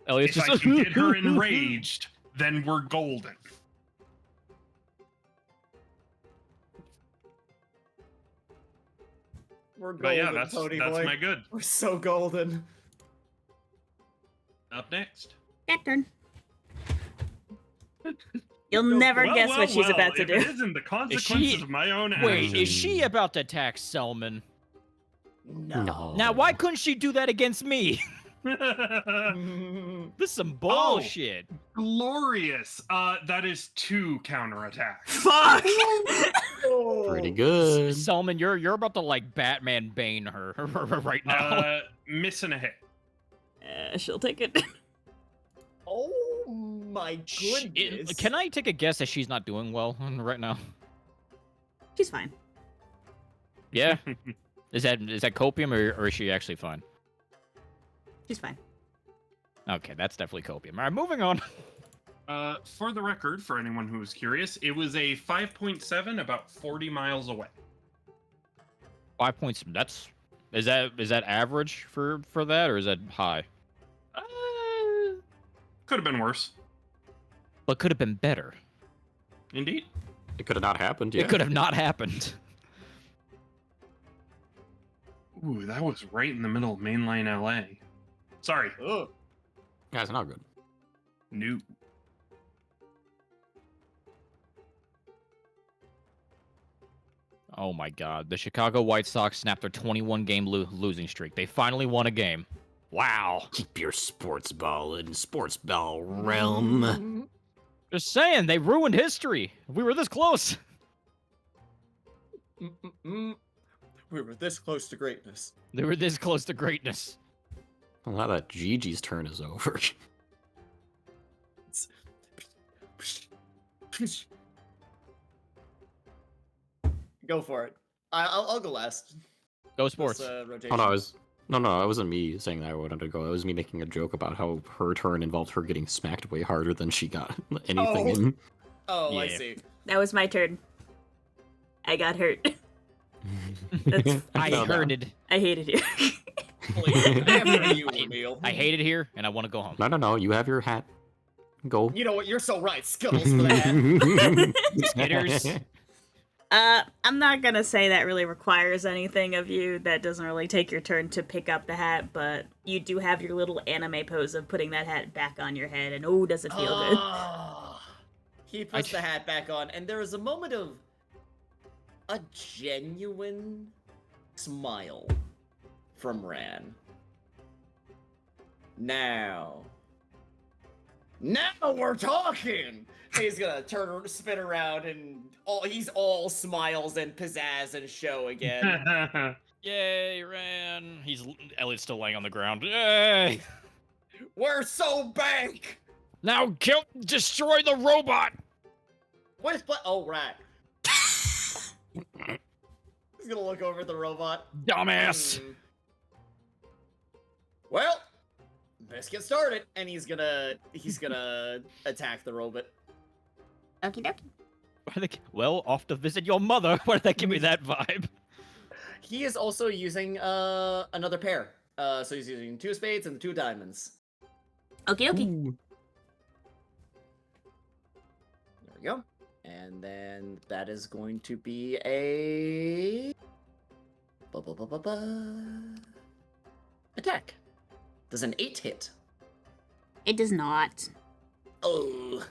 Elliot's If just I can get her enraged, then we're golden. We're But golden, yeah, that's Pony Boy. my good. We're so golden. Up next. That turn. You'll never guess what she's about to if do. It isn't the consequences of my own actions. Wait, is she about to attack Selman? No. Now, why couldn't she do that against me? This is some bullshit. Glorious. That is 2 counterattacks. Fuck! Pretty good. Selman, you're about to like Batman Bane her right now. Missing a hit. She'll take it. Oh my goodness. Can I take a guess that she's not doing well right now? She's fine. Yeah. Is that copium or is she actually fine? She's fine. Okay, that's definitely copium. All right, moving on. For the record, for anyone who was curious, it was a 5.7 about 40 miles away. 5 points. Is that average for that or is that high? Could have been worse. But could have been better. Indeed. It could have not happened. Yeah. It could have not happened. Ooh, that was right in the middle of mainline LA. Sorry. Ugh. Guys, not good. No. Oh my god. The Chicago White Sox snapped their 21-game losing streak. They finally won a game. Wow. Keep your sports ball in sports ball realm. Just saying, they ruined history. We were this close. We were this close to greatness. They were this close to greatness. Well, now that Gigi's turn is over. Go for it. I'll go last. Go sports. This, rotation. Oh no, it wasn't me saying that I wanted to go. It was me making a joke about how her turn involved her getting smacked way harder than she got anything in. Oh, I Yeah. see. That was my turn. I got hurt. I fell heard down. it. I hated you. After you, Emil. I hate it here, and I want to go home. No, you have your hat. Go. You know what? You're so right. Skittles for that. Skitters. I'm not gonna say that really requires anything of you. That doesn't really take your turn to pick up the hat, but you do have your little anime pose of putting that hat back on your head, and oh, does it feel good. He puts the hat back on, and there is a moment of a genuine smile from Ran. Now we're talking. He's gonna spin around, and he's all smiles and pizzazz and show again. Yay, Ran. Elliot's still laying on the ground. Yay. We're so bank. Now destroy the robot. Oh, right. He's gonna look over at the robot. Dumbass. Well, let's get started. And he's gonna attack the robot. Okie dokie. Well, off to visit your mother. Why did that give me that vibe? He is also using another pair. So he's using 2 spades and 2 diamonds. Okie dokie. Ooh. There we go. And then that is going to be a attack. Does an 8 hit? It does not. Oh.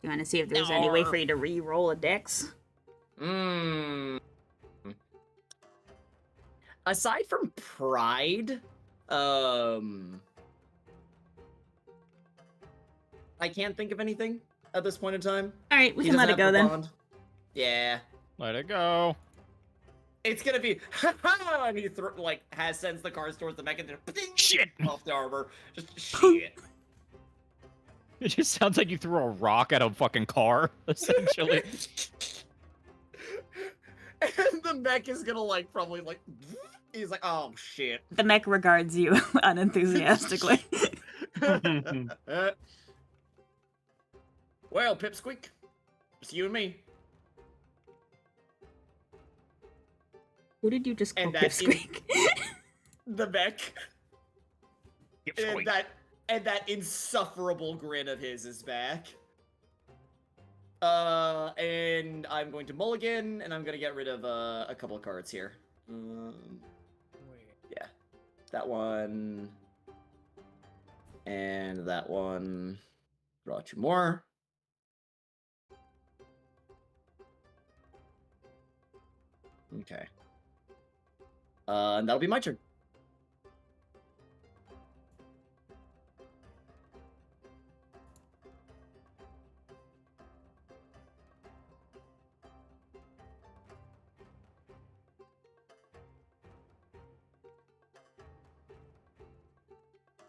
You want to see if there's any way for you to re-roll a dex? Aside from pride, I can't think of anything at this point in time. All right, we He can let doesn't it go have then. the bond. Yeah, Let it go. It's gonna be and he sends the cards towards the mech and then Shit. off the armor. Just shit. It just sounds like you threw a rock at a fucking car, essentially. And the mech is gonna probably he's like, oh shit. The mech regards you unenthusiastically. Well, Pipsqueak, it's you and me. Who did you just call And that Pipsqueak? The mech. And that insufferable grin of his is back. And I'm going to mulligan, and I'm gonna get rid of a couple of cards here. Yeah, that one, and that one. Draw 2 more. Okay. And that'll be my turn.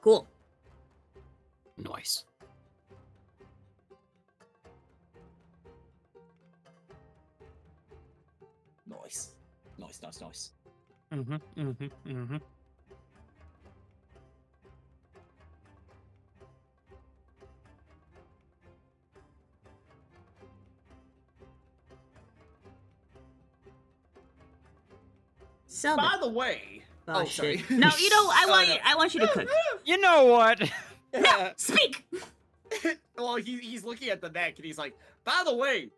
Cool. Nice. Nice. Nice. Mm-hmm. Sell By it. the way. Oh, sorry. shit. No, I want you to cook. You know what? No, speak. Well, he's looking at the neck and he's like, by the way,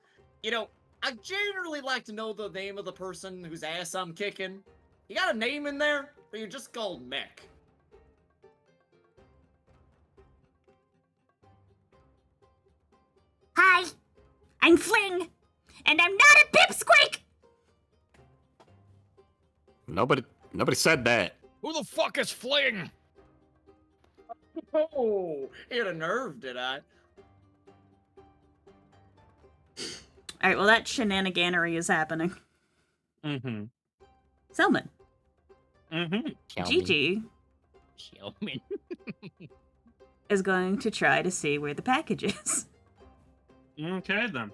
I generally like to know the name of the person whose ass I'm kicking. You got a name in there? Or you're just called Mech? Hi, I'm Fling, and I'm not a pipsqueak. Nobody said that. Who the fuck is Fling? Oh, you had a nerve, did I? All right, well, that shenaniganery is happening. Mm-hmm. Selman, Mm-hmm. Gigi Kill me. is going to try to see where the package is. Okay, then.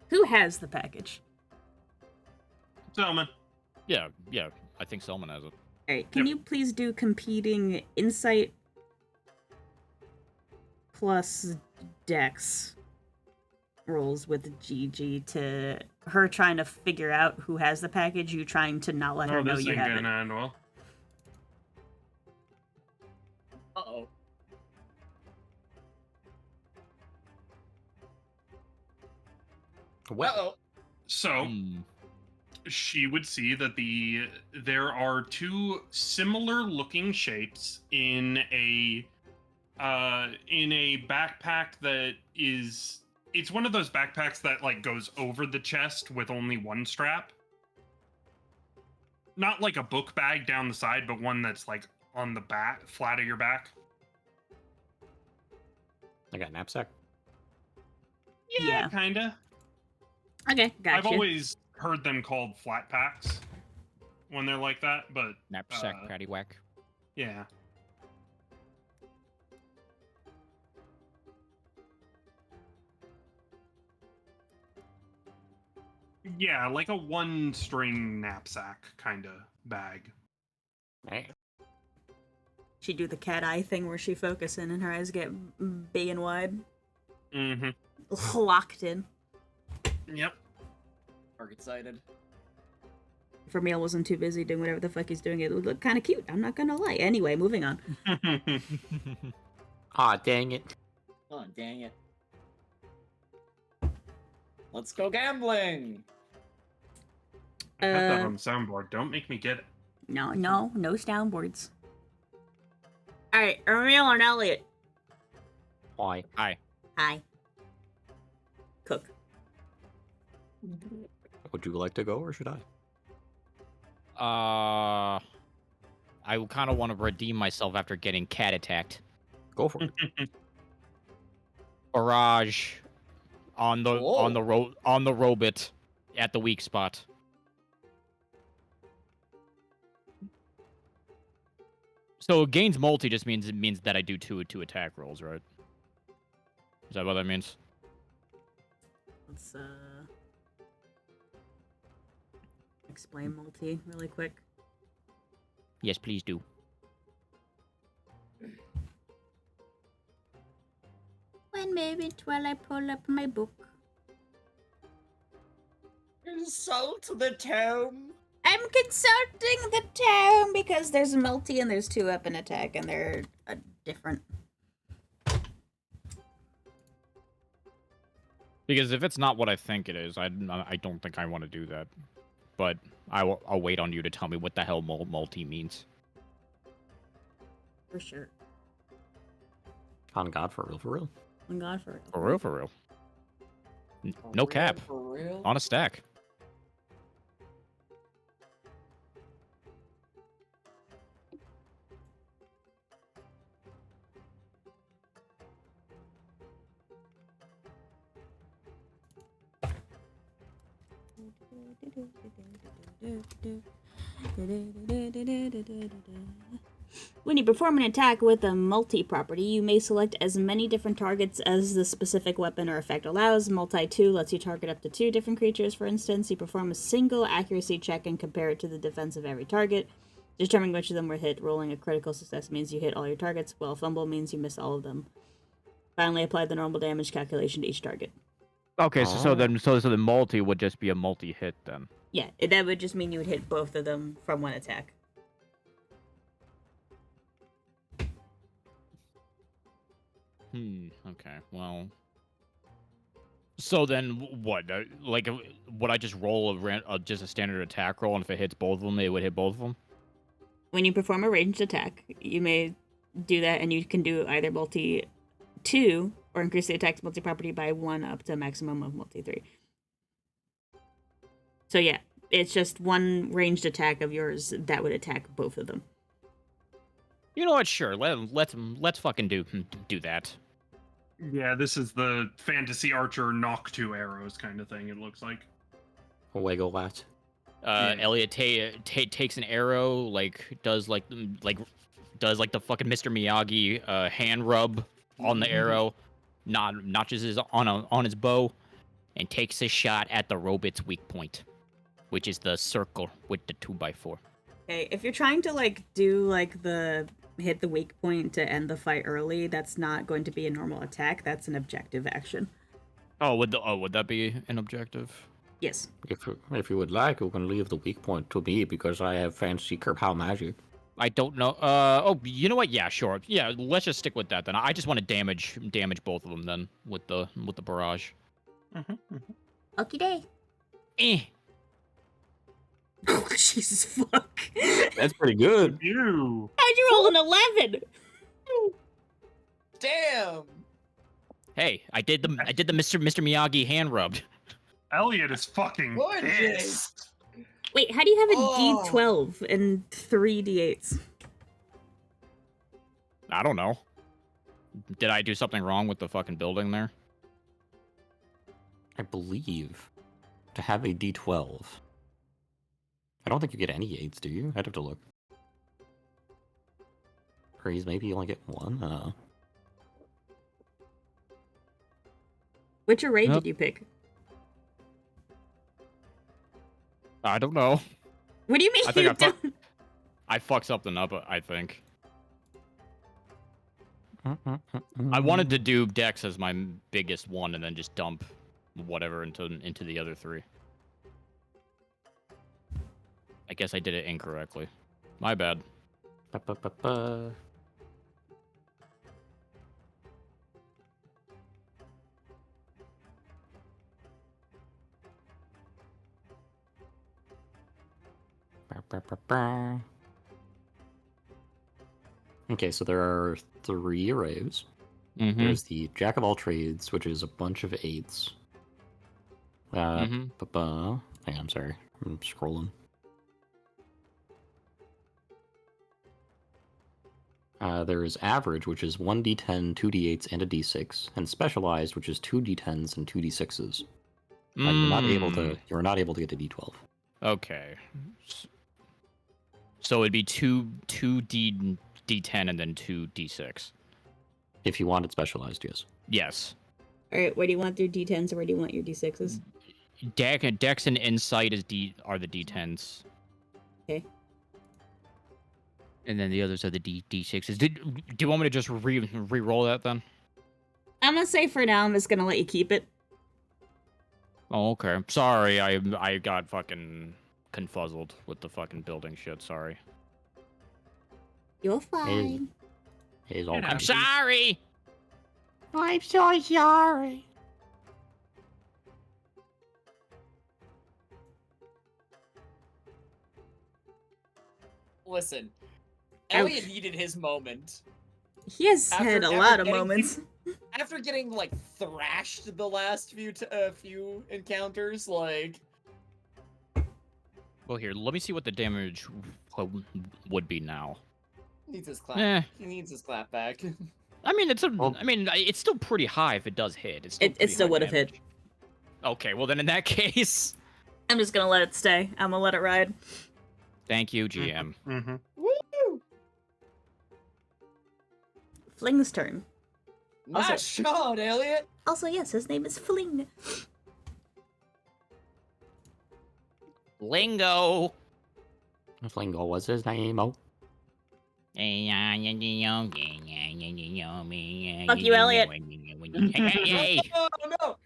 Who has the package? Selman. Yeah, I think Selman has it. All right, can Yep. you please do competing insight plus dex rolls with Gigi to her trying to figure out who has the package, you trying to not let her know This you ain't have it. gonna end well. Uh-oh. Well, Uh-oh. So, Hmm. she would see that there are 2 similar looking shapes in a backpack that is, it's one of those backpacks that goes over the chest with only one strap. Not like a book bag down the side, but one that's on the back, flat of your back. I got a knapsack. Yeah. Kinda. Okay, gotcha. I've always heard them called flat packs when they're like that, but Knapsack, paddywhack. yeah. Yeah, like a 1-string knapsack kind of bag. Hey. She do the cat eye thing where she focusing and her eyes get big and wide, Mm-hmm. locked in. Yep. Target sighted. If Emil wasn't too busy doing whatever the fuck he's doing, it would look kind of cute. I'm not gonna lie. Anyway, moving on. Aw, dang it. Oh, dang it. Let's go gambling! I have that on the soundboard. Don't make me get it. No soundboards. All right, Emil and Elliot. Why? Hi. Hi. Cook. Would you like to go or should I? I kind of want to redeem myself after getting cat attacked. Go for it. Barrage on the robot at the weak spot. So gains multi just means that I do two attack rolls, right? Is that what that means? Let's explain multi really quick. Yes, please do. When maybe while I pull up my book. Consult the tome. I'm consulting the tome because there's multi and there's 2-weapon attack and they're different. Because if it's not what I think it is, I don't think I want to do that. But I'll wait on you to tell me what the hell multi means. For sure. On God, for real, for real. On God, for real. For real, for real. No cap. For real? On a stack. When you perform an attack with a multi-property, you may select as many different targets as the specific weapon or effect allows. Multi-2 lets you target up to 2 different creatures, for instance. You perform a single accuracy check and compare it to the defense of every target. Determining which of them were hit. Rolling a critical success means you hit all your targets, while a fumble means you miss all of them. Finally, apply the normal damage calculation to each target. Okay, so the multi would just be a multi-hit then. Yeah, that would just mean you would hit both of them from one attack. Okay, well... So then, what? Like, would I just roll just a standard attack roll, and if it hits both of them, it would hit both of them? When you perform a ranged attack, you may do that, and you can do either multi-2, or increase the attack's multi-property by 1 up to a maximum of multi-3. So yeah, it's just one ranged attack of yours that would attack both of them. You know what? Sure, let's fucking do that. Yeah, this is the fantasy archer knock 2 arrows kind of thing. It looks like. Wiggle that. Yeah. Elliot takes an arrow, does the fucking Mr. Miyagi hand rub on the arrow, notches his on his bow, and takes a shot at the robot's weak point, which is the circle with the 2x4. Okay, if you're trying to do the hit the weak point to end the fight early, that's not going to be a normal attack. That's an objective action. Would that be an objective? Yes. If you would like, you can leave the weak point to me because I have fancy Kerpow magic. I don't know. You know what? Yeah, sure. Yeah, let's just stick with that then. I just want to damage both of them then with the barrage. Okie day. Eh. Oh, Jesus fuck. That's pretty good. You. How'd you roll an 11? Damn. Hey, I did the Mr. Miyagi hand rubbed. Elliot is fucking Gorgeous. pissed. Wait, how do you have a Oh. D12 and 3 D8s? I don't know. Did I do something wrong with the fucking building there? I believe to have a D12. I don't think you get any 8s, do you? I'd have to look. Raise, maybe you only get 1? Which array Nope. did you pick? I don't know. What do you mean I think you I fuck- don't? I fucked something up, I think. I I wanted to do Dex as my biggest one and then just dump whatever into the other 3. I guess I did it incorrectly. My bad. Okay, so there are 3 arrays. Mm-hmm. There's the Jack of all trades, which is a bunch of 8s. Hang on, I'm sorry. I'm scrolling. There is average, which is 1d10, 2d8s, and a d6, and specialized, which is 2d10s and 2d6s. You're not able to. You're not able to get a d12. Okay. So it'd be two d10 and then 2d6. If you want it specialized, yes. Yes. All right, where do you want your D10s, or where do you want your D6s? Dex and Insight are the d10s. Okay. And then the others are the d6s. Do you want me to just re-roll that then? I'm gonna say for now, I'm just gonna let you keep it. Oh, okay. Sorry, I got fucking confuzzled with the fucking building shit. Sorry. You're fine. It is all. I'm sorry. I'm so sorry. Listen, Ouch. Elliot needed his moment. He has had a lot of getting moments. After getting like thrashed the last few encounters, like Well, here, let me see what the damage would be now. needs his clap. Eh. He needs his clap back. I mean, Well- it's still pretty high if it does hit. It's still It pretty still high would have hit. damage. Okay, well then in that case, I'm just gonna let it stay. I'm gonna let it ride. thank you, GM. Mm-hmm. Woo! Fling's turn. Nice shot, Elliot. Also, yes, his name is Fling. Lingo. Flingo was his name. Oh. Fuck you, Elliot. Hey. Oh no!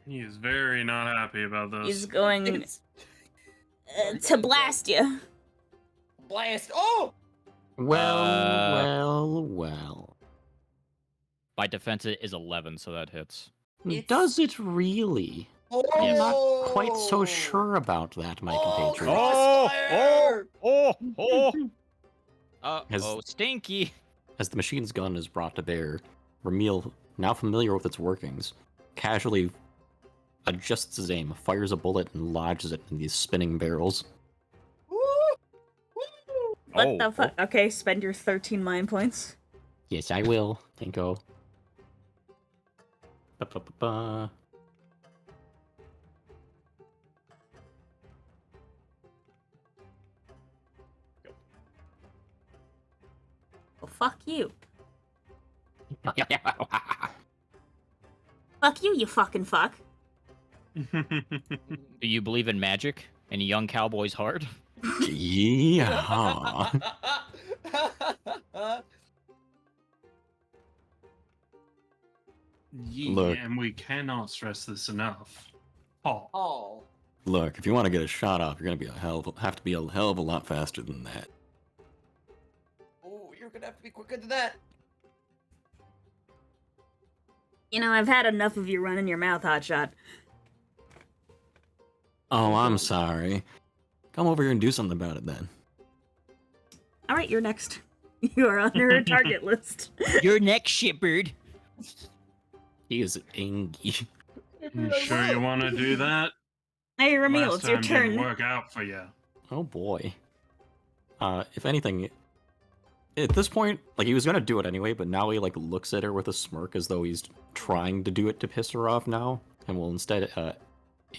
He is very not happy about this. He's going It's to blast you. blast! Oh! Well. My defense is 11, so that hits. Does it really? Oh! I'm not quite so sure about that, my compatriot. Crossfire! Oh, stinky. As the machine's gun is brought to bear, Ramil, now familiar with its workings, casually adjusts his aim, fires a bullet, and lodges it in these spinning barrels. Woo! Woo! What the fuck? Okay, spend your 13 mind points. Yes, I will. Tinko. Ba-ba-ba-ba. Well, fuck you. Fuck you, you fucking fuck. Do you believe in magic in a young cowboy's heart? Yeah. Yeah, Look. and we cannot stress this enough. Paul. Oh. Look, if you want to get a shot off, you're gonna be have to be a hell of a lot faster than that. Oh, you're gonna have to be quicker than that. You know, I've had enough of you running your mouth, Hotshot. Oh, I'm sorry. Come over here and do something about it then. Alright, you're next. You are on her target list. You're next, shitbird. He is angry. You sure you want to do that? Hey, Ramil, Last it's your time turn. didn't work out for you. Oh boy. If anything, at this point, like he was gonna do it anyway, but now he like looks at her with a smirk as though he's trying to do it to piss her off now, and will instead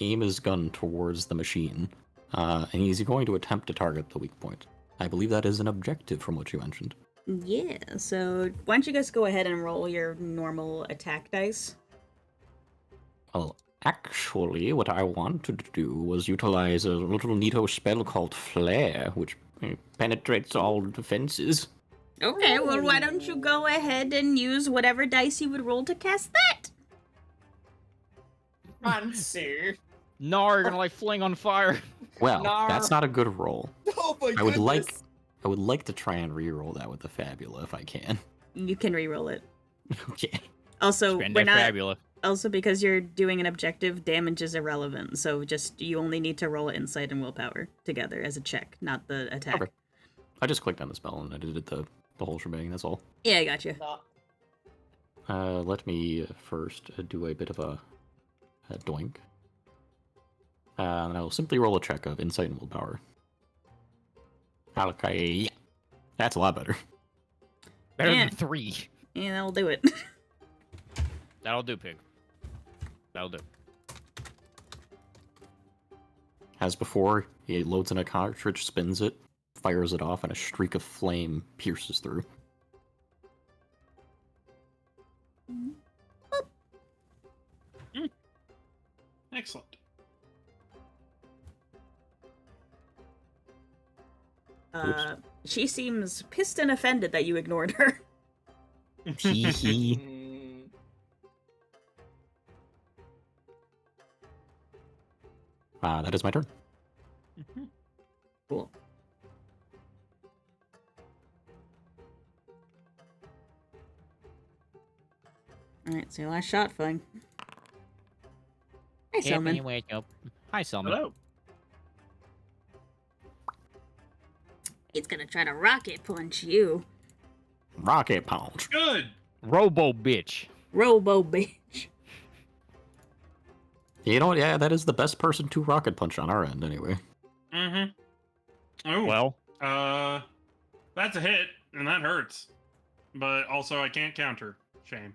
aim his gun towards the machine. And he's going to attempt to target the weak point. I believe that is an objective from what you mentioned. Yeah, so why don't you guys go ahead and roll your normal attack dice? Well, actually, what I wanted to do was utilize a little neato spell called Flare, which penetrates all defenses. Okay, well, why don't you go ahead and use whatever dice you would roll to cast that? Fancy. No, you're gonna like fling on fire. Well, Nar. that's not a good roll. Oh my I would goodness. like to try and re-roll that with the Fabula if I can. You can re-roll it. Okay. Also, Spend we're that not. fabula. Also, because you're doing an objective, damage is irrelevant. So just you only need to roll insight and willpower together as a check, not the attack. Okay. I just clicked on the spell and I did it the whole shebang. That's all. Yeah, I got you. Nah. Let me first do a bit of a doink. And I will simply roll a check of insight and willpower. Okay. That's a lot better. Better Yeah. than 3. Yeah, that'll do it. That'll do, pig. That'll do. As before, he loads in a cartridge, spins it, fires it off, and a streak of flame pierces through. Excellent. She seems pissed and offended that you ignored her. Hee hee. That is my turn. Cool. Alright, so your last shot, fine. Hey, Selman. wake up. Hi, Selman. Hello. He's gonna try to rocket punch you. Rocket punch. Good. Robo bitch. Robo bitch. You know what? Yeah, that is the best person to rocket punch on our end, anyway. Mm-hmm. Oh. Well, That's a hit, and that hurts. But also, I can't counter. Shame.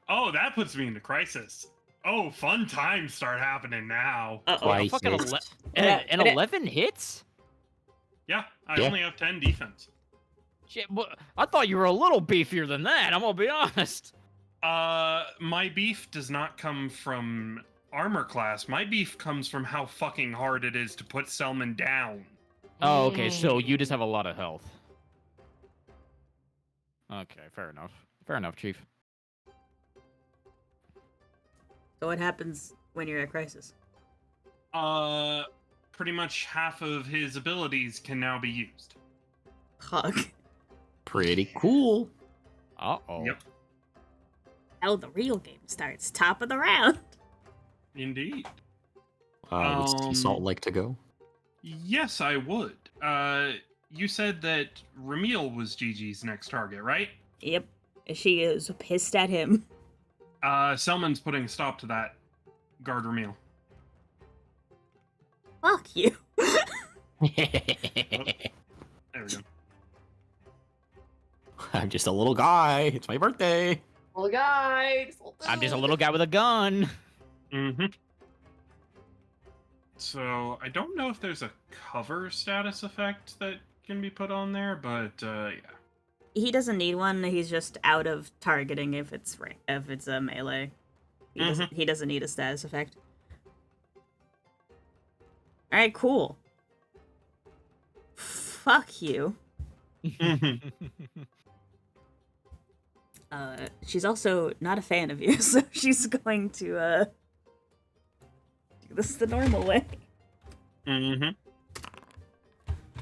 Oh, that puts me into crisis. Oh, fun times start happening now. Uh-oh. Why? fucking Crisis. and 11 hits? Yeah, I Yeah. only have 10 defense. Shit, I thought you were a little beefier than that. I'm gonna be honest. My beef does not come from armor class. My beef comes from how fucking hard it is to put Selman down. Oh, okay. So you just have a lot of health. Okay, fair enough. Fair enough, Chief. So what happens when you're at crisis? Pretty much half of his abilities can now be used. Hug. Pretty cool. Uh-oh. Yep. How the real game starts. Top of the round. Indeed. Would sea salt like to go? Yes, I would. You said that Ramil was Gigi's next target, right? Yep. She is pissed at him. Selman's putting a stop to that. Guard Ramil. Fuck you. There we go. I'm just a little guy. It's my birthday. Well, guys. I'm just a little guy with a gun. Mm-hmm. So, I don't know if there's a cover status effect that can be put on there, but, yeah. He doesn't need one. He's just out of targeting if it's a melee. He doesn't need a status effect. All right, cool. Fuck you. She's also not a fan of you, so she's going to do this the normal way. Mm-hmm.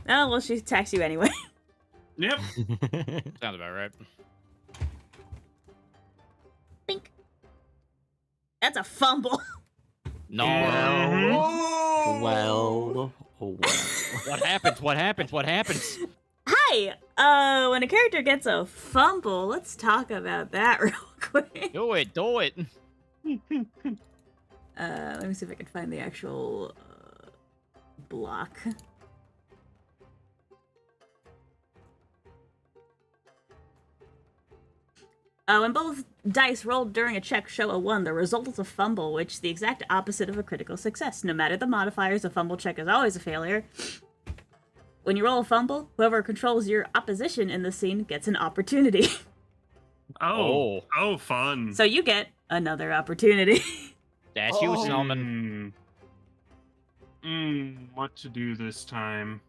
Oh well, she attacks you anyway. Yep. Sounds about right. Bink. That's a fumble. No. Well. What happens? What happens? What happens? Hi. When a character gets a fumble, let's talk about that real quick. Do it. Do it. Let me see if I can find the actual block. When both dice rolled during a check show a 1, the result is a fumble, which is the exact opposite of a critical success. No matter the modifiers, a fumble check is always a failure. When you roll a fumble, whoever controls your opposition in the scene gets an opportunity. Oh, fun. So you get another opportunity. That's you, Selman. What to do this time?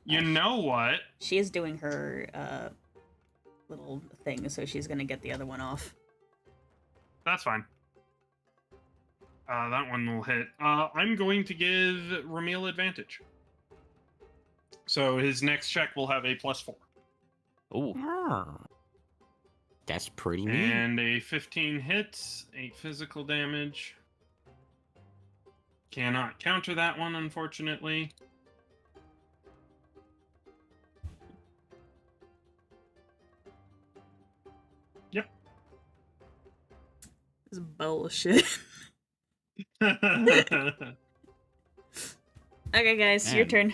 You know what? She is doing her little thing, so she's gonna get the other one off. That's fine. That one will hit. I'm going to give Ramil advantage. So his next check will have a +4. Ooh. That's pretty neat. And a 15 hits, 8 physical damage. Cannot counter that one, unfortunately. Yep. This is bullshit. Okay, guys, your Man. turn.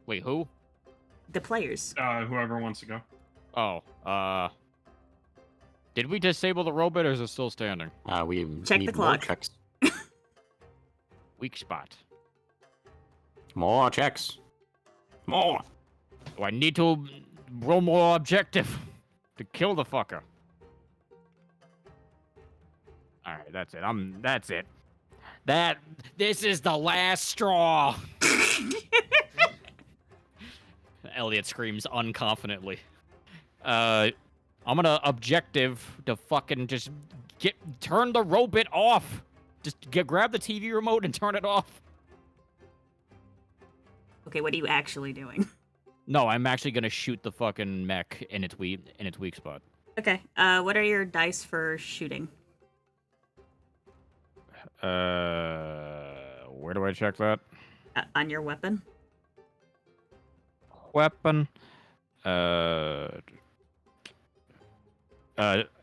Wait, who? The players. Whoever wants to go. Oh, did we disable the robot or is it still standing? We Check need the more clock. checks. Weak spot. More checks. More. Do I need to roll more objective to kill the fucker? Alright, that's it. That's it. This is the last straw. Elliot screams unconfidently. I'm gonna objective to fucking just turn the robot off. Just grab the TV remote and turn it off. Okay, what are you actually doing? No, I'm actually gonna shoot the fucking mech in its weak spot. Okay, what are your dice for shooting? Where do I check that? On your weapon? Weapon.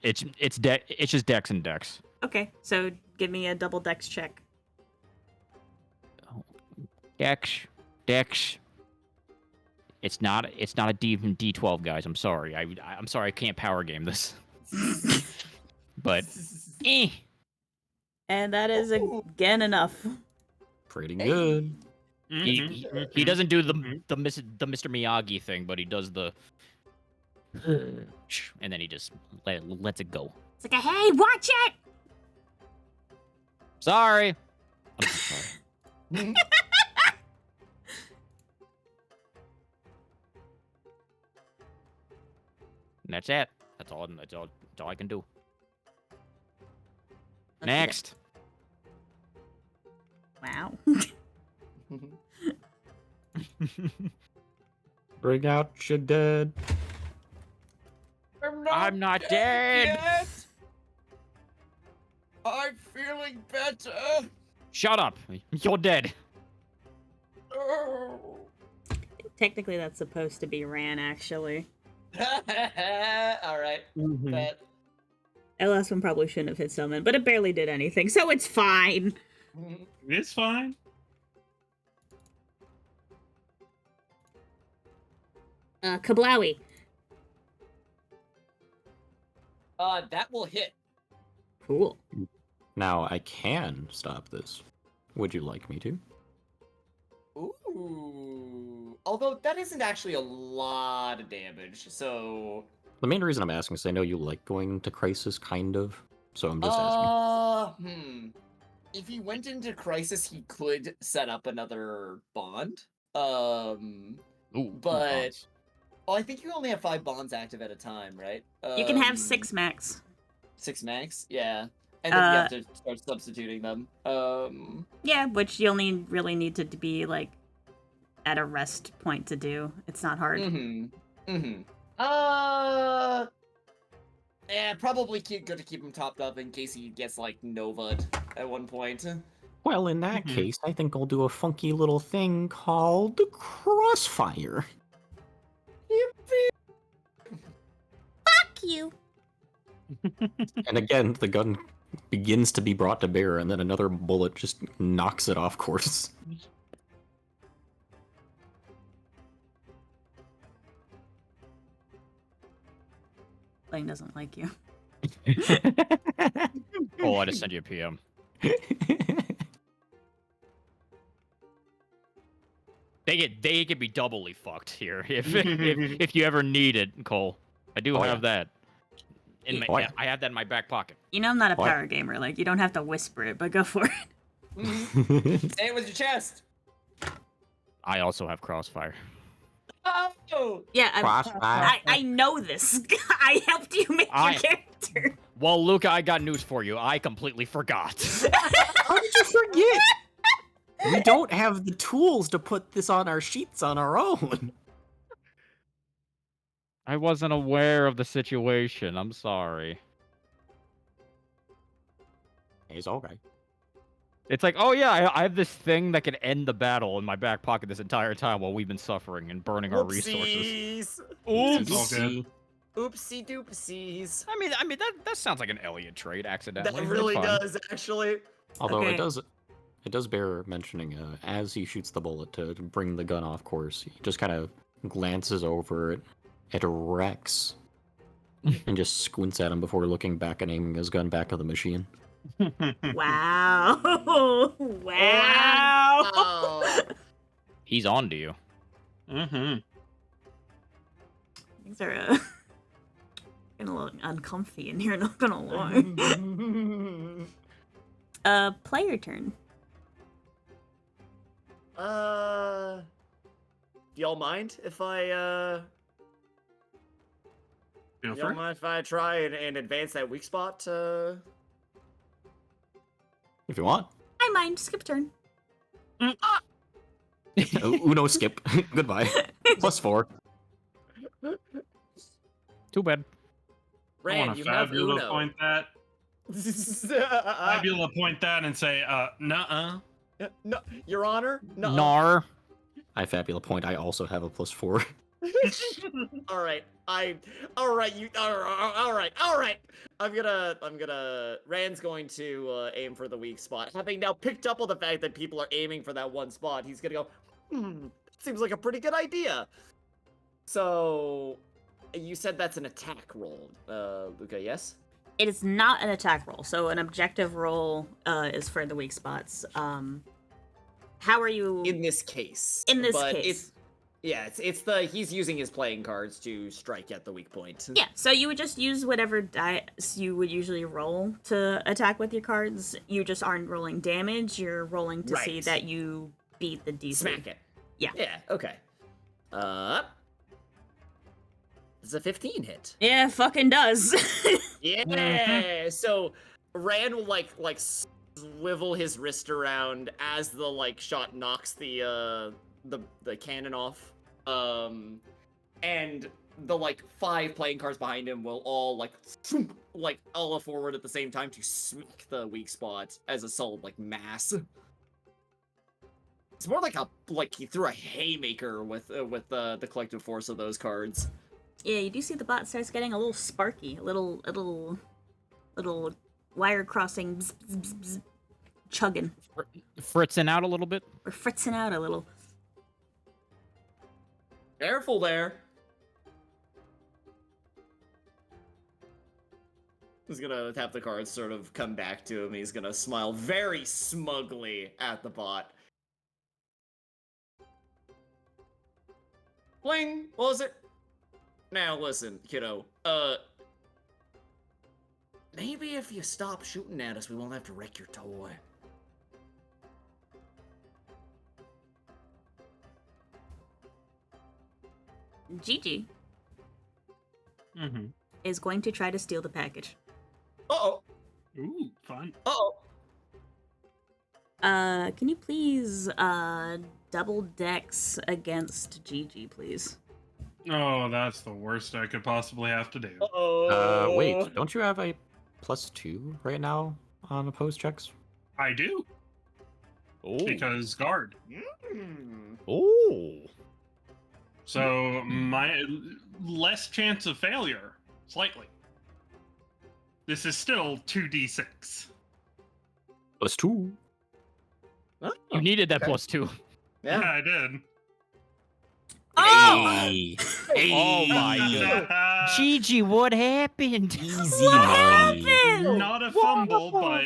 It's just dex and dex. Okay, so give me a double dex check. Dex. It's not a D12, guys. I'm sorry. I'm sorry I can't power game this. But And that is again enough. Pretty good. he doesn't do the Mr. Miyagi thing, but he does the and then he just lets it go. It's like, hey, watch it! Sorry. I'm sorry. And that's it. That's all I can do. Let's Next. Wow. Bring out your dead. I'm not dead. Yet. I'm feeling better. Shut up. You're dead. Technically, that's supposed to be Ran, actually. All right. Bet. That last one probably shouldn't have hit summon, but it barely did anything, so it's fine. It's fine. Kablowy. That will hit. Cool. Now I can stop this. Would you like me to? Ooh. Although that isn't actually a lot of damage, so. The main reason I'm asking is I know you like going into Crisis, kind of. So I'm just asking. If he went into Crisis, he could set up another bond. Ooh, But- bonds. Oh, I think you only have 5 bonds active at a time, right? You can have 6 max. 6 max? Yeah. And then you have to start substituting them. Yeah, which you only really need to be, like, at a rest point to do. It's not hard. Yeah, probably good to keep him topped up in case he gets, like, Nova'd at one point. Well, in that case, I think I'll do a funky little thing called Crossfire. Fuck you! And again, the gun begins to be brought to bear, and then another bullet just knocks it off course. Blaine doesn't like you. Oh, I just sent you a PM. They could be doubly fucked here if you ever need it, Cole. I do have that. I have that in my back pocket. You know I'm not a What? power gamer. Like, you don't have to whisper it, but go for it. Say it with your chest! I also have Crossfire. Oh! Yeah, Crossfire. I know this. I helped you make your character. Well, Luca, I got news for you. I completely forgot. How did you forget? We don't have the tools to put this on our sheets on our own. I wasn't aware of the situation. I'm sorry. It's okay. It's like, oh yeah, I have this thing that can end the battle in my back pocket this entire time while we've been suffering and burning our resources. It's all good. Oopsie doopsies. I mean that sounds like an Elliot trade accidentally. That It's really fine. does, actually. Although Okay. it does bear mentioning, as he shoots the bullet to bring the gun off course, he just kind of glances over it at Rex and just squints at him before looking back and aiming his gun back at the machine. Wow. Wow. Oh. He's on to you. Mm-hmm. Things are getting a little uncomfy in here, not gonna lie. Player turn. Do y'all mind if I Feel y'all free. mind if I try and advance that weak spot? If you want. I mind. Skip turn. Uno skip. Goodbye. +4. Too bad. I Rand, want you to have Fabula Uno. point that. Fabula point that and say, nuh-uh. No, Your Honor. No. Nar. I Fabula point. I also have a +4. All right. All right. I'm gonna. Rand's going to aim for the weak spot. Having now picked up on the fact that people are aiming for that one spot, he's gonna go. Seems like a pretty good idea. So, you said that's an attack roll, Luca. Yes. It is not an attack roll, so an objective roll is for the weak spots. How are you In this case. in this but case? He's using his playing cards to strike at the weak point. Yeah, so you would just use whatever dice you would usually roll to attack with your cards. You just aren't rolling damage. You're rolling to see Right. that you beat the DC. Smack it. Yeah. Yeah. Okay. It's a 15 hit. Yeah, fucking does. Yeah. So Rand will like swivel his wrist around as the shot knocks the cannon off. And the 5 playing cards behind him will all all forward at the same time to smack the weak spot as a solid mass. It's more like he threw a haymaker with the collective force of those cards. Yeah, you do see the bot starts getting a little sparky, a little wire crossing, bzz, bzz, bzz, bzz, chugging, Fritzing out a little bit. or fritzing out a little. Careful there. He's gonna have the cards sort of come back to him. He's gonna smile very smugly at the bot. Bling! What was it? Now listen, kiddo. Maybe if you stop shooting at us, we won't have to wreck your toy. Gigi Mm-hmm. is going to try to steal the package. Uh-oh. Ooh, fun. Uh-oh. Can you please, double dex against Gigi, please? Oh, that's the worst I could possibly have to do. Uh-oh. Wait, don't you have a +2 right now on opposed checks? I do, Oh. because guard. Mm. Oh. So my less chance of failure, slightly. This is still 2d6. +2. Oh, You needed that okay. +2. Yeah, Yeah. I did. Oh! Hey. Oh my god. Gigi, what happened? Easy What money. happened? Not a fumble, but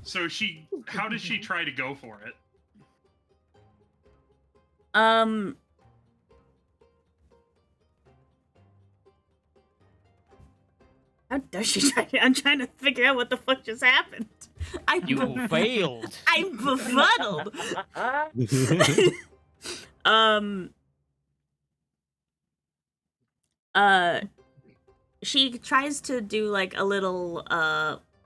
so how does she try to go for it? How does she try? I'm trying to figure out what the fuck just happened. You failed. I'm befuddled. She tries to do a little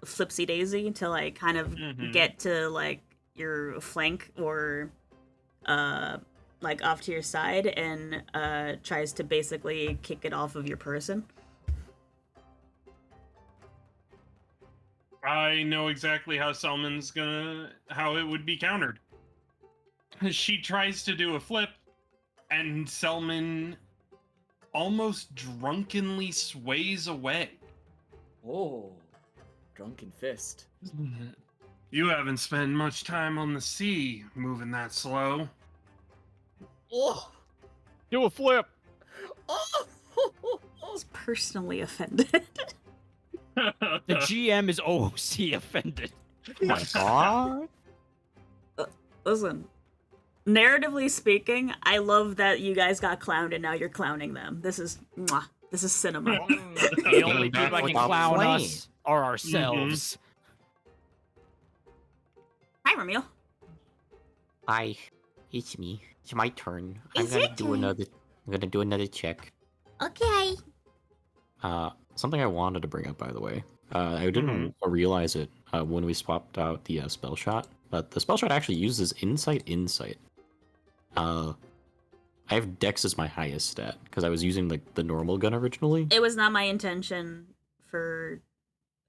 flipsy daisy to kind of Mhm. get to your flank or off to your side and tries to basically kick it off of your person. I know exactly how how it would be countered. She tries to do a flip, and Selman almost drunkenly sways away. Oh, drunken fist. You haven't spent much time on the sea moving that slow. Oh, Do a flip. oh. He's personally offended. The GM is OC offended. Oh my god. Listen, narratively speaking, I love that you guys got clowned and now you're clowning them. This is mwah. This is cinema. The only back people that can without clown flame. us are ourselves. Hi, Ramil. Hi, it's me. It's my turn. It's I'm your gonna do turn. another. I'm gonna do another check. Okay. Something I wanted to bring up, by the way. I didn't realize it when we swapped out the spell shot, but the spell shot actually uses insight. I have Dex as my highest stat because I was using the normal gun originally. It was not my intention for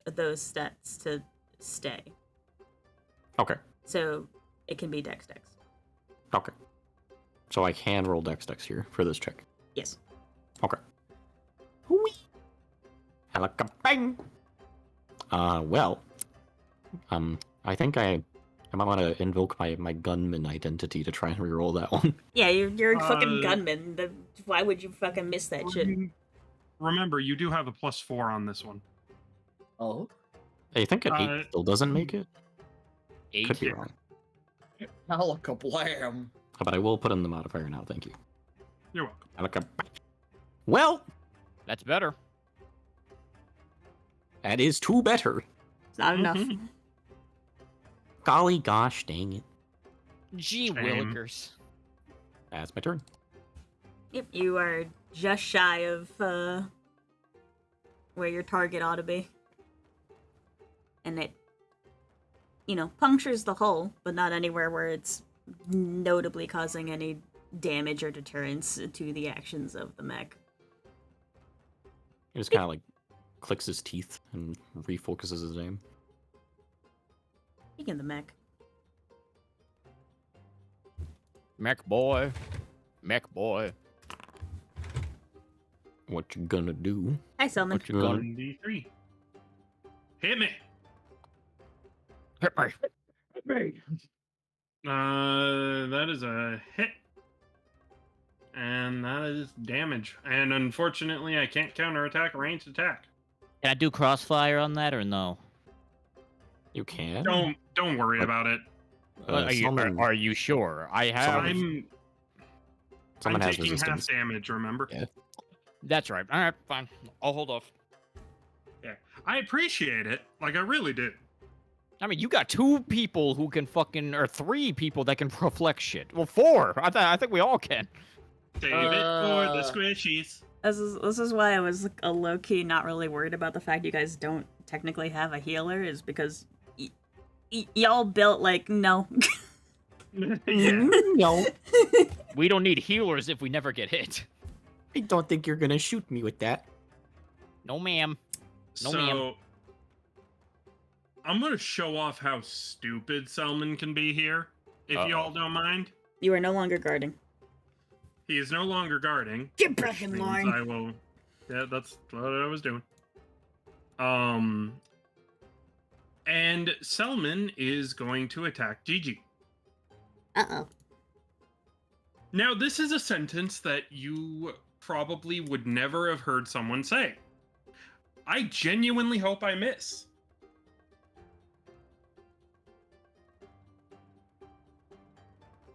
those stats to stay. Okay. So it can be Dex. Okay. So I can roll Dex here for this check. Yes. Okay. Whee! Bang! I think I might want to invoke my gunman identity to try and reroll that one. Yeah, you're a fucking gunman. Why would you fucking miss that shit? Remember, you do have a +4 on this one. Oh. I think an 8 still doesn't make it. 8. Could be wrong. Alakablam. But I will put in the modifier now, thank you. You're welcome. Well, That's better. that is 2 better. It's not enough. Golly gosh dang it. Gee Shame. willikers. That's my turn. Yep, you are just shy of where your target ought to be. And it, punctures the hull, but not anywhere where it's notably causing any damage or deterrence to the actions of the mech. He just kind of clicks his teeth and refocuses his aim. Speaking of the mech. Mech boy. What you gonna do? Hi, Selman. What you gonna 1d3. Hit me. Hit me. Hit me. That is a hit. And that is damage. And unfortunately, I can't counterattack a ranged attack. Can I do crossfire on that or no? You can? Don't worry But- about it. Are you sure? I have. I'm Someone has taking resistance. half damage, remember? Yeah. That's right. All right, fine. I'll hold off. Yeah. I appreciate it. Like, I really do. I mean, you got 2 people who can or 3 people that can reflect shit. Well, 4. I think we all can. Save it for the squishies. This is why I was a low-key not really worried about the fact you guys don't technically have a healer, is because y'all built no. Yeah. No, We don't need healers if we never get hit. I don't think you're gonna shoot me with that. No, ma'am. No, So, ma'am. I'm going to show off how stupid Selman can be here, if Uh-oh. y'all don't mind. You are no longer guarding. He is no longer guarding. Get back which in means line. I will. Yeah, that's what I was doing. And Selman is going to attack Gigi. Uh-oh. Now, this is a sentence that you probably would never have heard someone say. I genuinely hope I miss.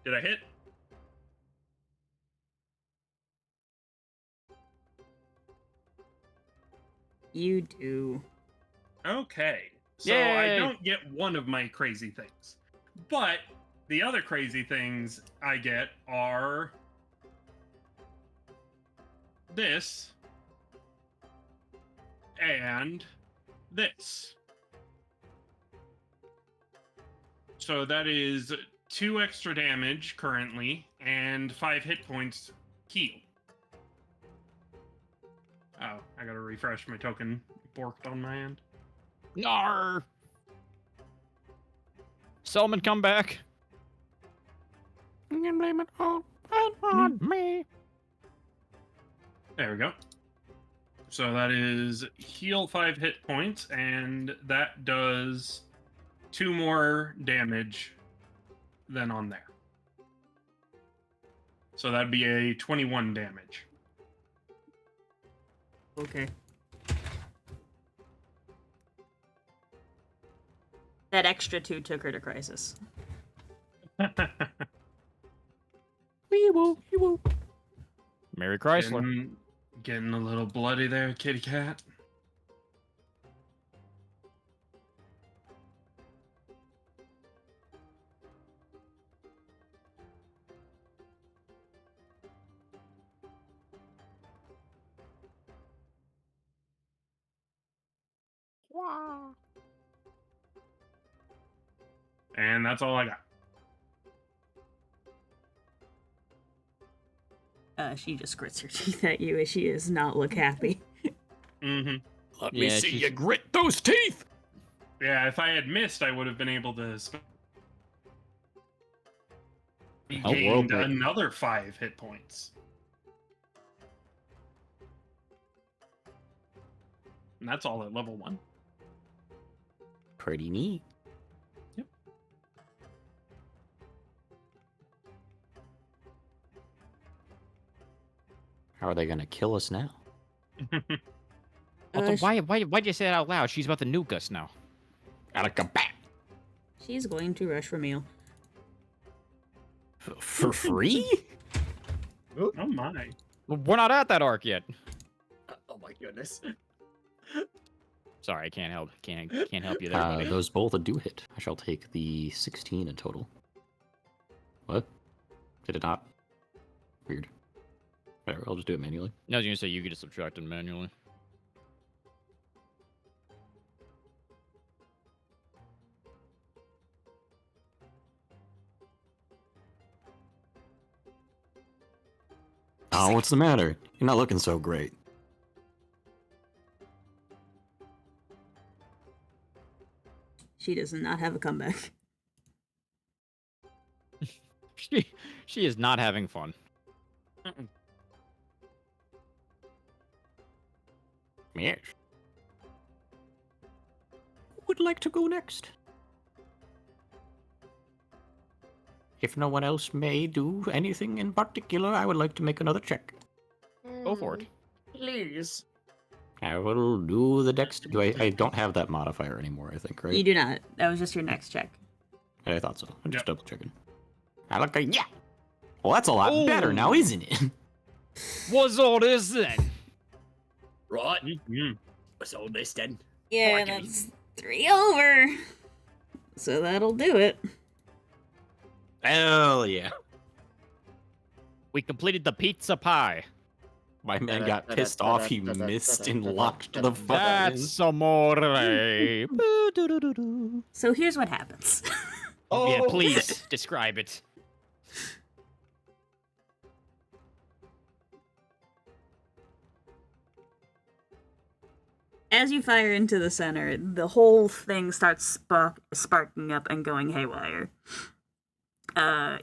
Did I hit? You do. Okay. So I Yay. don't get one of my crazy things. But the other crazy things I get are this and this. So that is 2 extra damage currently and 5 hit points heal. Oh, I gotta refresh my token. Borked on my end. Nar. Selman, come back. You can blame it all on me. There we go. So that is heal 5 hit points, and that does 2 more damage than on there. So that'd be a 21 damage. Okay. That extra 2 took her to crisis. Wee woo, wee woo. Merry Chrysler. Getting a little bloody there, kitty cat. And that's all I got. She just grits her teeth at you as she does not look happy. Mm-hmm. Let me see you grit those teeth. Yeah, if I had missed, I would have been able to he Oh, gained well, another 5 hit points. And that's all at level 1. Pretty neat. Yep. How are they gonna kill us now? Why'd you say that out loud? She's about to nuke us now. She's going to rush for meal. For free? Oh my. Well, we're not at that arc yet. Oh my goodness. Sorry, I can't help. Can't help you there, buddy. Those both do hit. I shall take the 16 in total. What? Did it not? Weird. Whatever, I'll just do it manually. I was gonna say you could just subtract them manually. Oh, what's the matter? You're not looking so great. She does not have a comeback. She is not having fun. Yes. Who would like to go next? If no one else may do anything in particular, I would like to make another check. Go for it. Please. I will do the dex. I don't have that modifier anymore, I think, right? You do not. That was just your next check. I thought so. I'm just Yep. double checking. I look like, yeah! Well, that's a lot better Ooh. now, isn't it? What's all this then? Right. Mm-hmm. What's all this then? Yeah, that's 3 over. So that'll do it. Hell yeah. We completed the pizza pie. My man got pissed off, he missed and locked the fuck That's amore. Boo-doo-doo-doo-doo. So here's what happens. Yeah, please describe it. As you fire into the center, the whole thing starts sparking up and going haywire.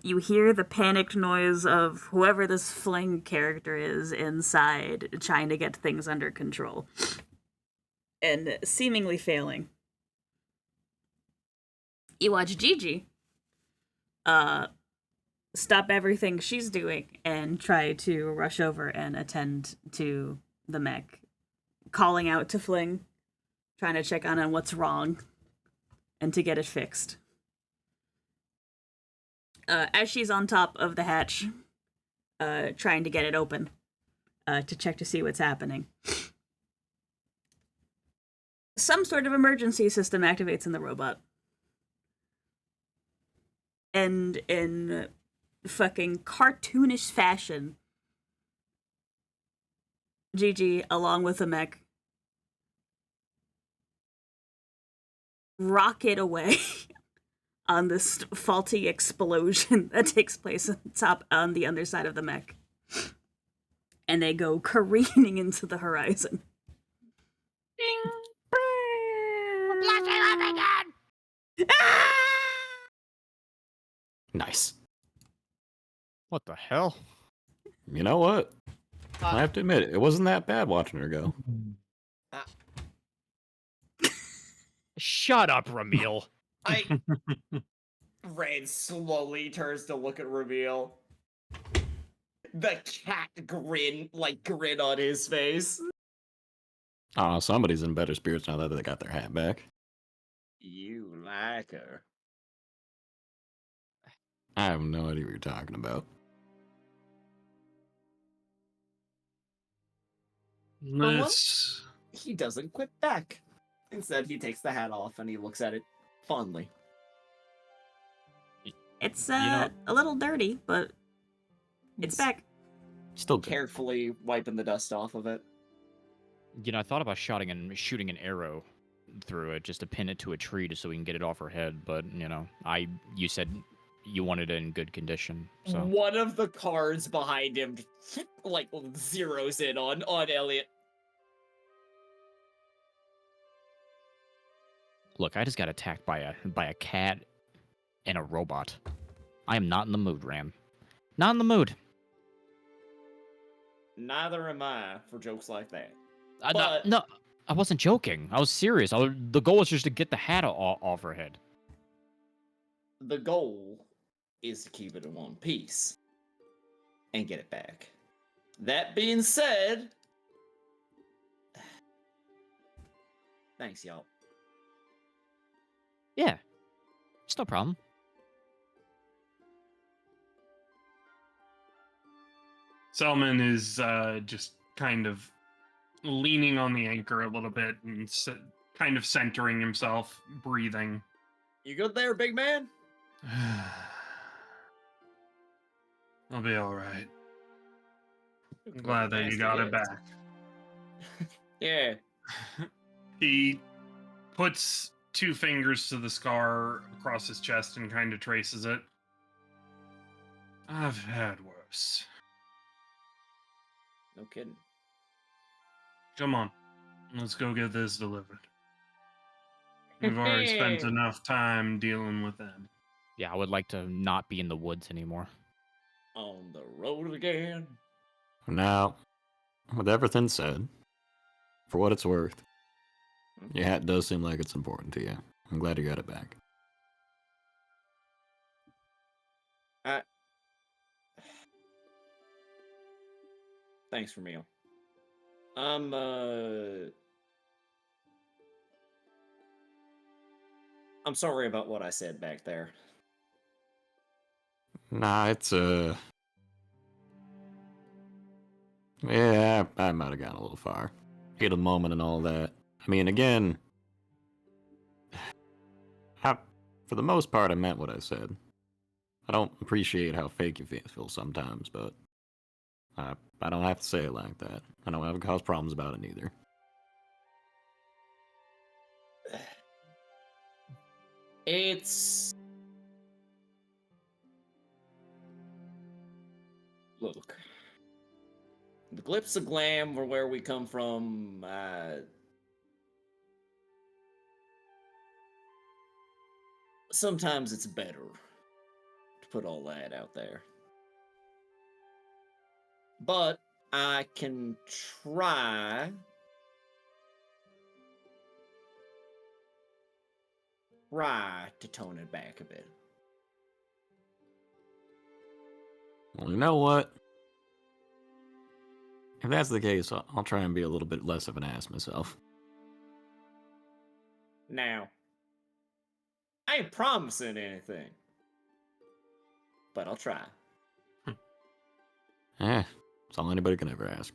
You hear the panicked noise of whoever this Fling character is inside, trying to get things under control. And seemingly failing. You watch Gigi stop everything she's doing and try to rush over and attend to the mech, calling out to Fling, trying to check on what's wrong and to get it fixed. As she's on top of the hatch, trying to get it open, to check to see what's happening, some sort of emergency system activates in the robot. And in fucking cartoonish fashion, Gigi, along with the mech, rocket away on this faulty explosion that takes place on the other side of the mech. And they go careening into the horizon. We're blasting off again! Nice. What the hell? You know what? I have to admit, it wasn't that bad watching her go. Shut up, Ramil. Rain slowly turns to look at Reveal. The cat grin on his face. Oh, somebody's in better spirits now that they got their hat back. You like her. I have no idea what you're talking about. Let's. He doesn't quit back. Instead, he takes the hat off and he looks at it fondly. It's know- a little dirty, but it's back. Still good. Carefully wiping the dust off of it. You know, I thought about shooting an arrow through it just to pin it to a tree just so we can get it off her head, but you know, you said you wanted it in good condition, so One of the cards behind him like zeroes in on Elliot. look, I just got attacked by a cat and a robot. I am not in the mood, Ram. Not in the mood. Neither am I for jokes like that. No, I wasn't joking. I was serious. The goal was just to get the hat off her head. The goal is to keep it in one piece and get it back. That being said, thanks, y'all. Yeah, it's no problem. Selman is just kind of leaning on the anchor a little bit and kind of centering himself, breathing. You good there, big man? I'll be all right. I'm glad that you got it back. Yeah. He puts 2 fingers to the scar across his chest and kind of traces it. I've had worse. No kidding. Come on, let's go get this delivered. We've already spent enough time dealing with them. Yeah, I would like to not be in the woods anymore. On the road again. Now, with everything said, for what it's worth, your hat does seem like it's important to you. I'm glad you got it back. Thanks for meal. I'm sorry about what I said back there. Nah, it's yeah, I might have gone a little far. Heat of the moment and all that. I mean, again, for the most part, I meant what I said. I don't appreciate how fake you feel sometimes, but I don't have to say it like that. I don't have to cause problems about it neither. It's... Look. The Glips of Glam were where we come from. Sometimes it's better to put all that out there. But I can try to tone it back a bit. Well, you know what? If that's the case, I'll try and be a little bit less of an ass myself. Now, I ain't promising anything, but I'll try. It's all anybody can ever ask.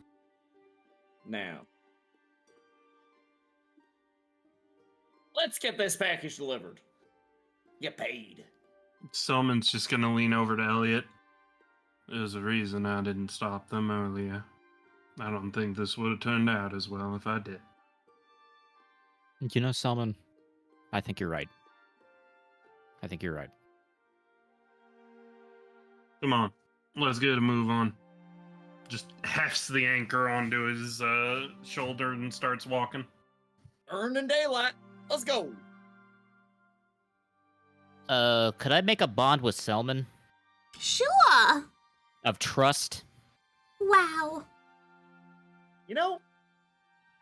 Now, let's get this package delivered. Get paid. Selman's just gonna lean over to Elliot. There's a reason I didn't stop them earlier. I don't think this would have turned out as well if I did. You know, Selman, I think you're right. I think you're right. Come on, let's get a move on. Just hefts the anchor onto his shoulder and starts walking. Earning daylight. Let's go. Could I make a bond with Selman Sure. of trust? Wow. You know,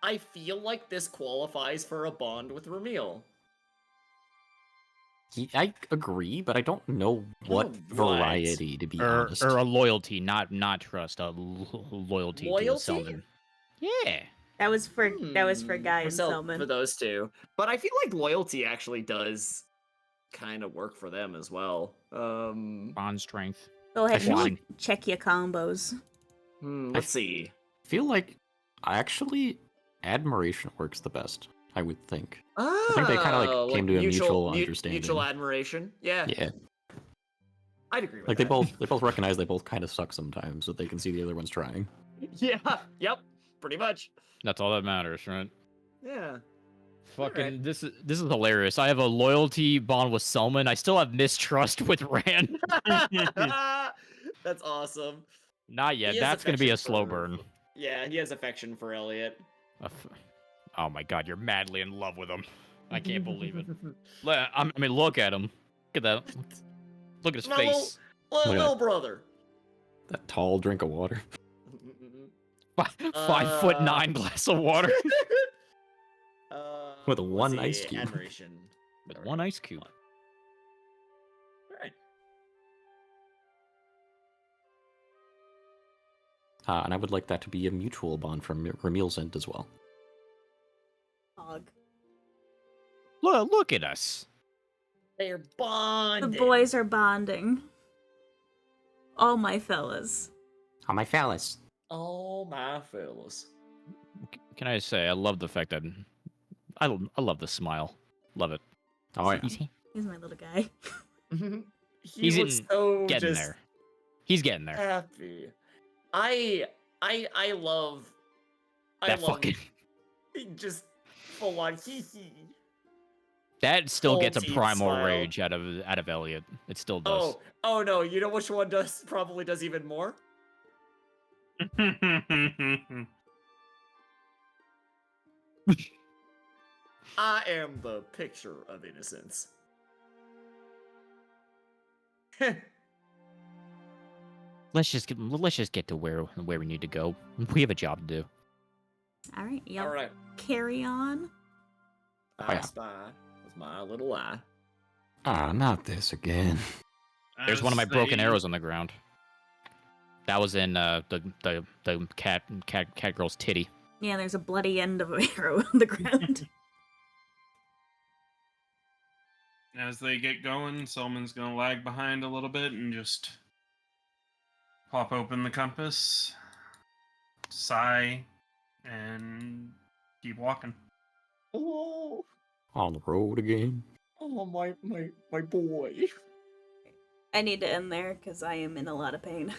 I feel like this qualifies for a bond with Ramil. I agree, but I don't know what What? variety, to be honest. Or a loyalty, not trust. Loyalty to a Loyalty? Selman. Yeah. That was for Guy and For Selman. those two. But I feel like loyalty actually does kind of work for them as well. Bond strength. Go ahead feel and like- check your combos. Let's see. I feel like actually admiration works the best, I would think. I think they kinda, like, came to a mutual understanding. Mutual admiration. Yeah, Yeah. I'd agree with Like that. they both recognize they both kind of suck sometimes, but they can see the other one's trying. Yeah, yep, pretty much. That's all that matters, right? Yeah. Fucking Alright. this is hilarious. I have a loyalty bond with Selman. I still have mistrust with Rand. That's awesome. Not yet. He has That's gonna be a affection slow for- burn. Yeah, he has affection for Elliot. Oh my god, you're madly in love with him. I can't believe it. I mean, look at him. Look at that. Look at his No. face. Little brother. That tall drink of water. 5'9" glass of water With let's one see, ice cube. Admiration. with one ice cube. Alright. And I would like that to be a mutual bond from Ramil's end as well. Hog. Look at us. They're The bonded. boys are bonding. All my fellas. Oh, my phallus. Oh my fellas. Can I say I love the fact that I love the smile. Love it. Oh, yeah. He's my little guy. He was so Getting just there. He's getting there. happy. I love That fucking just full on hee hee. that still full gets a teeth primal smile. rage out of Elliot. It still does. Oh no, you know which one probably does even more? I am the picture of innocence. Let's just get to where we need to go. We have a job to do. All right, y'all All right. carry on. Oh, yeah. I spy with my little eye. Ah, not this again. There's one of my As broken they- arrows on the ground. That was in the cat girl's titty. Yeah, there's a bloody end of an arrow on the ground. As they get going, Selman's gonna lag behind a little bit and just pop open the compass, sigh, and keep walking. Oh, On the road again. oh my boy. I need to end there because I am in a lot of pain.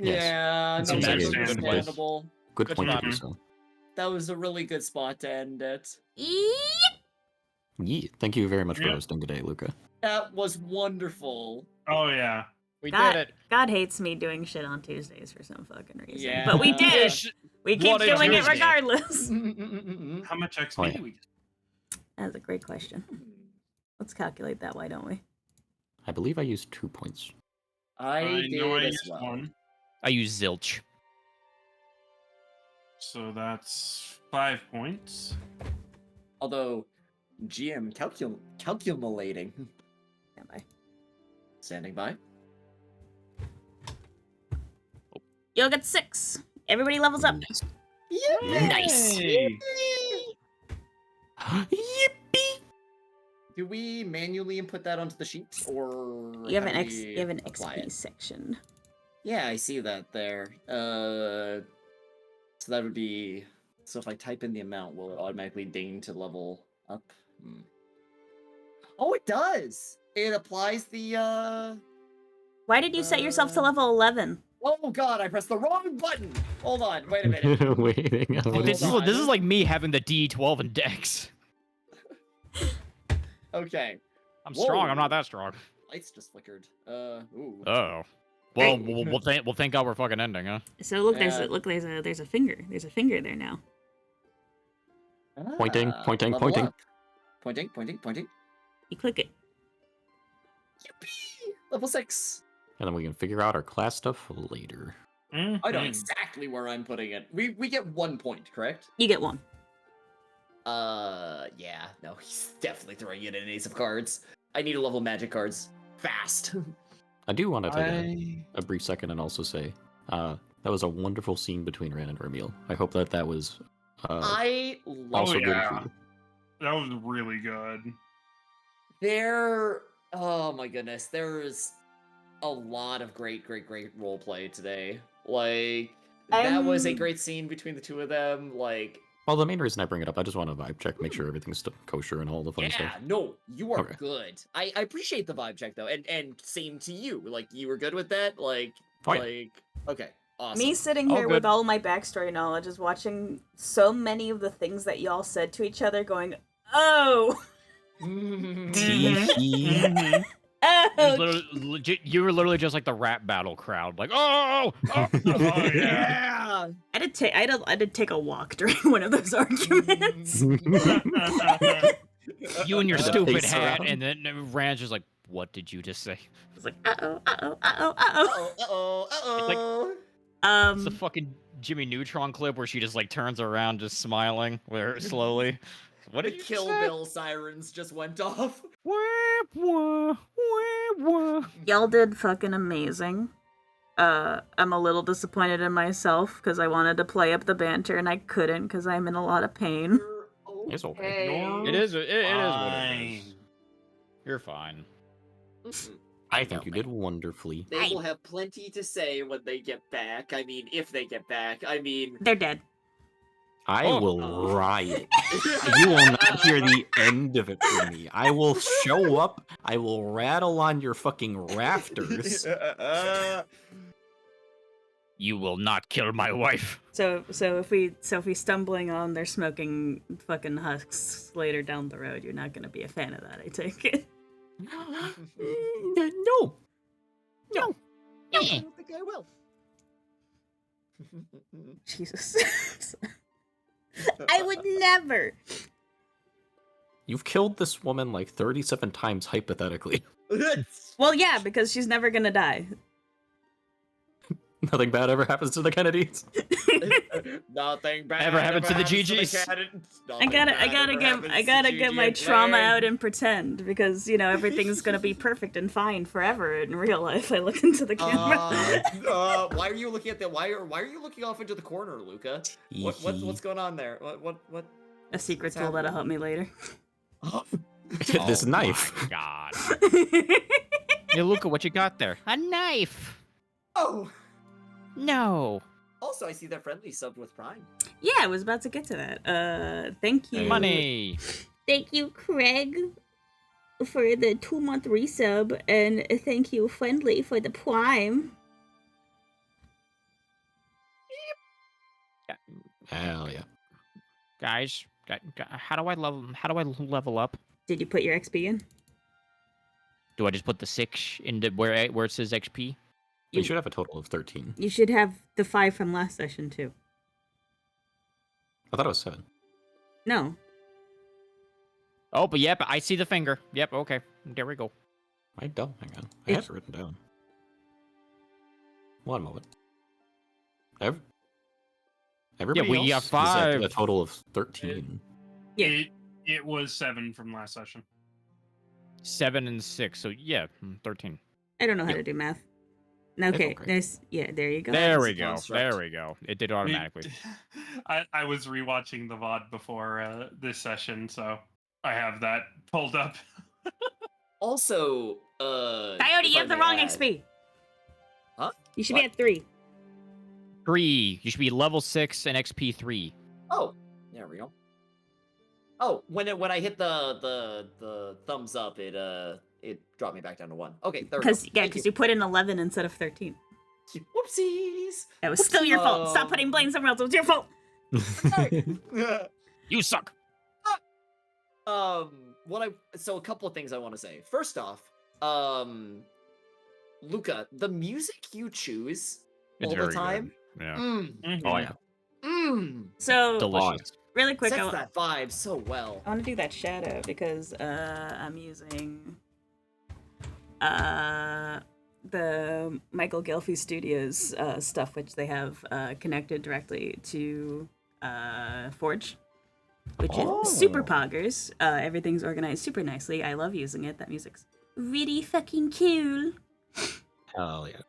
Yes. Yeah, It no, seems that's like a good place. understandable. Good Good point to job. do so. That was a really good spot to end it. Yeah, thank you very much for Yeah. hosting today, Luca. That was wonderful. Oh yeah. We God, God hates me doing shit on Tuesdays for some fucking reason. Yeah. But we did. We keep What a doing it Tuesday. regardless. How much XP Oh, yeah. do we get? That's a great question. Let's calculate that, why don't we? I believe I used 2 points. I did know I as used well. one. I use zilch. So that's 5 points. Although, GM calculating. Stand by. Standing by. You'll get 6. Everybody levels up. Nice. Nice. Hey! Yippee! Do we manually input that onto the sheet, or You have an how do X. we You have an apply XP it? section. Yeah, I see that there. So that would be. So if I type in the amount, will it automatically ding to level up? Oh, it does. It applies the. Why did you set yourself to level 11? Oh God, I pressed the wrong button. Hold on, wait a minute. Waiting on Hold This on. is like me having the D12 in Dex. Okay, I'm strong. I'm Whoa. not that strong. lights just flickered. Ooh. Oh. Hey. Well, thank God we're fucking ending, huh? So look, Yeah. there's a finger. There's a finger there now. Pointing, pointing, level pointing. up. Pointing. You click it. Yippee! Level 6. And then we can figure out our class stuff later. I know Mhm. exactly where I'm putting it. We get 1 point, correct? You get one. Yeah, no, he's definitely throwing in an ace of cards. I need to level magic cards fast. I do want to take a brief second and also say that was a wonderful scene between Ran and Ramil. I hope that was I love also Oh, good yeah. for you. That was really good. there. Oh my goodness, there's a lot of great role play today. Like that was a I'm- great scene between the two of them. Like, Well, the main reason I bring it up, I just want to vibe check, make sure everything's kosher and all the fun yeah, stuff. no, you are Okay. good. I appreciate the vibe check though, and same to you. Like you were good with that. Like, Oh, yeah. like okay, awesome. Me sitting All here with good. all my backstory knowledge is watching so many of the things that y'all said to each other, going, "Oh, Tee-hee. Mhm. oh." You were literally just like the rap battle crowd, like, oh, Oh, yeah. Yeah. I did take a walk during one of those arguments. you and your The stupid pace hat, around. and then Rand's just like, what did you just say? It's like, uh-oh, uh-oh, uh-oh, uh-oh. Uh-oh. It's the fucking Jimmy Neutron clip where she just like turns around, just smiling, where slowly. What The did you Kill say? Bill sirens just went off. Wah, wah, wah, wah. Y'all did fucking amazing. I'm a little disappointed in myself because I wanted to play up the banter and I couldn't because I'm in a lot of pain. You're It's okay. It is. It is what it is. Fine. You're fine. I think you did wonderfully. They will have plenty to say when they get back. I mean, if they get back. I mean, They're dead. I Oh. will riot. You will not hear the end of it from me. I will show up. I will rattle on your fucking rafters. You will not kill my wife. So if we stumbling on their smoking fucking husks later down the road, you're not gonna be a fan of that, I take it. No. No. I don't think I will. Jesus. I would never. You've killed this woman like 37 times hypothetically. Well, yeah, because she's never gonna die. Nothing bad ever happens to the Kennedys. Nothing bad Ever happened to the happens GGs? I gotta get my trauma out and pretend because you know everything's gonna be perfect and fine forever in real life. I look into the camera. Why are you looking at the why are you looking off into the corner, Luca? What's going on there? What? A secret what's tool that'll help happening? me later. This Oh knife. My God. Hey, look at what you got there. A knife. Oh. No. Also, I see that friendly subbed with Prime. Yeah, I was about to get to that. Thank you. Money. Thank you, Craig, for the 2-month resub, and thank you, Friendly, for the Prime. Hell yeah. Guys, how do I level up? Did you put your XP in? Do I just put the 6 into where it says XP? You should have a total of 13. You should have the 5 from last session, too. I thought it was 7. No. Oh, but yep, I see the finger. Yep, okay. There we go. I don't. Hang on. I have it written down. One moment. Everybody we else got is 5. at a total of 13. Yeah. It was 7 from last session. 7 and 6, so yeah, 13. I don't know how Yep. to do math. Okay, okay. nice. Yeah, there you go. There is we a go. construct. There we go. It did automatically. I was rewatching the VOD before this session, so I have that pulled up. Also, Coyote, if you I have the may wrong add- XP. Huh? You should What? be at 3. 3. You should be level 6 and XP 3. Oh, there we go. Oh, when I hit the thumbs up, it dropped me back down to 1. Okay, there we go. Because you put in 11 instead of 13. Whoopsies. That was still your fault. Stop putting blame somewhere else. It was your fault. You suck. So a couple of things I want to say. First off, Luca, the music you choose It's all very the time, good. Yeah. Mhm. Oh, yeah. So, Delicious. really quick, sets that vibe so well. I want to do that shadow because I'm using the Michael Gelfi Studios stuff, which they have connected directly to Forge, which is super poggers. Everything's organized super nicely. I love using it. That music's really fucking cool. Hell yeah.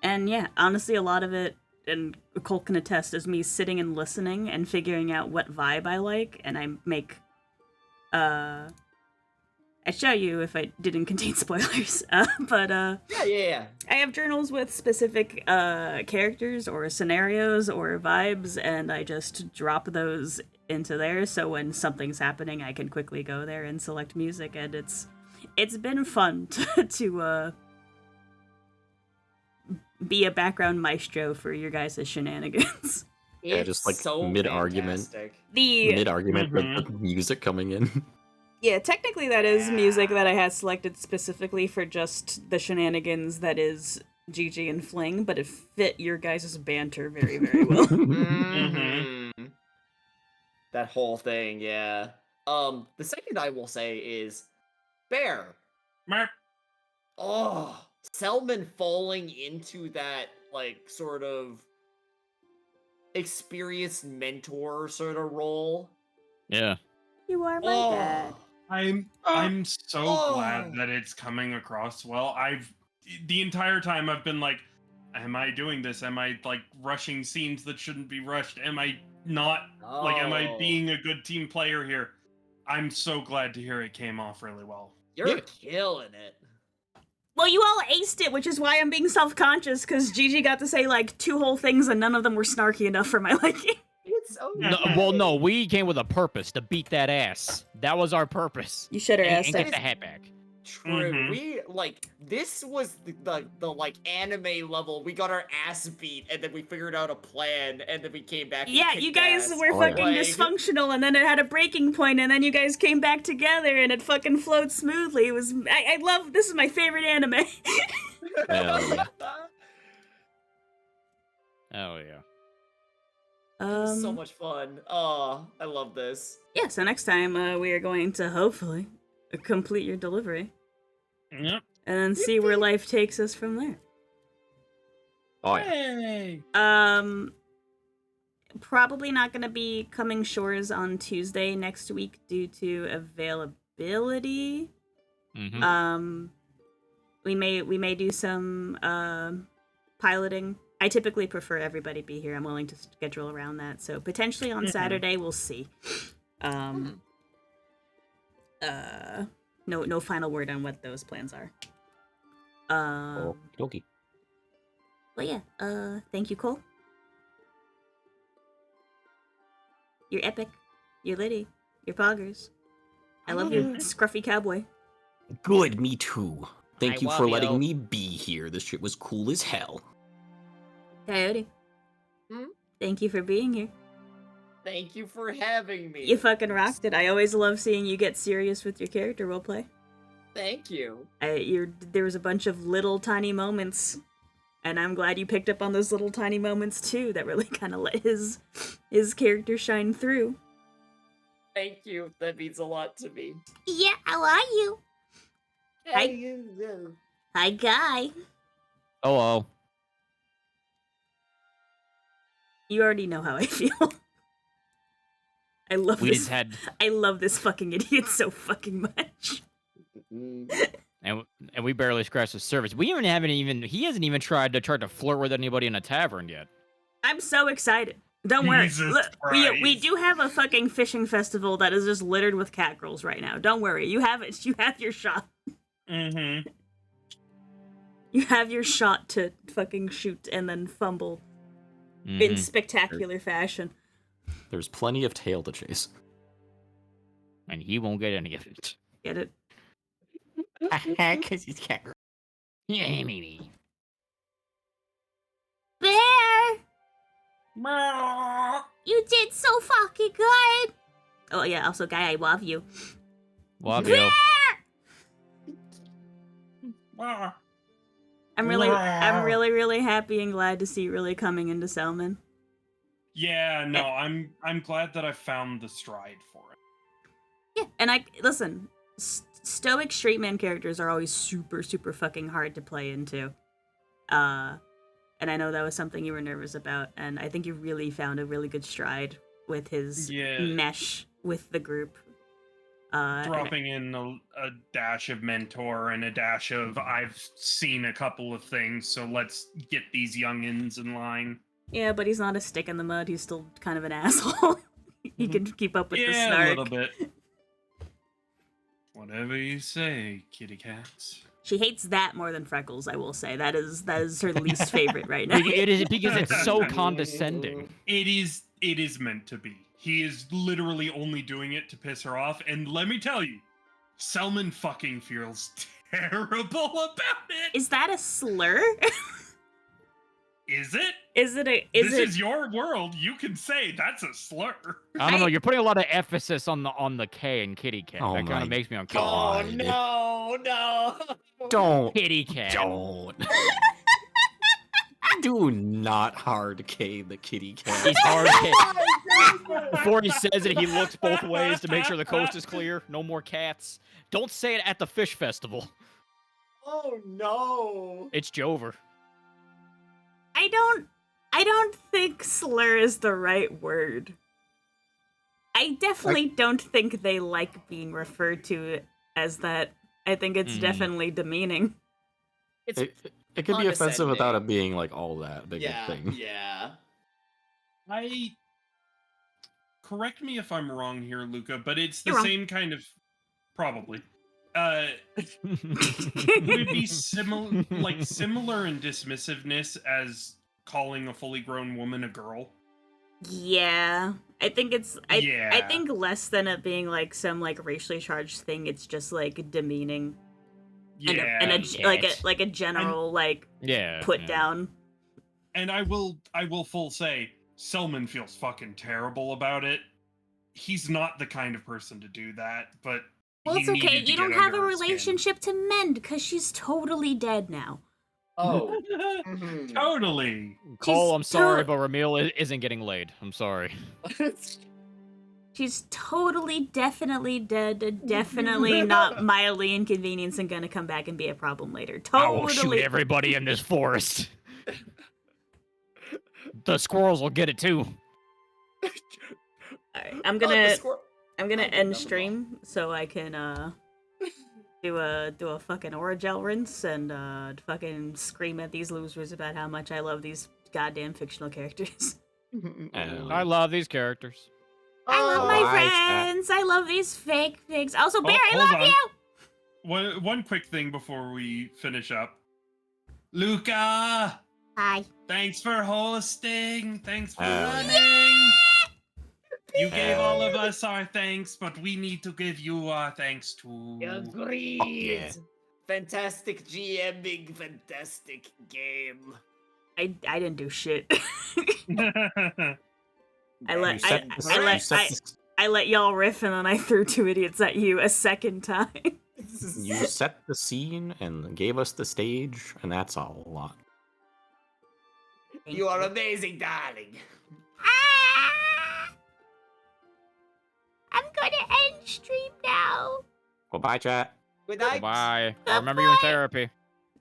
And yeah, honestly, a lot of it, and Cole can attest, is me sitting and listening and figuring out what vibe I like, and I make, I'd show you if I didn't contain spoilers, but Yeah. I have journals with specific characters or scenarios or vibes, and I just drop those into there, so when something's happening, I can quickly go there and select music, and it's been fun to be a background maestro for your guys' shenanigans. Yeah, just like so mid-argument. fantastic. Mid-argument with the music coming in. Yeah, technically that is music that I had selected specifically for just the shenanigans that is Gigi and Fling, but it fit your guys' banter very, very well. That whole thing, yeah. The second I will say is Bear. Merp. Oh, Selman falling into that, like, sort of experienced mentor sort of role. Yeah. You are my dad. I'm so glad that it's coming across well. The entire time I've been like, am I doing this? Am I like rushing scenes that shouldn't be rushed? Am I not like am I being a good team player here? I'm so glad to hear it came off really well. You're killing it. Well, you all aced it, which is why I'm being self-conscious, because Gigi got to say, like, 2 whole things, and none of them were snarky enough for my liking. It's okay. No, well, no, we came with a purpose to beat that ass. That was our purpose. You should have And asked get that. the hat back. True. We like this was the like anime level. We got our ass beat, and then we figured out a plan, and then we came back. Yeah, and you kicked guys ass. were fucking Like, dysfunctional, and then it had a breaking point, and then you guys came back together, and it fucking flowed smoothly. It was, I love, this is my favorite anime. Hell yeah. Oh, yeah. So much fun. Oh, I love this. Yeah, so next time we are going to hopefully complete your delivery. Yep. And then see where life takes us from there. Oh yeah. Hey. Probably not going to be coming shores on Tuesday next week due to availability. Mm-hmm. We may do some piloting. I typically prefer everybody be here. I'm willing to schedule around that. So potentially on Saturday, we'll see. No final word on what those plans are. Okie. Well, yeah. Thank you, Cole. You're epic. You're litty. You're poggers. I love your scruffy cowboy. Good, me too. Thank I you love for letting you. me be here. This shit was cool as hell. Coyote. Hmm? Thank you for being here. Thank you for having me. You fucking rocked it. I always love seeing you get serious with your character roleplay. Thank you. There was a bunch of little tiny moments, and I'm glad you picked up on those little tiny moments too. That really kind of let his character shine through. Thank you. That means a lot to me. Yeah, how are you? Hi. Hi, Guy. Oh. You already know how I feel. I love We this. just had, I love this fucking idiot so fucking much. and we barely scratched the surface. He hasn't even tried to flirt with anybody in a tavern yet. I'm so excited. Don't worry. Jesus Look, we Christ. do have a fucking fishing festival that is just littered with cat girls right now. Don't worry. You have it. You have your shot. Mm-hmm. You have your shot to fucking shoot and then fumble in spectacular fashion. There's plenty of tail to chase. And he won't get any of it. Get it? Because he's cat. Yeah, maybe. Bear! You did so fucking good! Oh yeah, also Guy, I love you. Love you. I'm really happy and glad to see you really coming into Selman. Yeah, no, I'm glad that I found the stride for it. Yeah, and listen, stoic straight man characters are always super, super fucking hard to play into. And I know that was something you were nervous about, and I think you really found a really good stride with his mesh with the group. Dropping in a dash of mentor and a dash of I've seen a couple of things, so let's get these youngins in line. Yeah, but he's not a stick in the mud. He's still kind of an asshole. He can keep up with the snark. Yeah, a little bit. Whatever you say, kitty cats. She hates that more than Freckles, I will say. That is her least favorite right now. It is because it's so condescending. It is meant to be. He is literally only doing it to piss her off, and let me tell you, Selman fucking feels terrible about it. Is that a slur? Is it? Is it This is your world. You can say that's a slur. I don't know. You're putting a lot of emphasis on the K in kitty cat. Oh that kind my of makes me uncomfortable. Oh no! Don't. Kitty cat. Don't. Do not hard K the kitty cat. He's hard K. Before he says it, he looks both ways to make sure the coast is clear. No more cats. Don't say it at the fish festival. Oh no! It's Jover. I don't think slur is the right word. I definitely don't think they like being referred to as that. I think it's definitely demeaning. It can be offensive without it being like all that big a thing. Yeah. Correct me if I'm wrong here, Luca, but it's the You're wrong. same kind of probably. Would it be similar in dismissiveness as calling a fully grown woman a girl? Yeah. I think it's I Yeah. think less than it being like some like racially charged thing, it's just like demeaning. Yeah. And like a general put yeah. down. And I will full say, Selman feels fucking terrible about it. He's not the kind of person to do that, but Well, he it's okay. needed to You get don't have a under her skin. relationship to mend because she's totally dead now. Oh. Totally. Cole, I'm sorry, to- but Ramil isn't getting laid. I'm sorry. She's totally, definitely dead. Definitely not mildly inconvenienced and gonna come back and be a problem later. I will shoot Totally. everybody in this forest. The squirrels will get it too. Alright, I'm gonna end stream so I can do a fucking Oragel rinse and fucking scream at these losers about how much I love these goddamn fictional characters. I love these characters. I love my Why is that? friends. I love these fake pigs. Also, Bear, I hold love on. you. One quick thing before we finish up. Luca, Hi. thanks for hosting. Thanks for Yeah. running. You gave all of us our thanks, but we need to give you our thanks too. Agreed. Yeah. Fantastic GMing, fantastic game. I didn't do shit. I You let set the- you set the- I let y'all riff and then I threw two idiots at you a second time. You set the scene and gave us the stage, and that's a lot. You are amazing, darling. I'm gonna end stream now. Well, bye, chat. Good night. Bye. I remember you in therapy.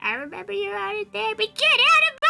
I remember you out of there, but get out of my